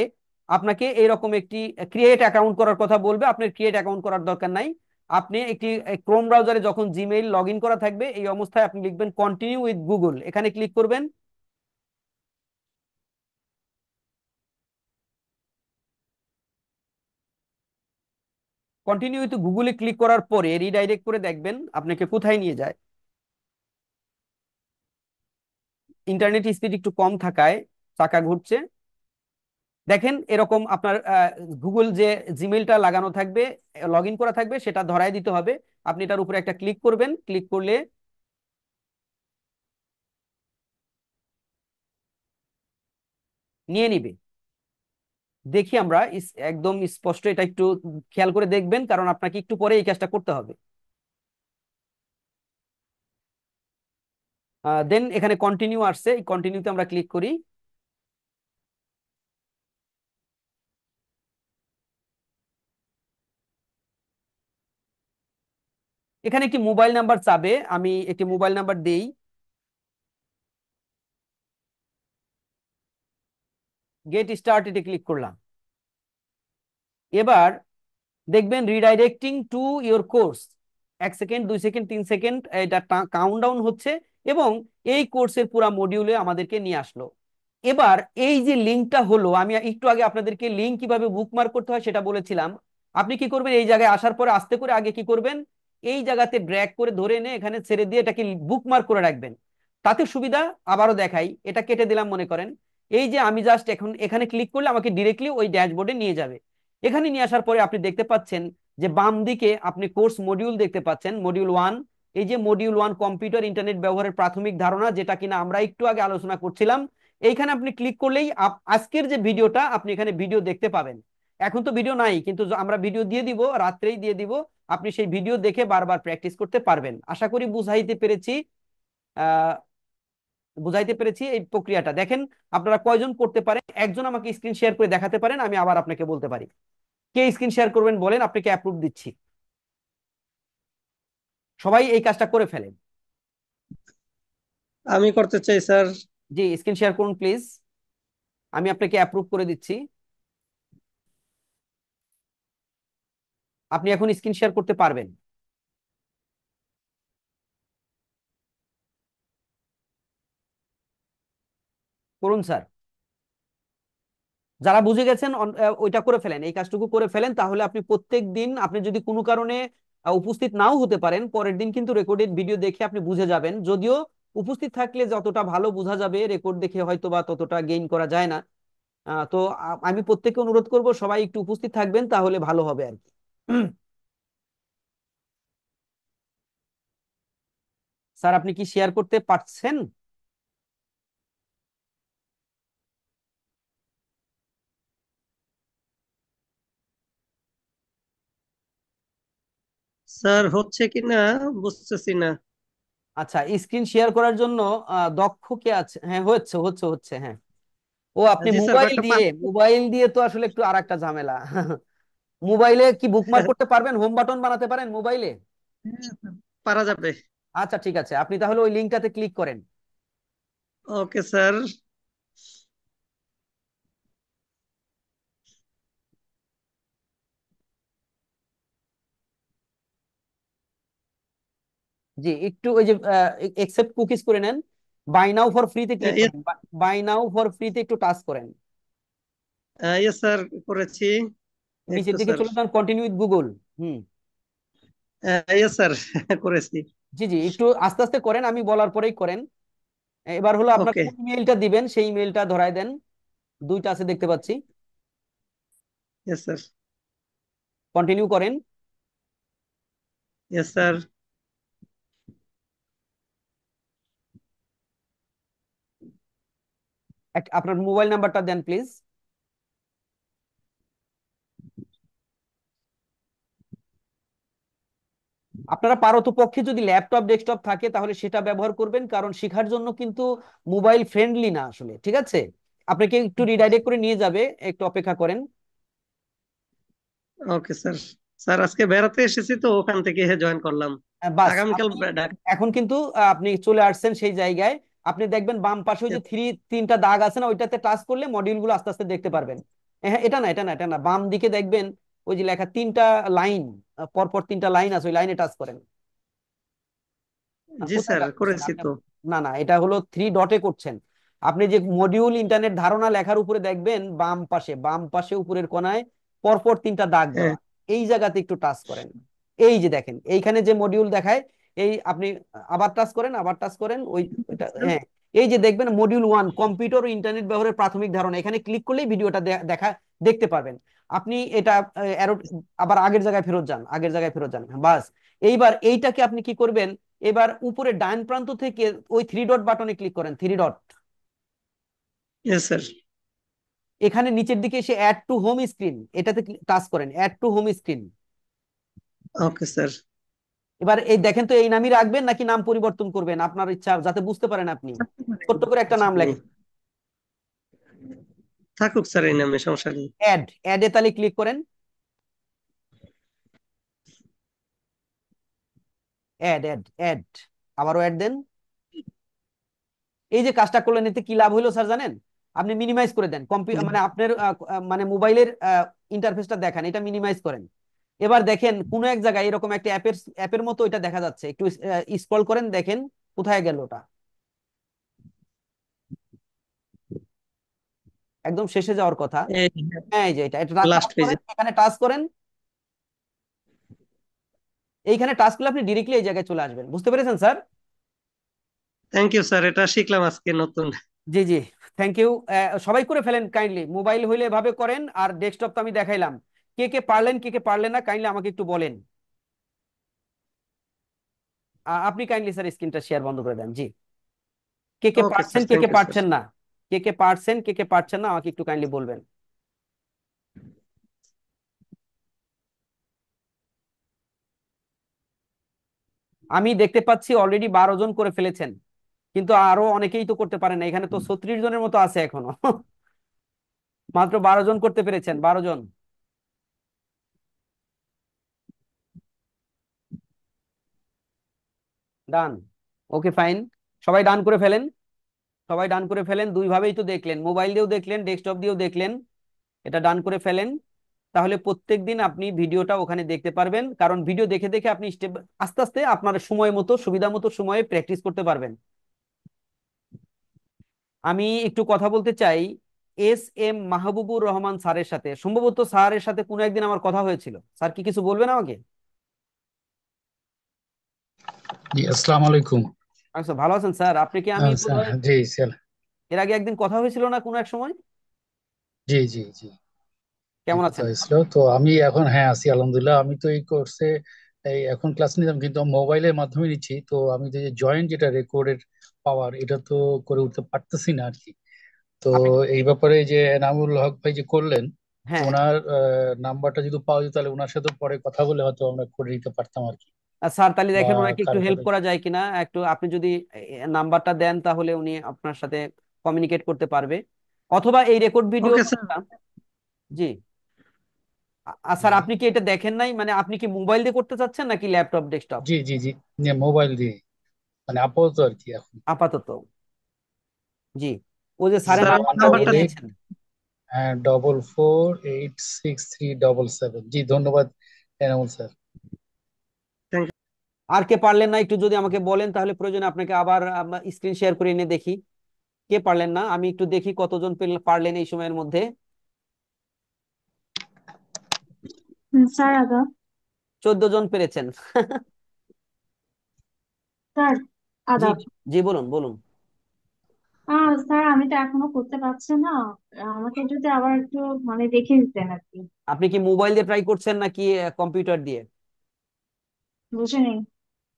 B: আপনাকে এইরকম একটি ক্রিয়েট অ্যাকাউন্ট করার কথা বলবে। আপনার ক্রিয়েট অ্যাকাউন্ট করার দরকার নাই। আপনি একটি ক্রোম ব্রাউজারে যখন জিমেইল লগ ইন করা থাকবে, এই অবস্থায় আপনি লিখবেন কন্টিনিউ উইথ গুগল, এখানে ক্লিক করবেন। কন্টিনিউ উইথ গুগলে ক্লিক করার পরে রিডাইরেক্ট করে দেখবেন আপনাকে কোথায় নিয়ে যায়। ইন্টারনেট স্পিড একটু কম থাকায় চাকা ঘুরছে। দেখেন, এরকম আপনার গুগল যে জিমেইলটা লাগানো থাকবে, লগ ইন করা থাকবে, সেটা ধরায় দিতে হবে। আপনি এটার উপরে একটা ক্লিক করবেন, ক্লিক করলে নিয়ে নিবে। দেখি আমরা একদম স্পষ্ট, এটা একটু খেয়াল করে দেখবেন, কারণ আপনাকে একটু পরে এই কাজটা করতে হবে। দেন এখানে কন্টিনিউ আসছে, এই কন্টিনিউতে আমরা ক্লিক করি। এখানে একটি মোবাইল নাম্বার চাবে, আমি একটি মোবাইল নাম্বার দেই। গেট স্টার্টেডে ক্লিক করলাম। এবার দেখবেন redirecting to your course, 1 second 2 second 3 second এটা কাউন্টডাউন হচ্ছে এবং এই কোর্সের পুরো মডিউলে আমাদেরকে নিয়ে আসলো। এবার এই যে লিঙ্কটা হলো, আমি একটু আগে আপনাদেরকে লিঙ্ক কিভাবে বুকমার্ক করতে হয় সেটা বলেছিলাম। আপনি কি করবেন, এই জায়গায় আসার পরে আস্তে করে আগে কি করবেন, এই জায়গাতে ড্র্যাগ করে ধরে এনে এখানে ছেড়ে দিয়ে এটাকে বুকমার্ক করে রাখবেন। তাতে সুবিধা, আবারও দেখাই, এটা কেটে দিলাম মনে করেন। এই যে আমি জাস্ট এখন এখানে ক্লিক করলে আমাকে ডিরেক্টলি ওই ড্যাশবোর্ডে নিয়ে যাবে। এখানে নিয়ে আসার পরে আপনি দেখতে পাচ্ছেন যে বাম দিকে আপনি কোর্স মডিউল দেখতে পাচ্ছেন, মডিউল 1। এই যে মডিউল 1 কম্পিউটার ইন্টারনেট ব্যবহারের প্রাথমিক ধারণা, যেটা কিনা আমরা একটু আগে আলোচনা করছিলাম। এইখানে আপনি ক্লিক করলেই আজকের যে ভিডিওটা আপনি এখানে ভিডিও দেখতে পাবেন। এখন তো ভিডিও নাই, কিন্তু আমরা ভিডিও দিয়ে দিব, রাত্রেই দিয়ে দিব। আপনি সেই ভিডিও দেখে বারবার প্র্যাকটিস করতে পারবেন। আশা করি বুঝাইতে পেরেছি। আহ বুঝাইতে পেরেছি এই প্রক্রিয়াটা। দেখেন আপনারা কয়জন করতে পারেন, একজন আমাকে স্ক্রিন শেয়ার করে দেখাতে পারেন, আমি আবার আপনাকে বলতে পারি। কে স্ক্রিন শেয়ার করবেন বলেন, আপনাকে অ্যাপ্রুভ দিচ্ছি। সবাই এই কাজটা করে ফেলেন।
C: আমি করতে চাই স্যার।
B: জি, স্ক্রিন শেয়ার করুন প্লিজ, আমি আপনাকে অ্যাপ্রুভ করে দিচ্ছি। আপনি এখন স্ক্রিন শেয়ার করতে পারবেন। করুন স্যার। যারা বুঝে গেছেন ওইটা করে ফেলেন, এই কাজটুকু করে ফেলেন, তাহলে আপনি প্রত্যেক দিন, আপনি যদি কোনো কারণে উপস্থিত নাও হতে পারেন, পরের দিন কিন্তু রেকর্ডেড ভিডিও দেখে আপনি বুঝে যাবেন। যদিও উপস্থিত থাকলে যতটা ভালো বোঝা যাবে, রেকর্ড দেখে হয়তো বা ততটা গেইন করা যায় না। তো আমি প্রত্যেককে অনুরোধ করব সবাই একটু উপস্থিত থাকবেন, তাহলে ভালো হবে আর কি। স্যার আপনি কি শেয়ার করতে পারছেন?
C: স্যার হচ্ছে কিনা বুঝতেছি না।
B: আচ্ছা, স্ক্রিন শেয়ার করার জন্য দক্ষ কে আছে? হ্যাঁ, হচ্ছে হচ্ছে হচ্ছে, হ্যাঁ। ও আপনি
C: জি স্যার,
B: মোবাইল
C: কয়েকটা
B: দিয়ে, মোবাইল দিয়ে তো আসলে একটু আর একটা ঝামেলা। মোবাইলে কি বুকমার্ক করতে পারবেন, হোম বাটন বানাতে পারেন মোবাইলে?
C: পারা যাবে।
B: আচ্ছা ঠিক আছে, আপনি তাহলে ওই লিঙ্কটাতে ক্লিক করেন।
C: ওকে স্যার।
B: জি, একটু ওই যে একসেপ্ট কুকিজ করে নেন। বাই নাও ফর ফ্রিতে ক্লিক করেন, বাই নাও ফর ফ্রিতে একটু টাচ করেন।
C: ইয়েস স্যার, করেছি।
B: নিচের
C: একটু
B: দিকে
C: স্যার।
B: চলে যান, continue with Google. Hmm.
C: Yes sir, করেছি।
B: জি জি, একটু আস্তে আস্তে করেন, আমি বলার পরেই করেন। এবার হলো আপনার
C: ওকে।
B: কোন ইমেলটা দিবেন সেই ইমেলটা ধরায় দেন। দুইটা আছে দেখতে পাচ্ছি।
C: Yes sir.
B: কন্টিনিউ করেন।
C: Yes sir.
B: আপনার মোবাইল নাম্বারটা দেন প্লিজ। আপনারা পারতপক্ষে যদি ল্যাপটপ ডেস্কটপ থাকে তাহলে সেটা ব্যবহার করবেন, কারণ শেখার জন্য কিন্তু মোবাইল ফ্রেন্ডলি না আসলে, ঠিক আছে? আপনাকে একটু রিডাইরেক্ট করে নিয়ে যাবে, একটু অপেক্ষা করেন।
C: Okay sir. স্যার আজকে বেড়াতে এসেছি তো, ওখান থেকে জয়েন করলাম।
B: বাস
C: আগামীকাল
B: আপনি এখন কিন্তু আপনি চলে আসছেন সেই জায়গায়। আপনি দেখবেন বাম পাশে ওই যে তিনটা দাগ আছে না, ওইটাতে টাচ করলে মডিউলগুলো আস্তে আস্তে দেখতে পারবেন। হ্যাঁ, এটা না এটা না এটা না, বাম দিকে দেখবেন ওই যে লেখা তিনটা লাইন, পরপর তিনটা লাইন আছে, ওই লাইনে টাচ করেন।
C: জি
B: কোথায়
C: স্যার,
B: টাচ করছেন
C: করেছি
B: আপনি?
C: তো।
B: না না, এটা হলো 3 ডটে করছেন। আপনি যে মডিউল ইন্টারনেট ধারণা লেখার উপরে দেখবেন বাম পাশে উপরের কোনায় পরপর তিনটা দাগ
C: হ্যাঁ।
B: দেওয়া, এই জায়গাতে একটু টাচ করেন। এই যে দেখেন এইখানে যে মডিউল দেখায়, এই আপনি আবার টাচ করেন, আবার টাচ করেন ওইটা, হ্যাঁ। এই যে দেখবেন মডিউল 1 কম্পিউটার ও ইন্টারনেট ব্যবহারের প্রাথমিক ধারণা, এখানে ক্লিক করলেই ভিডিওটা দেখতে পারবেন। আপনি এটা অ্যারো, আবার আগের জায়গায় ফেরত যান, আগের জায়গায় ফেরত যান, বাস। এইবার এইটাকে আপনি কি করবেন, এবার উপরে ডান প্রান্ত থেকে ওই 3 ডট বাটনে ক্লিক করেন, 3 ডট।
C: Yes sir.
B: এখানে নিচের দিকে এসে অ্যাড টু হোম স্ক্রিন, এটাতে টাচ করেন, add to home screen.
C: Okay sir.
B: এবার এই দেখেন তো, এই নামই রাখবেন নাকি নাম পরিবর্তন করবেন, আপনার ইচ্ছা, যাতে বুঝতে পারেন আপনি। ছোট্ট করে একটা নাম লেখেন।
C: থাকুক স্যার, এই নামে সমস্যা নেই।
B: অ্যাডে তাহলে ক্লিক করেন। অ্যাড অ্যাড অ্যাড, আবারও অ্যাড দেন। এই যে কাজটা করলেন এতে কি লাভ হলো স্যার জানেন? আপনি মিনিমাইজ করে দেন মানে আপনার মানে মোবাইলের ইন্টারফেসটা দেখান, এটা মিনিমাইজ করেন। এবার দেখেন কোন এক জায়গায় এরকম একটা অ্যাপের মতো এটা দেখা যাচ্ছে, একটু স্ক্রল করেন, দেখেন কোথায় গেল ওটা, একদম শেষে যাওয়ার কথা। হ্যাঁ এই যে এটা এটা টাচ
C: লাস্ট পেজে।
B: করেন, এখানে টাচ করেন, এইখানে টাচ করলে আপনি ডিরেক্টলি এই জায়গায় চলে আসবেন। বুঝতে পেরেছেন স্যার?
C: থ্যাংক ইউ স্যার, এটা শিখলাম আজকে নতুন।
B: জি জি, থ্যাংক ইউ। সবাই করে ফেলেন কাইন্ডলি, মোবাইল হইলে এভাবে করেন, আর ডেস্কটপ তো আমি দেখাইলাম। কে কে পারলেন কে কে পারলেন না কাইন্ডলি আমাকে একটু বলেন। আপনি কাইন্ডলি স্যার স্ক্রিনটা শেয়ার বন্ধ করে দেন। জি, কে কে
C: ওকে
B: পারছেন
C: স্যার,
B: কে
C: থ্যাংক
B: কে
C: ইউ স্যার।
B: পারছেন না, কে কে পারছেন কে কে পারছেন না আমাকে একটু কাইন্ডলি বলবেন। আমি দেখতে পাচ্ছি অলরেডি 12 জন করে ফেলেছেন, কিন্তু আরো অনেকেই তো করতে পারেন না, এখানে তো 36 জনের মতো আছে এখনো। মাত্র 12 জন করতে পেরেছেন, 12 জন। ডান, ওকে ফাইন, সবাই ডান করে ফেলেন, সবাই ডান করে ফেলেন। দুই ভাবেই তো দেখলেন, মোবাইল দিয়েও দেখলেন ডেস্কটপ দিয়েও দেখলেন, এটা ডান করে ফেলেন। তাহলে প্রত্যেকদিন আপনি ভিডিওটা ওখানে দেখতে পারবেন, কারণ ভিডিও দেখে দেখে আপনি স্টেপ আস্তে আস্তে আপনার সময় মতো সুবিধা মতো সময়ে প্র্যাকটিস করতে পারবেন। আমি একটু কথা বলতে চাই এস মাহবুবুর রহমান স্যারের সাথে, সম্ভবত স্যারের সাথে কোনো একদিন আমার কথা হয়েছিল। স্যার কি কিছু বলবেন আমাকে?
K: জি, আসসালামু আলাইকুম।
B: আচ্ছা, ভালো আছেন স্যার? আপনি কি, আমি বোধহয়
K: জি স্যার।
B: এর আগে একদিন কথা হয়েছিল না কোনো এক সময়?
K: জি জি জি, এই
B: কেমন
K: কথা
B: আছেন?
K: হয়েছিল তো। আমি এখন হ্যাঁ আছি আলহামদুলিল্লাহ। আমি তো এই কোর্সে এই এখন ক্লাস নিতাম, কিন্তু মোবাইলের মাধ্যমে নিচ্ছি। তো আমি যে জয়েন্ট যেটা রেকর্ডের পাওয়ার, এটা তো করে উঠতে পারতেছি না আর কি। তো
B: আপনি,
K: এই ব্যাপারে যে এনামুল হক ভাই যে করলেন,
B: হ্যাঁ হ্যাঁ।
K: ওনার নাম্বারটা যদি পাওয়া যেত তাহলে ওনার সাথে পরে কথা বলে হয়তো আমরা করে নিতে পারতাম আর কি।
B: স্যার তাহলে
K: বা
B: দেখেন ওনাকে একটু
K: কারোর
B: হেল্প
K: সাথে।
B: করা যায় কিনা, একটু আপনি যদি নাম্বারটা দেন তাহলে উনি আপনার সাথে কমিউনিকেট করতে পারবে, অথবা এই রেকর্ড ভিডিও।
C: Okay sir.
B: জি। স্যার আপনি কি এটা দেখেন নাই, মানে আপনি কি মোবাইল দিয়ে করতে চাচ্ছেন নাকি ল্যাপটপ ডেস্কটপ?
K: জি জি জি, মোবাইল দিয়ে মানে আপাতত আর কি এখন।
B: আপাতত। জি, ও যে স্যারের
C: স্যার আমার
B: নাম্বারটা দিয়ে
C: নাম্বারটা।
B: দিয়েছেন।
K: হ্যাঁ, 448637। জি ধন্যবাদ এনামুল স্যার।
C: Thank you.
B: আর কে পারলেন না একটু যদি আমাকে বলেন, তাহলে প্রয়োজনে আপনাকে আবার স্ক্রিন শেয়ার করে এনে দেখি। কে পারলেন না আমি একটু দেখি কতজন পারলেন এই সময়ের মধ্যে।
L: স্যার আদা।
B: 14 জন পেরেছেন।
L: স্যার
B: জি
L: আদাব।
B: জি, বলুন বলুন।
L: স্যার আমি তো এখনো করতে পারছি না। আমাকে যদি আবার একটু মানে দেখে দিতেন আর কি।
B: আপনি কি মোবাইল দিয়ে ট্রাই করছেন নাকি কম্পিউটার দিয়ে?
L: বুঝিনি।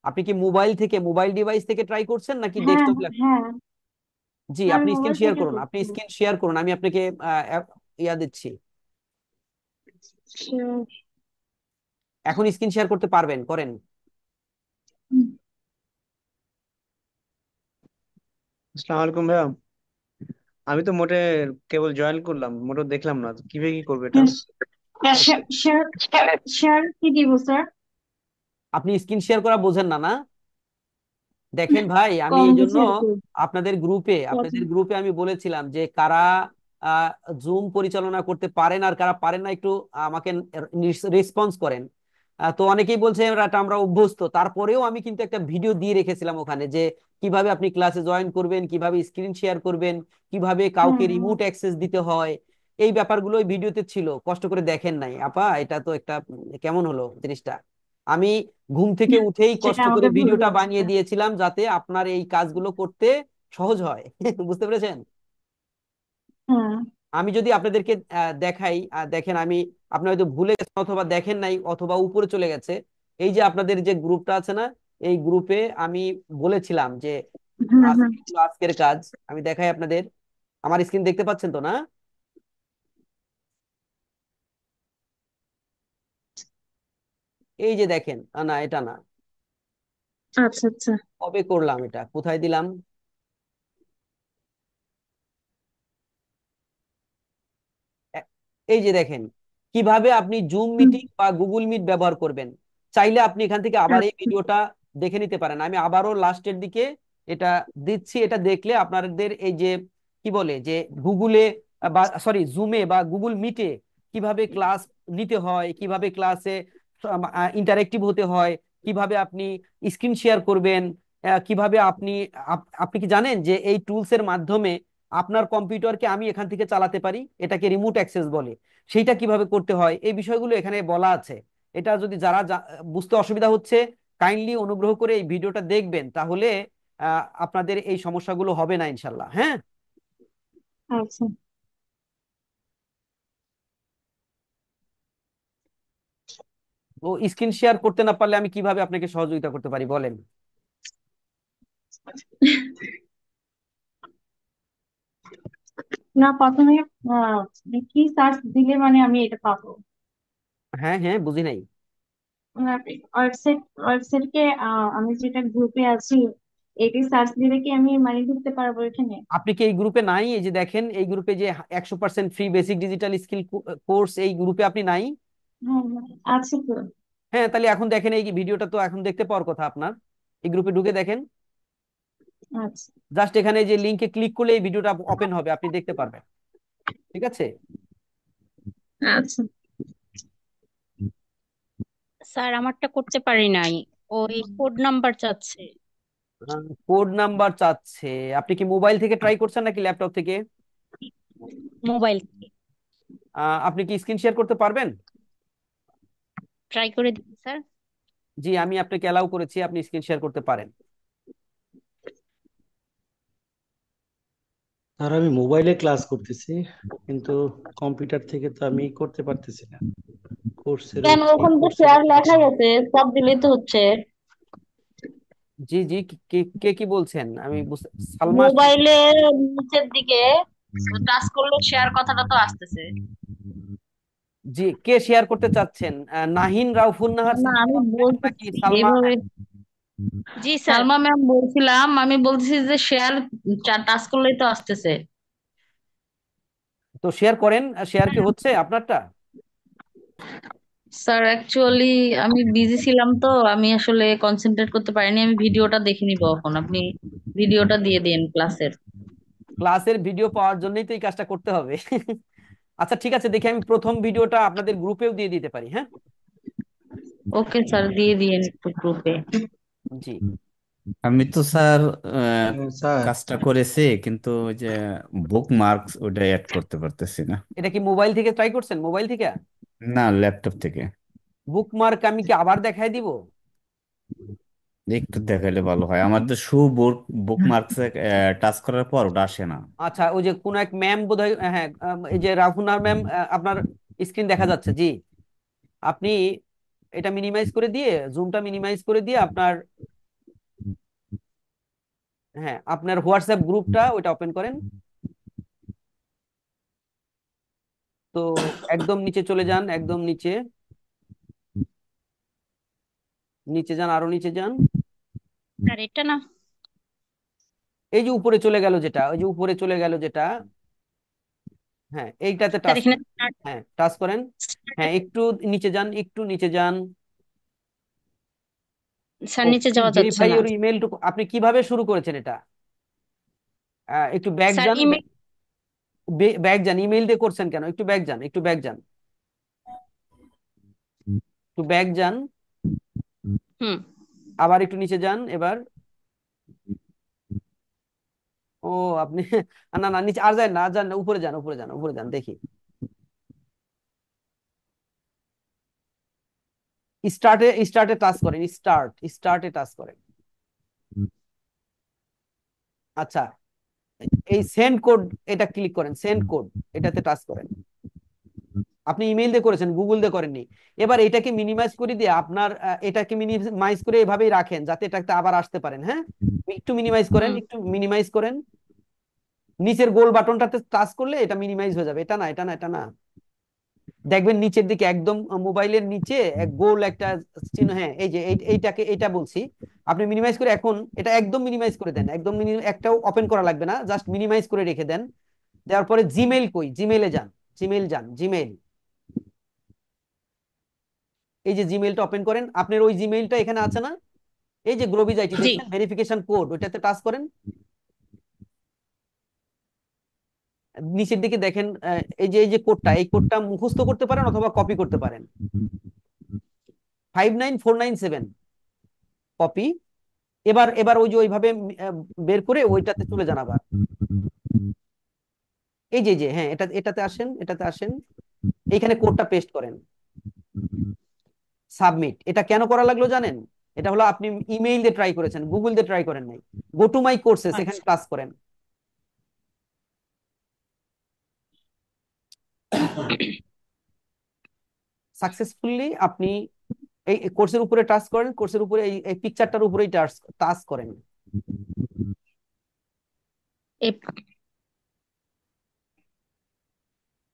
B: আপনি কি মোবাইল থেকে, মোবাইল ডিভাইস থেকে ট্রাই করছেন নাকি
L: হ্যাঁ
B: ডেস্কটপ?
L: হ্যাঁ।
B: জি,
L: হ্যাঁ আমি
B: আপনি স্ক্রিন
L: মোবাইল
B: শেয়ার
L: থেকে
B: করুন, আপনি
L: করছি।
B: স্ক্রিন শেয়ার করুন, আমি আপনাকে ইয়া দিচ্ছি।
L: Sure.
B: এখন স্ক্রিন শেয়ার করতে পারবেন, করেন।
L: হুম।
A: আসসালামু আলাইকুম ভাইয়া। আমি তো মোটে কেবল জয়েন করলাম, মোটে দেখলাম না কিভাবে কি করবে এটা।
L: শেয়ার শেয়ার কি দিব স্যার?
B: আপনি স্ক্রিন শেয়ার করা বোঝেন না না? দেখেন ভাই, আমি
L: কম
B: এই জন্য
L: বুঝি আর কি।
B: আপনাদের গ্রুপে আমি বলেছিলাম যে কারা জুম পরিচালনা করতে পারেন আর কারা পারেন না একটু আমাকে রেসপন্স করেন। তো অনেকেই বলছে এটা আমরা অভ্যস্ত, তারপরেও আমি কিন্তু একটা ভিডিও দিয়ে রেখেছিলাম ওখানে যে কিভাবে আপনি ক্লাসে জয়েন করবেন, কিভাবে স্ক্রিন শেয়ার করবেন, কিভাবে
L: হুম
B: কাউকে
L: হুম।
B: রিমোট অ্যাক্সেস দিতে হয়। এই ব্যাপারগুলো ওই ভিডিওতে ছিল, কষ্ট করে দেখেন নাই আপা, এটা তো একটা কেমন হলো জিনিসটা। আমি ঘুম থেকে উঠেই
L: সেটা
B: কষ্ট করে
L: আমাদের ভুল
B: ভিডিওটা
L: হয়েছে
B: বানিয়ে
L: স্যার।
B: দিয়েছিলাম যাতে আপনার এই কাজগুলো করতে সহজ হয়। বুঝতে পেরেছেন?
L: হ্যাঁ।
B: আমি যদি আপনাদেরকে দেখাই, দেখেন আমি, আপনি হয়তো ভুলে গেছেন অথবা দেখেন নাই অথবা উপরে চলে গেছে। এই যে আপনাদের যে গ্রুপটা আছে না, এই গ্রুপে আমি বলেছিলাম যে
L: হুম হুম।
B: আজকের কাজ আমি দেখাই আপনাদের। আমার স্ক্রিন দেখতে পাচ্ছেন তো না? এই যে দেখেন, না এটা না।
L: আচ্ছা আচ্ছা।
B: কবে করলাম এটা, কোথায় দিলাম? এ- এই যে দেখেন কিভাবে আপনি জুম মিটিং বা গুগল মিট ব্যবহার করবেন। চাইলে আপনি এখান থেকে আবার এই
L: আচ্ছা।
B: ভিডিওটা দেখে নিতে পারেন। আমি আবারও লাস্টের দিকে এটা দিচ্ছি, এটা দেখলে আপনাদের এই যে কি বলে যে গুগলে বা সরি জুমে বা গুগল মিটে কিভাবে ক্লাস নিতে হয়, কিভাবে ক্লাসে ইন্টারেক্টিভ হতে হয়, কিভাবে আপনি স্ক্রিন শেয়ার করবেন, কিভাবে আপনি কি জানেন যে এই টুলস এর মাধ্যমে আপনার কম্পিউটারকে আমি এখান থেকে চালাতে পারি, এটাকে রিমোট অ্যাক্সেস বলে। সেইটা কিভাবে করতে হয় এই বিষয়গুলো এখানে বলা আছে। এটা যদি যারা বুঝতে অসুবিধা হচ্ছে কাইন্ডলি অনুগ্রহ করে এই ভিডিওটা দেখবেন, তাহলে আপনাদের এই সমস্যাগুলো হবে না ইনশাল্লাহ। হ্যাঁ,
L: আচ্ছা।
B: ও স্ক্রিন শেয়ার করতে না পারলে আমি কিভাবে আপনাকে সহযোগিতা করতে পারি বলেন?
L: না, প্রথমে কি সার্চ দিলে মানে আমি এটা পাবো?
B: হ্যাঁ হ্যাঁ, বুঝি নাই।
L: ওয়েবসাইটকে আমি যেটা গ্রুপে আছি এটি সার্চ দিলে কি আমি মানে ঢুকতে পারবো এখানে?
B: আপনি কি এই গ্রুপে নাই? এই যে দেখেন এই গ্রুপে যে 100% free basic digital skill course, এই গ্রুপে আপনি নাই?
L: হ্যাঁ হ্যাঁ, আছে তো।
B: হ্যাঁ, তাহলে এখন দেখেন এই ভিডিওটা তো এখন দেখতে পাওয়ার কথা আপনার। এই গ্রুপে ঢুকে দেখেন,
L: আচ্ছা
B: জাস্ট এখানে যে লিংকে ক্লিক করলে এই ভিডিওটা ওপেন হবে, আপনি দেখতে পারবেন। ঠিক আছে?
L: আচ্ছা।
I: স্যার আমারটা করতে পারি নাই, ওই কোড নাম্বার চাচ্ছে।
B: কোড নাম্বার চাচ্ছে? আপনি কি মোবাইল থেকে ট্রাই করছেন নাকি ল্যাপটপ থেকে?
I: মোবাইল থেকে
B: আপনি কি স্ক্রিন শেয়ার করতে পারবেন?
I: ট্রাই করে দিচ্ছি স্যার।
B: জি, আমি আপনাকে অ্যালাউ করেছি, আপনি স্ক্রিন শেয়ার করতে পারেন।
A: আর আমি মোবাইলে ক্লাস করতেছি, কিন্তু কম্পিউটার থেকে তো আমি করতে পারতেছি না। কোর্সের
M: কেন, ওখানে তো
A: কোর্সের
M: শেয়ার লেখাই আছে, সব দিলেই তো হচ্ছে।
B: জি জি, কে কে কি বলছেন আমি সালমা?
M: মোবাইলের নিচের দিকে টাচ করলে শেয়ার কথাটা তো আসতেছে।
B: জি, কে শেয়ার করতে চাচ্ছেন? নাহিন রাউফুন নাহার
M: না, আমি
B: নাকি
M: বলতেছি
B: সালমা?
M: এইভাবে।
I: জি স্যার।
M: সালমা ম্যাম বলছিলাম, আমি বলতেছি যে শেয়ার টাচ করলেই তো আসতেছে।
B: তো শেয়ার করেন, শেয়ার কি হচ্ছে আপনারটা?
M: স্যার অ্যাকচুয়ালি আমি বিজি ছিলাম তো, আমি আসলে কনসেন্ট্রেট করতে পারিনি। আমি ভিডিওটা দেখে নিবো, এখন আপনি ভিডিওটা দিয়ে দিন ক্লাসের।
B: ক্লাসের ভিডিও পাওয়ার জন্যই তো এই কাজটা করতে হবে। আচ্ছা ঠিক আছে, দেখি আমি প্রথম ভিডিওটা আপনাদের গ্রুপেও দিয়ে দিতে পারি। হ্যাঁ,
M: ওকে স্যার, দিয়ে দিন একটু গ্রুপে।
B: জি।
J: আমি তো স্যার
A: স্যার,
J: কাজটা করেছি, কিন্তু ওই যে বুক মার্কস ওটা অ্যাড করতে পারতেছি না।
B: এটা কি মোবাইল থেকে ট্রাই করছেন? মোবাইল থেকে?
J: না, ল্যাপটপ থেকে।
B: বুকমার্ক আমি কি আবার দেখাই দিব?
J: একটু দেখাইলে ভালো হয়, আমার তো বুক মার্কস টাচ করার পর ওটা আসে না।
B: আচ্ছা, ওই যে কোন এক ম্যাম বোধহয়, হ্যাঁ, এই যে রাহুনার ম্যাম, আপনার স্ক্রিন দেখা যাচ্ছে। জি, আপনি এটা মিনিমাইজ করে দিয়ে, জুমটা মিনিমাইজ করে দিয়ে আপনার, হ্যাঁ, আপনার হোয়াটসঅ্যাপ গ্রুপটা ওইটা ওপেন করেন। তো একদম নিচে চলে যান, একদম নিচে, নিচে যান, আরো নিচে যান।
I: স্যার এটা না।
B: এই যে উপরে চলে গেল যেটা, ওই যে উপরে চলে গেল যেটা, হ্যাঁ এইটাতে
I: স্যার
B: টাচ
I: এখানে
B: করেন। হ্যাঁ, টাচ করেন। হ্যাঁ, একটু নিচে যান, একটু নিচে যান।
I: স্যার
B: ও,
I: নিচে যাওয়া যাচ্ছে
B: ভেরিফাই
I: না।
B: ইউর ইমেল টু, আপনি কিভাবে শুরু করেছেন এটা? একটু ব্যাক
I: স্যার
B: যান,
I: ইমেল।
B: ব্যাক যান। ইমেল দিয়ে করছেন কেন? একটু ব্যাক যান, একটু ব্যাক যান, একটু ব্যাক যান।
I: হুম।
B: আবার একটু নিচে যান এবার। ও আপনি না না, নিচে আর যান না, আর যান না, উপরে যান, উপরে যান, উপরে যান, দেখি। স্টার্টে টাচ করেন, স্টার্টে টাচ করেন। আচ্ছা, এই সেন্ড কোড, এটা ক্লিক করেন, সেন্ড কোড, এটাতে টাচ করেন। আপনি ইমেল দিয়ে করেছেন, গুগল দিয়ে করেননি। এবার এটাকে মিনিমাইজ করে দিয়ে আপনার এটাকে মিনিমাইজ করে এভাবেই রাখেন যাতে এটাতে আবার আসতে পারেন। হ্যাঁ, একটু মিনিমাইজ করেন,
I: হুম।
B: একটু মিনিমাইজ করেন। নিচের গোল বাটনটাতে টাচ করলে এটা মিনিমাইজ হয়ে যাবে। এটা না, এটা না, এটা না, দেখবেন নিচের দিকে একদম মোবাইলের নিচে এক গোল একটা চিহ্ন। হ্যাঁ, এই যে এইটাকে, এটা বলছি। আপনি মিনিমাইজ করে এখন এটা একদম মিনিমাইজ করে দেন, একদম একটাও ওপেন করা লাগবে না, জাস্ট মিনিমাইজ করে রেখে দেন। দেওয়ার পরে জিমেইল কই, জিমেইলে যান, জিমেইল যান, জিমেইল। এই যে জিমেইলটা ওপেন করেন, আপনার ওই জিমেইলটা এখানে আছে না? এই যে গ্লোবিজ আইটি
I: জি।
B: দেখছেন ভেরিফিকেশন কোড, ওইটাতে টাচ করেন। নিচের দিকে দেখেন এই যে কোডটা, এই কোডটা মুখস্থ করতে পারেন অথবা কপি করতে পারেন। 59497 কপি। এবার এবার ওই যে ওইভাবে বের করে ওইটাতে চলে যান আবার। এই যে হ্যাঁ, এটাতে আসেন, এটাতে আসেন, এইখানে কোডটা পেস্ট করেন, সাবমিট। এটা কেন করা লাগলো জানেন? এটা হলো আপনি ইমেইল দিয়ে ট্রাই করেছেন, গুগল দিয়ে ট্রাই করেন নাই। গো টু মাই কোর্সেস, এখানে
I: আচ্ছা।
B: ক্লাস করেন। সাকসেসফুলি আপনি এই কোর্সের উপরে টাচ করেন, কোর্সের উপরে এই পিকচারটার উপরেই টাচ টাচ করেন।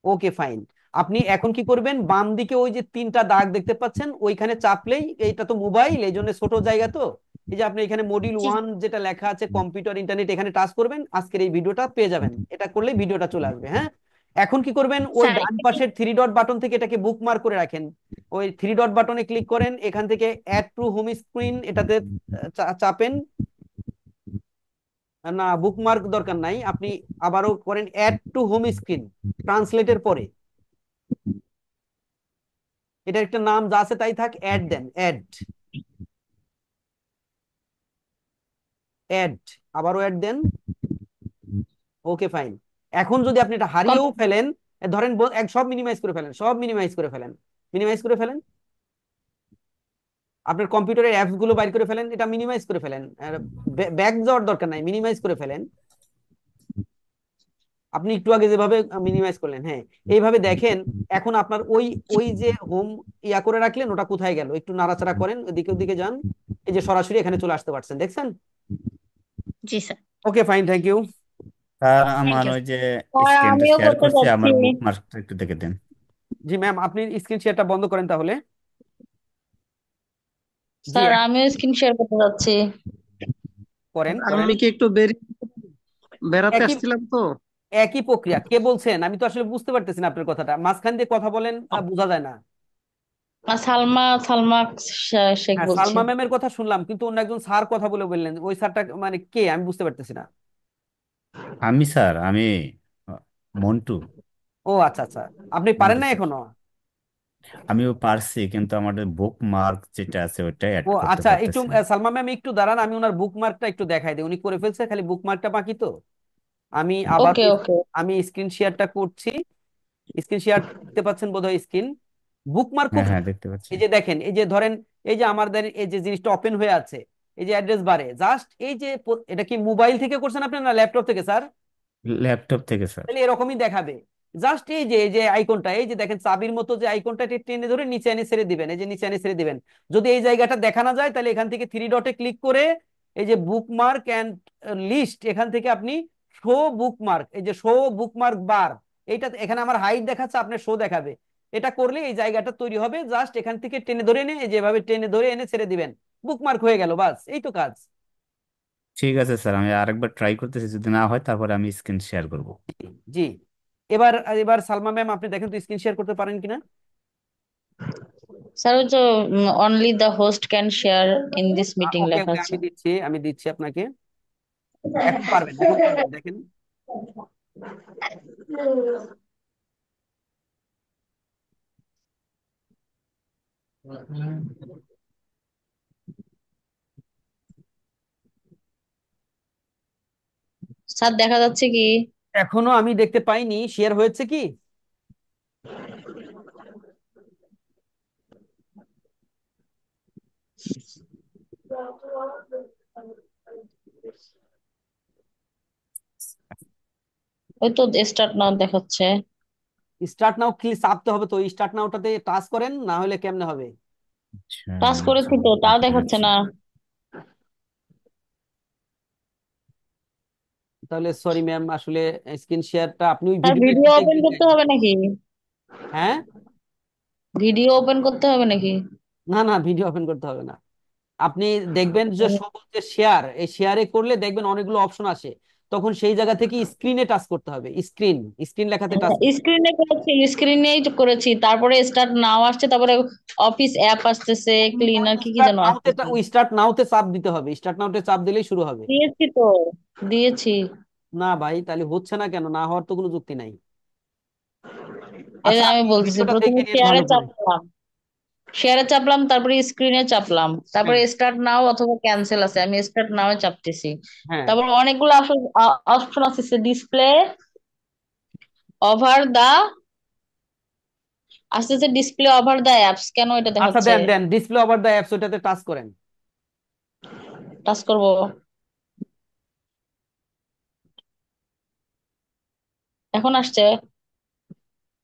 B: Okay fine. আপনি এখন কি করবেন, বাম দিকে ওই যে তিনটা দাগ দেখতে পাচ্ছেন, ওইখানে চাপলেই, এইটা তো মোবাইল এই জন্য ছোট জায়গা তো, এই যে আপনি এখানে মডিউল
I: জি।
B: 1 যেটা লেখা আছে কম্পিউটার ইন্টারনেট, এখানে টাচ করবেন, আজকের এই ভিডিওটা পেয়ে যাবেন। এটা করলেই ভিডিওটা চলে আসবে। হ্যাঁ, এখন কি করবেন, ওই
I: স্যার
B: ডান পাশের থ্রি ডট বাটন থেকে এটাকে বুকমার্ক করে রাখেন। ওই থ্রি ডট বাটনে ক্লিক করেন, এখান থেকে অ্যাড টু হোম স্ক্রিন এটাতে চাপেন। না, বুকমার্ক দরকার নাই, আপনি আবারও করেন অ্যাড টু হোম স্ক্রিন, ট্রান্সলেটের পরে এটার একটা নাম যা আছে তাই থাক, অ্যাড দেন, অ্যাড, অ্যাড, আবারও অ্যাড দেন। Okay fine. এখন যদি আপনি এটা হারিয়েও ফেলেন, ধরেন সব মিনিমাইজ করে ফেলেন, সব মিনিমাইজ করে ফেলেন, মিনিমাইজ করে ফেলেন, আপনার কম্পিউটারের অ্যাপস গুলো বাইর করে ফেলেন, এটা মিনিমাইজ করে ফেলেন, ব্যাক যাওয়ার দরকার নাই, মিনিমাইজ করে ফেলেন। আপনি একটু আগে যেভাবে মিনিমাইজ করলেন, হ্যাঁ এইভাবে দেখেন। এখন আপনার ওই ওই যে হোম ইয়া করে রাখলেন, ওটা কোথায় গেল? একটু নাড়াচাড়া করেন, ওদিকে ওদিকে যান, এই যে সরাসরি এখানে চলে আসতে পারছেন, দেখছেন?
I: জি sir.
B: Okay fine, thank you.
J: Sir
I: thank
J: আমার
I: ইউ।
J: ওই যে
M: স্যার
J: স্ক্রিনটা
M: আমিও
J: শেয়ার
M: করতে
J: করছি,
M: চাচ্ছি।
J: আমার বুকমার্কটা একটু দেখে দেন।
B: জি ম্যাম, আপনি স্ক্রিন শেয়ারটা বন্ধ করেন তাহলে। জি
M: স্যার আমিও স্ক্রিন শেয়ার করতে চাচ্ছি।
B: করেন করেন।
C: আমি কি একটু বেড়াতে
B: একই
C: আসছিলাম তো।
B: একই প্রক্রিয়া। কে বলছেন? আমি তো আসলে বুঝতে পারতেছি না আপনার কথাটা, মাঝখান দিয়ে কথা বলেন, বোঝা যায় না।
M: সালমা সালমা শেখ
B: হ্যাঁ,
M: বলছি।
B: সালমা ম্যামের কথা শুনলাম, কিন্তু অন্য একজন স্যার কথা বলে বললেন, ওই স্যারটা মানে কে আমি বুঝতে পারতেছি না।
J: আমি স্যার, আমি মন্টু,
B: ও আচ্ছা আচ্ছা, আপনি পারেন
J: মন্টু
B: না
J: স্যার।
B: এখনো?
J: আমিও পারছি, কিন্তু আমাদের বুকমার্ক যেটা আছে ওইটাই অ্যাড
B: ও
J: করতে
B: আচ্ছা, একটু
J: পারতেছি না।
B: সালমা ম্যাম একটু দাঁড়ান, আমি ওনার বুকমার্কটা একটু দেখাই দিই। উনি করে ফেলছে, খালি বুকমার্কটা বাকি তো। আমি আবার
M: ওকে ওকে।
B: আমি স্ক্রিন শেয়ারটা করছি। স্ক্রিন শেয়ার দেখতে পাচ্ছেন বোধহয় স্ক্রিন। বুকমার্ক খুব,
J: হ্যাঁ হ্যাঁ, দেখতে পাচ্ছি।
B: এই যে দেখেন, এই যে ধরেন, এই যে আমাদের এই যে জিনিসটা ওপেন হয়ে আছে, এই যে অ্যাড্রেস বারে জাস্ট এই যে এটা কি মোবাইল থেকে করছেন আপনি না ল্যাপটপ থেকে স্যার?
J: ল্যাপটপ থেকে স্যার।
B: তাহলে এরকমই দেখাবে। জাস্ট এই যে আইকনটা, এই যে দেখেন চাবির মতো যে আইকনটা, এটা টেনে ধরে নিচে এনে ছেড়ে দিবেন, এই যে নিচে এনে ছেড়ে দিবেন। যদি এই জায়গাটা দেখানো যায়, তাহলে এখান থেকে থ্রি ডটে ক্লিক করে এই যে বুকমার্ক এন্ড লিস্ট, এখান থেকে আপনি শো বুকমার্ক, এই যে শো বুকমার্ক বার, এইটা এখানে আমার হাইট দেখাচ্ছে, আপনার শো দেখাবে। এটা করলে এই জায়গাটা তৈরি হবে, জাস্ট এখান থেকে টেনে ধরে এনে যেভাবে টেনে ধরে এনে ছেড়ে দিবেন, বুকমার্ক হয়ে গেল, বাস এই তো কাজ।
J: ঠিক আছে স্যার, আমি আরেকবার ট্রাই করতেছি, যদি না হয় তারপরে আমি স্ক্রিন শেয়ার করব।
B: জি। এবার এবার সালমা ম্যাম আপনি দেখেন তো স্ক্রিন শেয়ার করতে পারেন কিনা।
M: স্যার ওই যে only the host can share in this meeting
B: okay
M: লেখা
B: ওকে,
M: আছে।
B: আমি দিচ্ছি আপনাকে। এখন পারবেন, এখন পারবেন, দেখেন।
M: স্যার দেখা যাচ্ছে কি?
B: এখনো আমি দেখতে পাইনি, শেয়ার হয়েছে কি?
M: ওই তো স্টার্ট নাও দেখাচ্ছে।
B: স্টার্ট নাও চাপতে হবে তো, স্টার্ট নাওটাতে টাচ করেন, না হলে কেমনে হবে?
J: আচ্ছা,
M: টাচ করেছি তো, তাও
J: দেখতে
M: দেখাচ্ছে
J: পাচ্ছি।
M: না।
B: তাহলে সরি ম্যাম, আসলে স্ক্রিন শেয়ারটা আপনি ওই
M: স্যার
B: ভিডিও
M: ভিডিও
B: একটু
M: ওপেন
B: দেখবেন
M: করতে হবে নাকি?
B: হ্যাঁ,
M: ভিডিও ওপেন করতে হবে নাকি?
B: না না, ভিডিও ওপেন করতে হবে না। আপনি দেখবেন যে সব যে শেয়ার, এই শেয়ারে করলে দেখবেন অনেকগুলো অপশন আসে। তখন সেই জায়গা থেকে স্ক্রিনে টাচ করতে হবে, স্ক্রিন স্ক্রিন লেখাতে টাচ করতে হবে।
M: স্ক্রিনে করেছি, স্ক্রিনেই তো করেছি, তারপরে স্টার্ট নাও আসছে, তারপরে অফিস অ্যাপ আসতেছে, ক্লিনার কি কি
B: স্টার্ট
M: যেন
B: নাওতে,
M: আসতেছে।
B: ওই স্টার্ট নাওতে চাপ দিতে হবে, স্টার্ট নাওতে চাপ দিলেই শুরু হবে।
M: দিয়েছি তো, দিয়েছি।
B: না ভাই, তাহলে হচ্ছে না কেন? না হওয়ার তো কোনো যুক্তি নাই।
M: এই যে
B: আচ্ছা,
M: আমি
B: আপনি
M: বলতেছি,
B: ভিডিওটা
M: প্রথমে
B: দেখে নিন
M: শেয়ারে
B: ভালো করে।
M: চাপলাম, শেয়ারে চাপলাম, তারপরে স্ক্রিনে চাপলাম, তারপরে
B: হ্যাঁ,
M: স্টার্ট নাও অথবা ক্যান্সেল আছে, আমি স্টার্ট নাও চাপতেছি।
B: হ্যাঁ।
M: তারপর অনেকগুলো অপশন আছে, ডিসপ্লে ওভার দা আসতেছে, ডিসপ্লে ওভার দা অ্যাপস, কেন এটা
B: আচ্ছা,
M: দেখাচ্ছে?
B: দেন দেন ডিসপ্লে ওভার দ্য অ্যাপস, ওটাতে টাচ করেন।
M: টাচ করব? এখন আসছে?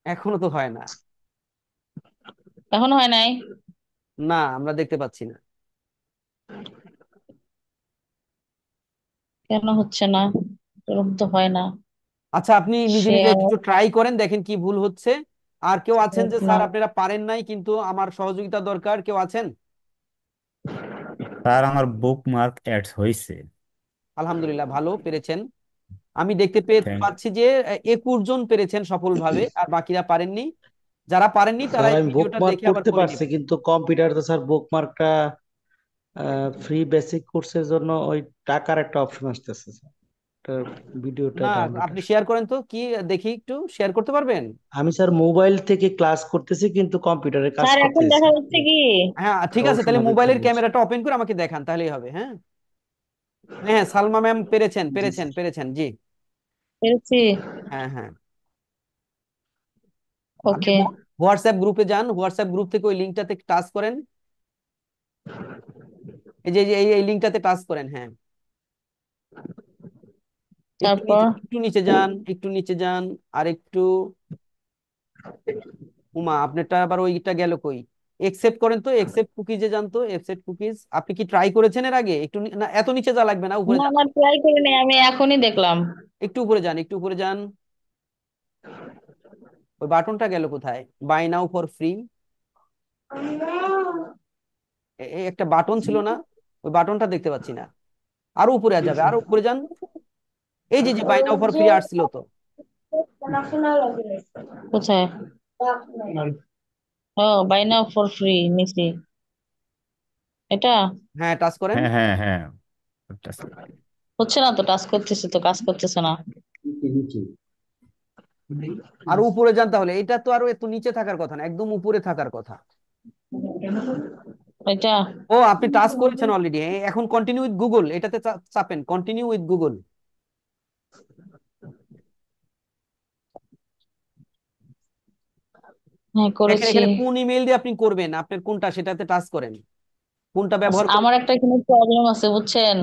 B: এখনো তো হয় না।
M: এখন হয় নাই?
B: না, আমরা দেখতে পাচ্ছি না।
M: কেন হচ্ছে না? এরকম তো হয় না।
B: আচ্ছা, আপনি নিজে নিজে
M: শেয়ার
B: একটু ট্রাই করেন, দেখেন কি ভুল হচ্ছে। আর কেউ আছেন যে স্যার আপনারা পারেন নাই কিন্তু আমার সহযোগিতা দরকার, কেউ আছেন?
J: স্যার আমার বুকমার্ক অ্যাড হয়েছে।
B: আলহামদুলিল্লাহ, ভালো পেরেছেন। আমি দেখতে
J: থ্যাংক
B: পাচ্ছি যে 21 জন পেরেছেন সফলভাবে, আর বাকিরা পারেননি। যারা পারেননি তারা
N: স্যার
B: এই
N: আমি
B: ভিডিওটা
N: বুকমার্ক
B: দেখে আবার
N: করতে
B: করে
N: পারছি,
B: নেবেন।
N: কিন্তু কম্পিউটার তো স্যার বুকমার্কটা ফ্রি বেসিক কোর্সের জন্য ওই টাকার একটা অপশন আসতেছে স্যার, ওটার ভিডিওটা
B: না,
N: ডাউনলোড।
B: আপনি শেয়ার করেন তো, কি দেখি একটু শেয়ার করতে পারবেন?
N: আমি স্যার মোবাইল থেকে ক্লাস করতেছি কিন্তু কম্পিউটারে কাজ
M: স্যার এখন
N: করতেছি
M: দেখা
N: স্যার,
M: যাচ্ছে কি?
B: হ্যাঁ, ঠিক আছে,
N: সমস্যা
B: তাহলে
N: না দেখতে
B: মোবাইলের
N: বলছি।
B: ক্যামেরাটা ওপেন করে আমাকে দেখান, তাহলেই হবে। হ্যাঁ, হ্যাঁ, সালমা ম্যাম পেরেছেন,
N: জি
B: পেরেছেন,
N: স্যার।
B: পেরেছেন, জি।
M: পেরেছি।
B: হ্যাঁ, হ্যাঁ। আপনি
M: ওকে।
B: হোয়াটসঅ্যাপ গ্রুপে যান, হোয়াটসঅ্যাপ গ্রুপ থেকে ওই লিঙ্কটাতে টাচ করেন। এই লিঙ্কটাতে টাচ করেন, হ্যাঁ। একটু
M: তারপর
B: নিচে, একটু নিচে যান, একটু নিচে যান, আর একটু। উমা, আপনারটা আবার ওইটা গেল কই? একসেপ্ট করেন তো, একসেপ্ট কুকিজে যান তো, একসেপ্ট কুকিজ। আপনি কি ট্রাই করেছেন এর আগে? একটু না, এত নিচে যা লাগবে না, উপরে
M: না,
B: যান।
M: না, ট্রাই করিনি, আমি এখনই দেখলাম।
B: একটু উপরে যান, একটু উপরে যান। ওই বাটনটা গেল কোথায়? বাই নাও ফর ফ্রি, একটা বাটন ছিল না? ওই বাটনটা দেখতে পাচ্ছি না। আরো উপরে যাবে, আরো উপরে যান। এই যে যে বাই নাও ফর ফ্রি আসছিল তো।
M: কোথায়? ও, বাই নাও ফর ফ্রি নিছি, এটা
B: হ্যাঁ, টাচ করেন।
J: হ্যাঁ, হ্যাঁ, হ্যাঁ।
M: হচ্ছে না তো, টাচ করতেছে তো, কাজ করতেছে না।
B: আরো উপরে যান, তাহলে এটা তো আরো এত নিচে থাকার কথা না, একদম উপরে থাকার কথা।
M: এটা
B: ও, আপনি টাচ করেছেন অলরেডি। এখন কন্টিনিউ উইথ গুগল, এটাতে চাপেন, কন্টিনিউ উইথ গুগল।
M: হ্যাঁ,
B: দেখেন
M: করেছি।
B: এখানে কোন ইমেল দিয়ে আপনি করবেন, আপনার কোনটা, সেটাতে টাচ করেন, কোনটা ব্যবহার
M: আমার
B: করবেন।
M: একটা এখানে প্রবলেম আছে বুঝছেন,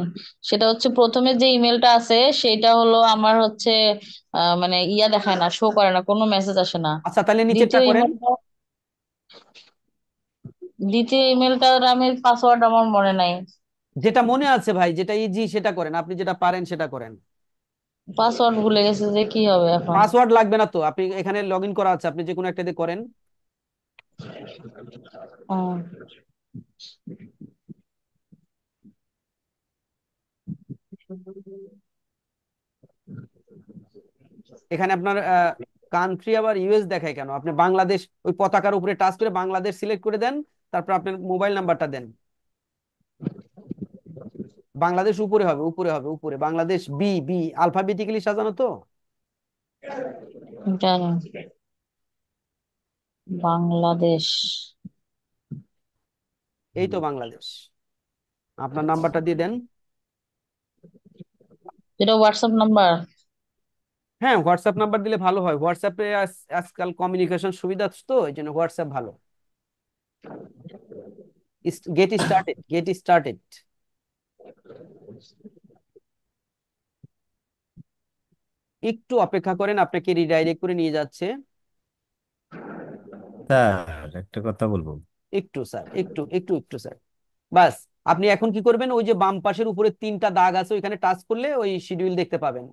M: সেটা হচ্ছে প্রথমে যে ইমেলটা আছে সেটা হলো আমার হচ্ছে মানে ইয়া দেখায় না, শো করে না, কোনো মেসেজ আসে না।
B: আচ্ছা, তাহলে নিচেরটা
M: দ্বিতীয়
B: করেন।
M: ইমেলটা দ্বিতীয় ইমেলটার আমি পাসওয়ার্ড আমার মনে নাই।
B: যেটা মনে আছে ভাই, যেটা ইজি সেটা করেন, আপনি যেটা পারেন সেটা করেন।
M: পাসওয়ার্ড ভুলে গেছে, যে কি হবে এখন?
B: পাসওয়ার্ড লাগবে না তো, আপনি এখানে লগ ইন করা আছে, আপনি যে কোনো একটা দিয়ে করেন।
M: ও,
B: এখানে আপনার কান্ট্রি আবার ইউএস দেখায় কেন? আপনি বাংলাদেশ, ওই পতাকার উপরে টাচ করে বাংলাদেশ সিলেক্ট করে দেন, তারপর আপনার মোবাইল নাম্বারটা দেন। বাংলাদেশ উপরে হবে, উপরে হবে, উপরে বাংলাদেশ, বি বি আলফাবেটিক্যালি সাজানো তো।
M: জানি। বাংলাদেশ।
B: এই তো বাংলাদেশ, আপনার নাম্বারটা দিয়ে দেন।
M: এটা হোয়াটসঅ্যাপ নাম্বার?
B: হ্যাঁ, হোয়াটসঅ্যাপ নাম্বার দিলে ভালো হয়, হোয়াটসঅ্যাপে আজকাল কমিউনিকেশন সুবিধা আছে তো, এই জন্য হোয়াটসঅ্যাপ ভালো। Get started, get started. একটু অপেক্ষা করেন, আপনাকে রিডাইরেক্ট করে নিয়ে যাচ্ছে।
J: স্যার একটা কথা বলবো।
B: একটু স্যার, একটু একটু একটু স্যার, বাস। আপনি এখন কি করবেন, ওই যে বাম পাশের উপরে 3টা দাগ আছে, ওইখানে টাচ করলে ওই শিডিউল দেখতে পাবেন।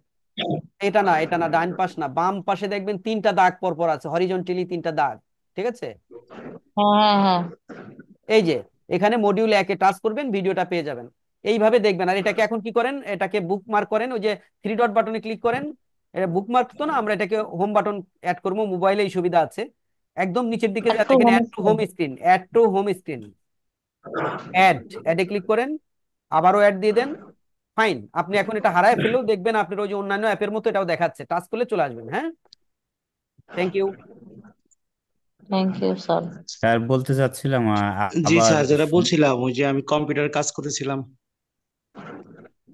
B: এটা না, এটা না, ডান পাশ না, বাম পাশে দেখবেন 3টা দাগ পর পর আছে, হরিজন্টালি 3টা দাগ। ঠিক আছে?
M: হ্যাঁ, হ্যাঁ, হ্যাঁ।
B: এই যে এখানে মডিউল 1-এ টাচ করবেন, ভিডিওটা পেয়ে যাবেন। এইভাবে দেখবেন। আর এটাকে এখন কি করেন, এটাকে বুকমার্ক করেন, ওই যে 3 ডট বাটনে ক্লিক করেন। এটা বুকমার্ক তো না, আমরা এটাকে হোম বাটন অ্যাড করবো, মোবাইলে এই সুবিধা আছে। একদম নিচের দিকে যা
L: একটু
B: দেখেন
L: home
B: add to home
L: screen.
B: Screen, add to home screen, অ্যাডে ক্লিক করেন, আবারও অ্যাড দিয়ে দেন। ফাইন, আপনি এখন এটা হারায় ফেলেও দেখবেন আপনার ওই যে অন্যান্য অ্যাপের মতো এটাও দেখাচ্ছে, টাচ করলে চলে আসবেন। হ্যাঁ, thank you.
M: Thank you sir.
J: Sir বলতে চাচ্ছিলাম
N: জি
J: আবার
N: স্যার, যেটা বলছিলাম ওই যে আমি কম্পিউটারে কাজ করতেছিলাম।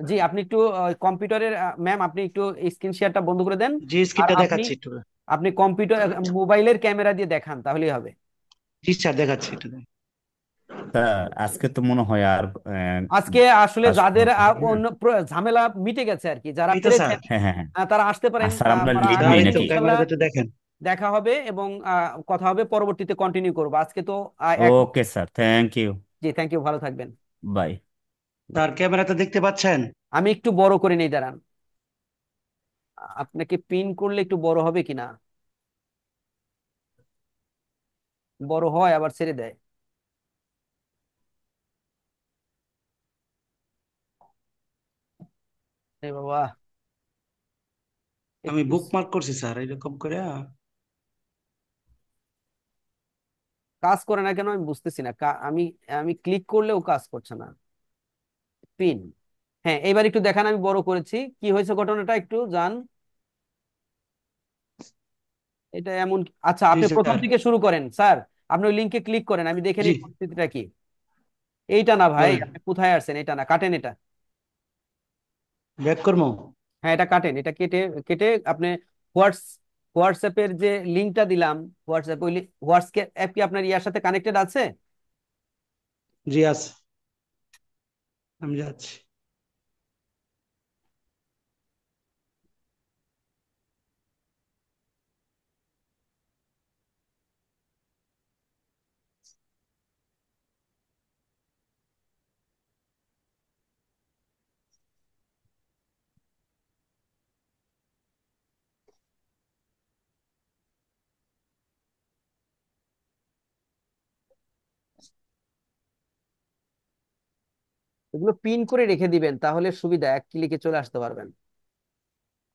B: জি, আপনি একটু কম্পিউটারের ম্যাম, আপনি একটু স্ক্রিন শেয়ারটা বন্ধ করে দেন।
N: জি,
B: আর
N: স্ক্রিনটা
B: আপনি
N: দেখাচ্ছি একটু।
B: আপনি কম্পিউটার মোবাইলের ক্যামেরা দিয়ে দেখান, তাহলেই হবে।
N: জি স্যার, দেখাচ্ছি একটু।
J: স্যার আজকে তো মনে হয় আর
B: আজকে আসলে
J: কাজ
B: যাদের
J: হবে না।
B: অন্য ঝামেলা মিটে গেছে আর কি, যারা
N: এই তো স্যার।
B: পেরেছেন
J: হ্যাঁ হ্যাঁ হ্যাঁ।
B: তারা আসতে পারেন।
J: স্যার আমরা
B: আমরা
J: লিড
N: স্যার
J: নেই
N: এই তো
B: আজকে
J: নাকি?
B: ইনশাল্লাহ
N: ক্যামেরাতে একটু দেখেন।
B: দেখা হবে এবং কথা হবে, পরবর্তীতে কন্টিনিউ করবো। আজকে তো
J: ওকে স্যার, থ্যাংক ইউ।
B: জি, থ্যাংক ইউ, ভালো থাকবেন।
J: বাই।
N: স্যার ক্যামেরাতে দেখতে পাচ্ছেন?
B: আমি একটু বড় করে নেই, দাঁড়ান। আপনাকে পিন করলে একটু বড় হবে কিনা, বড় হয় আবার ছেড়ে দেয়। এ বাবা,
N: আমি
B: একটু
N: বুকমার্ক করছি স্যার এরকম করে।
B: কাজ করে না কেন আমি বুঝতেছি না। আমি আমি ক্লিক করলেও কাজ করছে না পিন। হ্যাঁ, এবার একটু দেখান, আমি বড় করেছি, কি হয়েছে ঘটনাটা একটু জান। এটা এমন আচ্ছা,
N: জি
B: আপনি প্রথম
N: স্যার।
B: থেকে শুরু করেন স্যার। আপনি ওই লিঙ্কে ক্লিক করেন, আমি দেখে
N: জি,
B: নিই পরিস্থিতিটা কি। এইটা না ভাই,
N: বলেন।
B: আপনি কোথায় আসছেন, এটা না, কাটেন এটা।
N: ব্যাক করবো?
B: হ্যাঁ, এটা কাটেন, এটা কেটে কেটে আপনি হোয়াটস হোয়াটসঅ্যাপের যে লিঙ্কটা দিলাম, হোয়াটসঅ্যাপ ওই হোয়াটসঅ্যাপ কি আপনার ইয়ার সাথে কানেক্টেড আছে?
N: জি আছে, আমি যাচ্ছি।
B: এগুলো পিন করে রেখে দিবেন, তাহলে সুবিধা, এক ক্লিকে চলে আসতে পারবেন।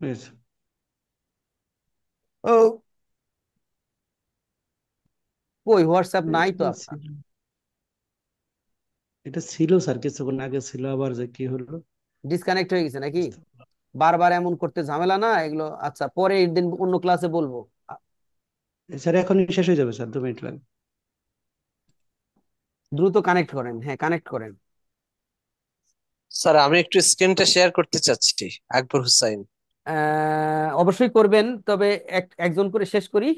N: বুঝেছি।
B: ও, কই হোয়াটসঅ্যাপ নাই তো
N: এটা
B: আপনার।
N: ছিল, এটা ছিল স্যার কিছুক্ষণ আগে ছিল, আবার যে কি হলো
B: ডিসকানেক্ট হয়ে গেছে নাকি?
N: বুঝতে পারলাম
B: বারবার এমন করতে ঝামেলা না এগুলো। আচ্ছা, পরে একদিন অন্য ক্লাসে বলবো।
N: না। স্যার এখনই শেষ হয়ে যাবে স্যার, 2 মিনিট লাগবে।
B: দ্রুত কানেক্ট করেন, হ্যাঁ কানেক্ট করেন।
E: স্যার আমি একটু স্ক্রিনটা শেয়ার করতে চাচ্ছি। আকবর হুসাইন।
B: অবশ্যই করবেন, তবে একজন করে শেষ করি।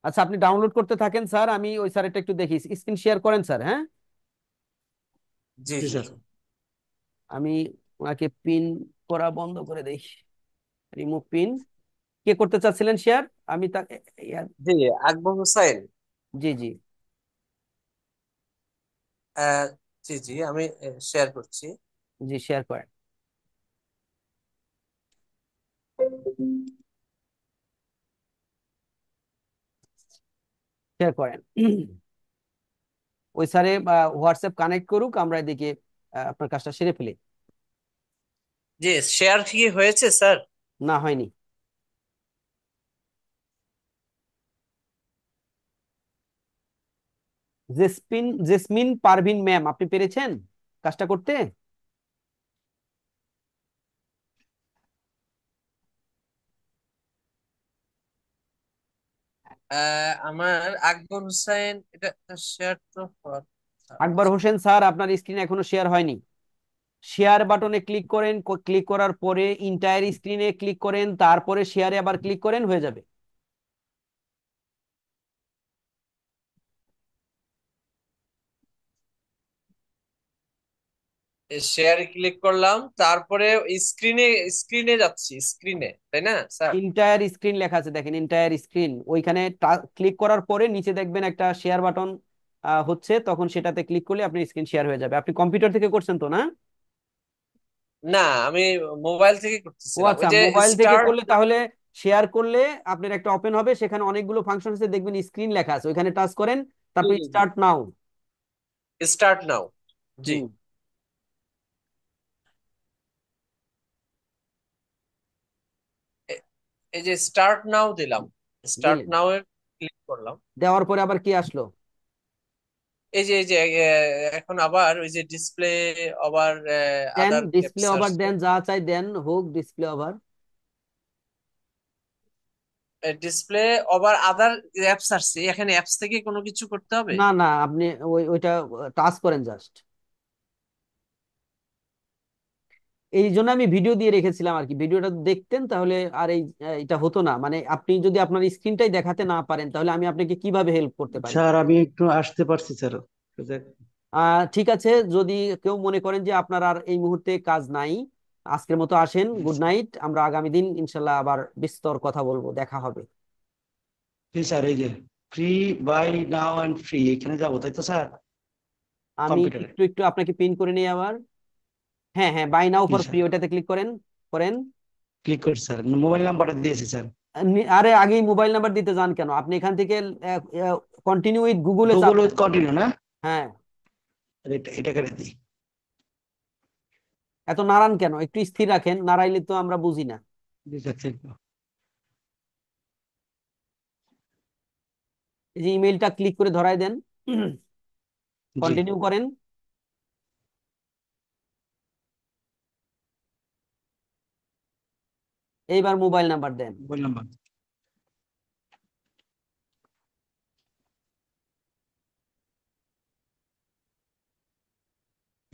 B: আচ্ছা, আপনি ডাউনলোড করতে থাকেন স্যার, আমি ওই স্যারেরটা একটু দেখি। স্ক্রিন শেয়ার করেন স্যার, হ্যাঁ।
E: জি
N: জি
E: জি।
N: স্যার।
B: আমি ওনাকে পিন করা বন্ধ করে দেই, রিমুভ পিন। কে করতে চাচ্ছিলেন শেয়ার? আমি তাকে
E: জি, আকবর হুসাইন।
B: জি জি।
E: আহ, জি জি, আমি শেয়ার করছি।
B: জি, শেয়ার করেন। শেয়ার করেন। ওই স্যারে হোয়াটসঅ্যাপ কানেক্ট করুক, আমরা এদিকে আপনার কাজটা সেরে ফেলি।
E: জি, শেয়ার কি হয়েছে স্যার?
B: না, হয়নি। জেসমিন পারভিন ম্যাম, আপনি পেরেছেন কাজটা করতে?
E: আমার আকবর হুসাইন, এটা শেয়ার তো
B: আকবর হোসেন স্যার, আপনার স্ক্রিন এখনো শেয়ার হয়নি। শেয়ার বাটনে ক্লিক করেন, ক্লিক করার পরে ইন্টায়ার স্ক্রিনে ক্লিক করেন, তারপরে শেয়ারে আবার ক্লিক করেন, হয়ে যাবে।
E: শেয়ারে ক্লিক করলাম, তারপরে স্ক্রিনে স্ক্রিনে যাচ্ছি, স্ক্রিনে, তাই না স্যার?
B: ইন্টায়ার স্ক্রিন লেখা আছে, দেখেন ইন্টায়ার স্ক্রিন, ওইখানে ক্লিক করার পরে নিচে দেখবেন একটা শেয়ার বাটন হচ্ছে, তখন সেটাতে ক্লিক করলে আপনি স্ক্রিন শেয়ার হয়ে যাবে। আপনি কম্পিউটার থেকে করছেন তো, না?
E: না, আমি মোবাইল থেকে
B: ও
E: করতেছিলাম,
B: আচ্ছা,
E: ওই যে
B: মোবাইল থেকে
E: স্টার্ট।
B: করলে তাহলে শেয়ার করলে আপনার একটা ওপেন হবে, সেখানে অনেকগুলো ফাংশন আছে, দেখবেন স্ক্রিন লেখা আছে, ওইখানে টাচ করেন,
E: জি
B: তারপর
E: জি জি
B: স্টার্ট নাও।
E: Start now. জি,
B: হুম,
E: এ- এই যে স্টার্ট নাও দিলাম, স্টার্ট
B: দিলেন।
E: নাও এ ক্লিক করলাম।
B: দেওয়ার পরে আবার কি আসলো?
E: এই যে এখন আবার ওই যে ডিসপ্লে ওভার
B: দেন
E: আদার
B: ডিসপ্লে ওভার,
E: ক্যাপচার্স,
B: দেন যা চাই দেন হোক ডিসপ্লে ওভার।
E: ডিসপ্লে ওভার আদার অ্যাপস আসছে, এখানে অ্যাপস থেকে কোনো কিছু করতে হবে?
B: না না, আপনি ওইটা টাচ করেন জাস্ট। এই জন্য আমি ভিডিও দিয়ে রেখেছিলাম আর কি, ভিডিওটা দেখতেন তাহলে আর এটা হতো না। মানে আপনি যদি আপনার স্ক্রিনটাই দেখাতে না পারেন, তাহলে আমি আপনাকে কিভাবে হেল্প করতে পারি?
N: স্যার আমি একটু আসতে পারছি স্যার।
B: ঠিক আছে, যদি কেউ মনে করেন যে আপনার আর এই মুহূর্তে কাজ নাই, আজকের মতো আসেন, গুড নাইট। আমরা আগামী দিন ইনশাল্লাহ আবার বিস্তর কথা বলবো, দেখা হবে।
N: জি স্যার, এই যে free buy now and free এখানে যাবো তাই তো স্যার?
B: আমি
N: কম্পিউটারে।
B: একটু একটু আপনাকে পিন করে নিই আবার। হ্যাঁ হ্যাঁ, বাই নাও
N: জি
B: ফর ফ্রি,
N: স্যার,
B: ওটাতে ক্লিক করেন। করেন।
N: ক্লিক করছি স্যার, মোবাইল নাম্বারটা দিয়েছি স্যার।
B: আরে আগেই মোবাইল নাম্বার দিতে যান কেন? আপনি এখান থেকে কন্টিনিউ উইথ গুগলে চাপ
N: গুগল
B: দেন।
N: উইথ কন্টিনিউ না?
B: হ্যাঁ,
N: এটা করে দিই।
B: এত নাড়ান কেন? একটু স্থির রাখেন, নাড়াইলে তো আমরা বুঝি না।
N: জি স্যার, ঠিক।
B: এই যে ইমেলটা ক্লিক করে ধরায় দেন,
N: জি,
B: কন্টিনিউ করেন। এইবার মোবাইল নাম্বার দেন।
N: Mobile number.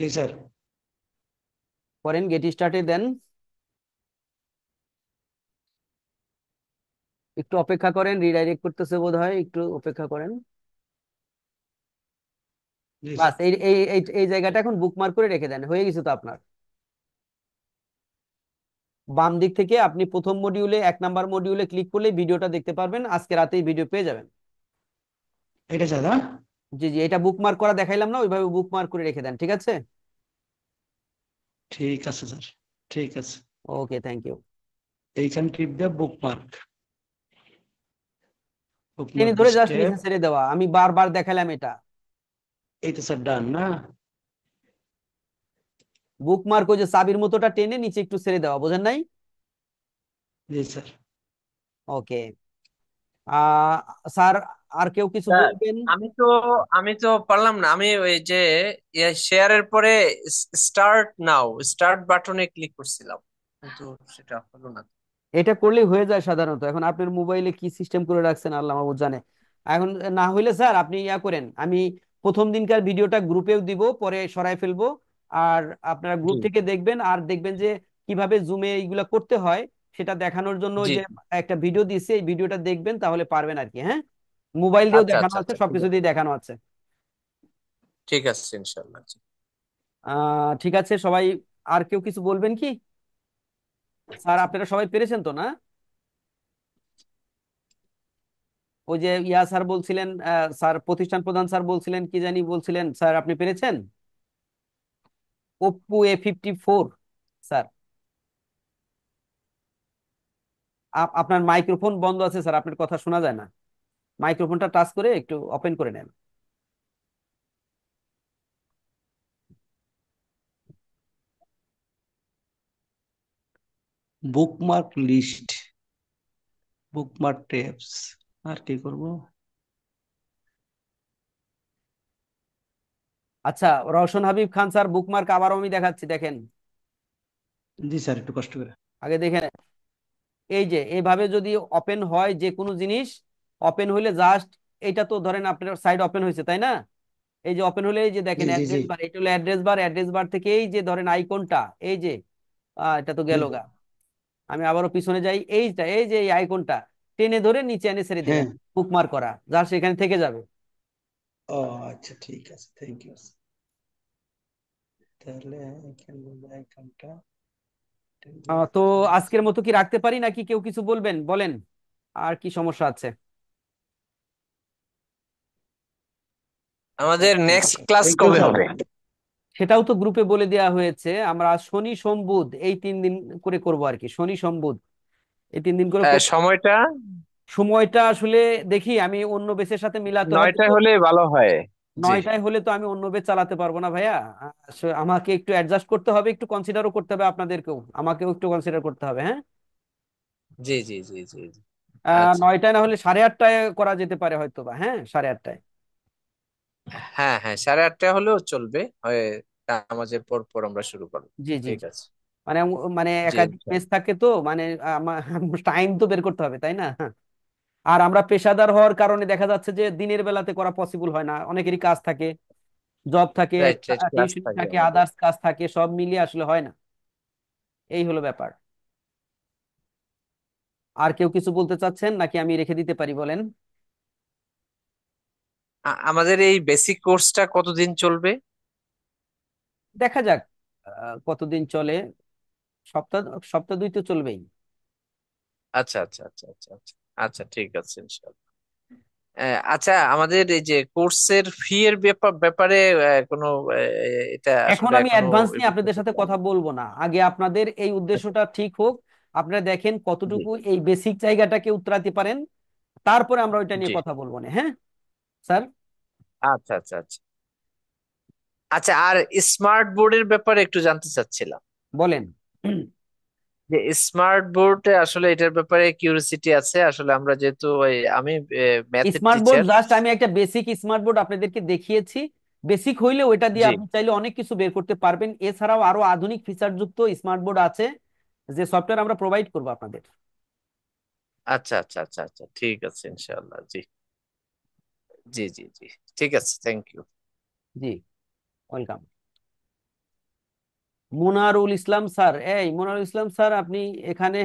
N: জি স্যার।
B: করেন, গেট স্টার্টে দেন। একটু অপেক্ষা করেন, রিডাইরেক্ট করতেছে বোধ হয়, একটু অপেক্ষা করেন।
N: জি
B: বাস
N: স্যার।
B: এই এই এই এই জায়গাটা এখন বুকমার্ক করে রেখে দেন, হয়ে গেছে তো আপনার। বাম দিক থেকে আপনি প্রথম মডিউলে 1 নাম্বার মডিউলে ক্লিক করলে ভিডিওটা দেখতে পারবেন, আজকে রাতেই ভিডিও পেয়ে যাবেন।
N: এটা স্যার, হ্যাঁ?
B: জি জি, এটা বুকমার্ক করা দেখাইলাম না, ওইভাবে বুকমার্ক করে রেখে দেন, ঠিক আছে?
N: ঠিক আছে স্যার, ঠিক আছে।
B: Okay, thank you.
N: এইখান টিপ দিয়ে বুকমার্ক,
B: টেনে
N: বুকমার্ক
B: ধরে জাস্ট
N: স্টেপ।
B: নিচে ছেড়ে দেওয়া, আমি বারবার দেখালাম এটা।
N: এই তো স্যার, ডান না?
B: বুকমার্ক ওই যে চাবির মতোটা টেনে নিচে একটু ছেড়ে দেওয়া, বোঝেন নাই?
N: জি স্যার।
B: ওকে। আহ স্যার, আর কেউ কিছু
E: স্যার,
B: বলবেন?
E: আমি তো পারলাম না, আমি ওই যে শেয়ারের পরে স্টার্ট নাও, স্টার্ট বাটনে ক্লিক করছিলাম, কিন্তু সেটা হলো না।
B: এটা করলেই হয়ে যায় সাধারণত। এখন আপনার মোবাইলে কি সিস্টেম করে রাখছেন আল্লাহ মাহবুব জানে। এখন না হইলে স্যার আপনি ইয়া করেন, আমি প্রথম দিনকার ভিডিওটা গ্রুপেও দিব, পরে সরাই ফেলবো। আর আপনারা
E: জি
B: গ্রুপ থেকে দেখবেন, আর দেখবেন যে কিভাবে জুমে এইগুলা করতে হয় সেটা দেখানোর জন্য ওই
E: জি
B: যে একটা ভিডিও দিচ্ছে, এই ভিডিওটা দেখবেন তাহলে পারবেন আর কি। হ্যাঁ, মোবাইল দিয়েও
E: আচ্ছা
B: দেখানো
E: আচ্ছা
B: আছে,
E: আচ্ছা, ঠিক
B: সবকিছু
E: আছে,
B: দিয়ে দেখানো আছে।
E: ঠিক আছে ইনশাল্লাহ।
B: ঠিক আছে সবাই, আর কেউ কিছু বলবেন কি? স্যার আপনারা সবাই পেরেছেন তো না? ওই যে ইয়া স্যার বলছিলেন, স্যার প্রতিষ্ঠান প্রধান স্যার বলছিলেন, কি জানি বলছিলেন, স্যার আপনি পেরেছেন? Oppo A54। স্যার আপনার মাইক্রোফোন বন্ধ আছে স্যার, আপনার কথা শোনা যায় না। মাইক্রোফোনটা টাচ করে একটু ওপেন করে নেন।
N: বুকমার্ক লিস্ট, বুকমার্ক ট্যাবস, আর কি করব?
B: আচ্ছা, রওশন হাবিব খান স্যার বুকমার্ক আবারও আমি দেখাচ্ছি, দেখেন।
N: জি স্যার, একটু কষ্ট করে।
B: আগে দেখেন, এই যে এইভাবে যদি ওপেন হয় যে কোনো জিনিস, ওপেন হইলে জাস্ট, এটা তো ধরেন আপনার সাইড ওপেন হয়েছে তাই না? এই যে ওপেন হলে এই যে
N: জি
B: দেখেন
N: জি জি
B: অ্যাড্রেস বার, এটা হলো অ্যাড্রেস বার, অ্যাড্রেস বার থেকে এই যে ধরেন আইকনটা, এই যে এটা তো
N: জি।
B: গেল গা। আমি আবারও পিছনে যাই, এইটা এই যে এই আইকনটা টেনে ধরে নিচে এনে ছেড়ে
N: হ্যাঁ।
B: দিবেন, বুকমার্ক করা, যা সেখানে থেকে যাবে।
N: ও আচ্ছা, ঠিক আছে, থ্যাংক ইউ। তাহলে এখানে আইকনটা
B: তো আজকের মতো কি রাখতে পারি নাকি কেউ কিছু বলবেন? বলেন, আর কি সমস্যা আছে?
E: আমাদের নেক্সট ক্লাস
N: থ্যাংক ইউ
E: কবে
N: স্যার।
E: হবে?
B: সেটাও তো গ্রুপে বলে দেওয়া হয়েছে, আমরা শনি সোম বুধ এই 3 দিন করে করব আর কি, শনি সোম বুধ। এই 3 দিন করে
E: সময়টা
B: সময়টা আসলে দেখি, আমি অন্য বেসের সাথে মিলাতে হবে
E: 9টায়
B: তো।
E: হলে ভালো হয়। জি
B: 9টায় হলে তো আমি অন্য বেস চালাতে পারবো না ভাইয়া। আমাকে একটু অ্যাডজাস্ট করতে হবে, একটু কনসিডারও করতে হবে, আপনাদেরকেও আমাকেও একটু কনসিডার করতে হবে, হ্যাঁ।
E: জি জি জি জি জি। আচ্ছা
B: 9টায় না হলে 8:30টায় করা যেতে পারে হয়তো বা, হ্যাঁ 8:30টায়।
E: হ্যাঁ হ্যাঁ, 8:30 হলেও চলবে। হয় নামাজের পর পর আমরা শুরু করবো।
B: জি জি
E: ঠিক
B: জি।
E: আছে।
B: মানে মানে
E: জি
B: একাধিক পেজ
E: ইনশাআল্লাহ।
B: থাকে তো, মানে টাইম তো বের করতে হবে, তাই না? আর আমরা পেশাদার হওয়ার কারণে দেখা যাচ্ছে যে দিনের বেলাতে করা পসিবল হয় না, অনেকেরই কাজ থাকে, জব থাকে,
E: রাইট রাইট, ক্লাস
B: টিউশন
E: থাকে
B: থাকে,
E: আমাদের।
B: আদার্স কাজ থাকে, সব মিলিয়ে আসলে হয় না। এই হলো ব্যাপার। আর কেউ কিছু বলতে চাচ্ছেন নাকি আমি রেখে দিতে পারি, বলেন?
E: আমাদের এই বেসিক কোর্সটা কতদিন চলবে?
B: দেখা যাক কতদিন চলে। সপ্তাহ সপ্তাহ 2 তো চলবেই।
E: আচ্ছা আচ্ছা আচ্ছা আচ্ছা আচ্ছা। আচ্ছা ঠিক আছে ইনশাআল্লাহ। আচ্ছা, আমাদের এই যে কোর্সের ফি এর ব্যাপারে কোনো এটা
B: এখন
E: আসলে
B: আমি
E: এখনো
B: অ্যাডভান্স
E: এই
B: নিয়ে আপনাদের
E: বিষয়টা
B: সাথে
E: জানি
B: কথা বলবো না, আগে আপনাদের এই উদ্দেশ্যটা ঠিক হোক। আপনারা দেখেন
E: জি
B: কতটুকু এই বেসিক জায়গাটাকে উতরাতে পারেন, তারপরে আমরা ওইটা
E: জি।
B: নিয়ে কথা বলবো না, হ্যাঁ স্যার।
E: আচ্ছা আচ্ছা আচ্ছা। আচ্ছা, আর স্মার্ট বোর্ডের ব্যাপারে একটু জানতে চাচ্ছিলাম।
B: বলেন।
E: যে স্মার্ট বোর্ডে আসলে এটার ব্যাপারে কিউরিসিটি আছে। আসলে আমরা যেহেতু আমি ম্যাথের
B: স্মার্ট বোর্ড
E: টিচার।
B: জাস্ট আমি একটা বেসিক স্মার্ট বোর্ড আপনাদেরকে দেখিয়েছি। বেসিক হইলে ওইটা দিয়ে
E: জি।
B: আপনি চাইলে অনেক কিছু বের করতে পারবেন। এছাড়াও আরো আধুনিক ফিচার যুক্ত স্মার্ট বোর্ড আছে, যে সফটওয়্যার আমরা প্রোভাইড করবো আপনাদের।
E: আচ্ছা আচ্ছা আচ্ছা আচ্ছা, ঠিক আছে ইনশাআল্লাহ। জি জি জি জি। ঠিক আছে, থ্যাংক ইউ।
B: জি, ওয়েলকাম। মুনারুল ইসলাম স্যার, এই মুনারুল ইসলাম স্যার, আপনি এখানে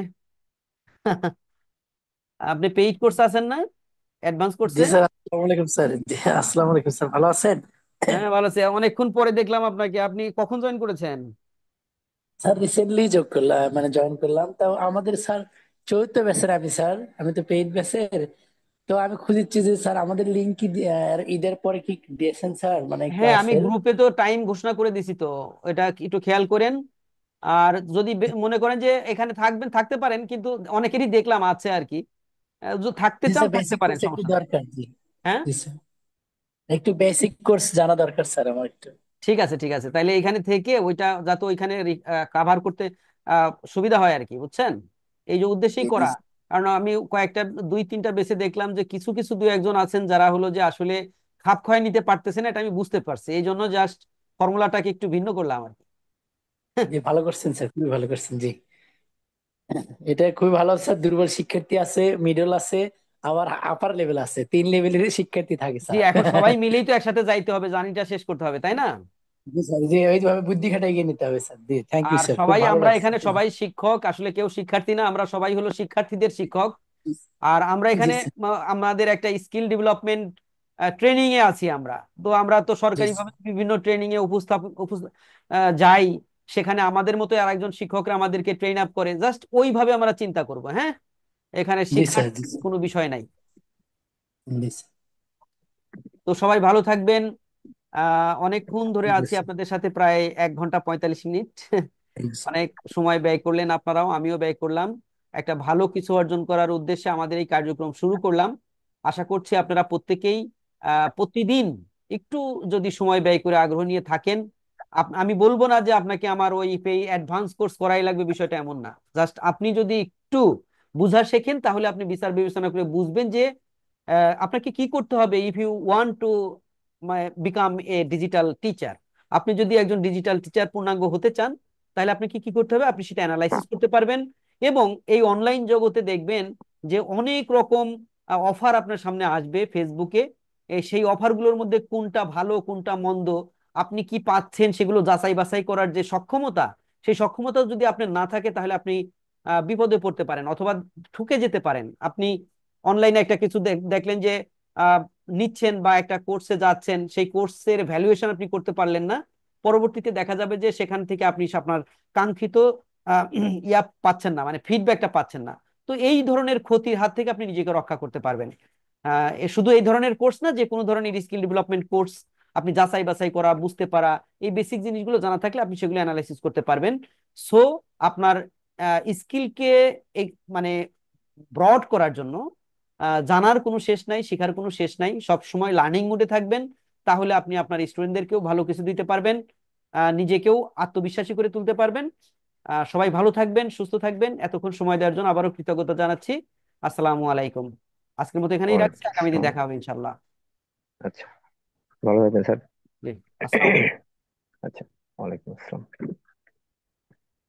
B: আপনি পেইড কোর্স আছেন না, অ্যাডভান্স
O: জি
B: কোর্সে?
O: স্যার, আসসালামু আলাইকুম স্যার। জি, আসসালামু আলাইকুম স্যার, ভালো আছেন?
B: হ্যাঁ ভালো আছি, অনেকক্ষণ পরে দেখলাম আপনাকে। আপনি কখন জয়েন করেছেন?
O: স্যার রিসেন্টলি যোগ করলাম, মানে জয়েন করলাম। তো আমাদের স্যার 4th ব্যাচের, আমি স্যার, আমি তো পেইড ব্যাচের। তো আমি খুঁজেছি যে স্যার আমাদের লিঙ্ক কি ঈদের পরে কি দিয়েছেন স্যার, মানে
B: হ্যাঁ আমি
O: ক্লাসের?
B: গ্রুপে তো টাইম ঘোষণা করে দিছি তো, এটা একটু খেয়াল করেন। আর যদি মনে করেন যে এখানে থাকবেন থাকতে পারেন, কিন্তু অনেকেরই দেখলাম আছে আর কি। যদি থাকতে
O: জি
B: চান
O: স্যার,
B: থাকতে
O: বেসিক
B: পারেন,
O: কোর্স একটু
B: সমস্যা নেই।
O: দরকার। জি
B: হ্যাঁ
O: জি স্যার, একটু বেসিক কোর্স জানা দরকার স্যার আমার একটু।
B: ঠিক আছে ঠিক আছে, তাইলে এখানে থেকে ওইটা যাতে ওইখানে কাভার করতে সুবিধা হয় আর কি, বুঝছেন? এই যে উদ্দেশ্যেই
O: জি জি
B: করা। কারণ আমি কয়েকটা 2-3টা বেসে দেখলাম যে কিছু কিছু 2-1 জন আছেন যারা হলো যে আসলে খাপ খাইয়ে নিতে পারতেছে না, এটা আমি বুঝতে পারছি, এই জন্য জাস্ট ফর্মুলাটাকে একটু ভিন্ন করলাম আর কি।
O: জি, ভালো করছেন স্যার, খুবই ভালো করছেন। জি, এটা খুবই ভালো স্যার। দুর্বল শিক্ষার্থী আছে, মিডল আছে, আবার আপার লেভেল আছে, 3 লেভেলের শিক্ষার্থী থাকে
B: জি,
O: স্যার।
B: এখন সবাই মিলেই তো একসাথে যাইতে হবে, জার্নিটা শেষ করতে হবে, তাই না?
O: জি স্যার, জি ওইভাবে বুদ্ধি খাটাই গিয়ে নিতে হবে স্যার। জি, থ্যাংক ইউ
B: আর
O: স্যার, খুব
B: সবাই
O: ভালো
B: আমরা
O: লাগছে।
B: এখানে সবাই শিক্ষক, আসলে কেউ শিক্ষার্থী না, আমরা সবাই হলো শিক্ষার্থীদের শিক্ষক। আর আমরা
O: জি
B: এখানে
O: স্যার।
B: আমাদের একটা স্কিল ডেভেলপমেন্ট ট্রেনিং এ আছি আমরা। তো আমরা তো
O: জি
B: সরকারি ভাবে
O: স্যার।
B: বিভিন্ন ট্রেনিং এ যাই, সেখানে আমাদের মতো আরেকজন শিক্ষকরা আমাদেরকে ট্রেন আপ করে, জাস্ট ওইভাবে আমরা চিন্তা করব, হ্যাঁ। এখানে
O: জি স্যার।
B: শিক্ষার্থী
O: জি স্যার।
B: কোনো বিষয় নাই।
O: জি স্যার।
B: তো সবাই ভালো থাকবেন। অনেকক্ষণ ধরে
O: ঠিক
B: আছি
O: আছে।
B: আপনাদের সাথে, প্রায় 1 ঘন্টা 45 মিনিট।
O: Thank you sir.
B: অনেক সময় ব্যয় করলেন আপনারাও, আমিও ব্যয় করলাম। একটা ভালো কিছু অর্জন করার উদ্দেশ্যে আমাদের এই কার্যক্রম শুরু করলাম। আশা করছি আপনারা প্রত্যেকেই প্রতিদিন একটু যদি সময় ব্যয় করে আগ্রহ নিয়ে থাকেন। আমি বলবো না যে আপনাকে আমার ওই অ্যাডভান্স কোর্স করাই লাগবে, বিষয়টা এমন না। জাস্ট আপনি যদি একটু বুঝা শেখেন, তাহলে আপনি বিচার বিবেচনা করে বুঝবেন যে আপনাকে কি করতে হবে if you want to become a digital teacher. আপনি যদি একজন ডিজিটাল টিচার পূর্ণাঙ্গ হতে চান, তাহলে আপনি কি কি করতে হবে আপনি সেটা অ্যানালাইসিস করতে পারবেন। এবং এই অনলাইন জগতে দেখবেন যে অনেক রকম অফার আপনার সামনে আসবে ফেসবুকে। সেই অফারগুলোর মধ্যে কোনটা ভালো কোনটা মন্দ, আপনি কি পাচ্ছেন সেগুলো যাচাই বাছাই করার যে সক্ষমতা, সেই সক্ষমতা যদি আপনার না থাকে, তাহলে আপনি বিপদে পড়তে পারেন অথবা ঠকে যেতে পারেন। আপনি অনলাইনে একটা কিছু দেখলেন যে আহ, নিচ্ছেন বা একটা কোর্সে যাচ্ছেন, সেই কোর্সের ভ্যালুয়েশন আপনি করতে পারলেন না, পরবর্তীতে দেখা যাবে যে সেখান থেকে আপনি আপনার কাঙ্ক্ষিত ইয়া পাচ্ছেন না, মানে ফিডব্যাকটা পাচ্ছেন না। তো এই ধরনের ক্ষতির হাত থেকে আপনি নিজেকে রক্ষা করতে পারবেন। শুধু এই ধরনের কোর্স না, যে কোনো ধরনের স্কিল ডেভেলপমেন্ট কোর্স আপনি যাচাই বাছাই করা, বুঝতে পারা, এই বেসিক জিনিসগুলো জানা থাকলে আপনি সেগুলো অ্যানালাইসিস করতে পারবেন। সো আপনার স্কিলকে মানে ব্রড করার জন্য। জানার কোনো শেষ নাই, শেখার কোনো শেষ নাই, সব সময় লার্নিং মোডে থাকবেন। তাহলে আপনি আপনার স্টুডেন্টদেরকেও ভালো কিছু দিতে পারবেন, নিজেকেও আত্মবিশ্বাসী করে তুলতে পারবেন। সবাই ভালো থাকবেন, সুস্থ থাকবেন। এতক্ষণ সময় দেওয়ার জন্য আবারও কৃতজ্ঞতা জানাচ্ছি। আসসালামু আলাইকুম। আজকের মতো এখানেই রাখছি,
P: ওয়ালাইকুম
B: আগামী দিন
P: আসসালাম।
B: দেখা হবে ইনশাল্লাহ।
P: আচ্ছা, ভালো থাকবেন স্যার।
B: জি, আসসালাম।
P: আচ্ছা, ওয়ালাইকুম আসসালাম।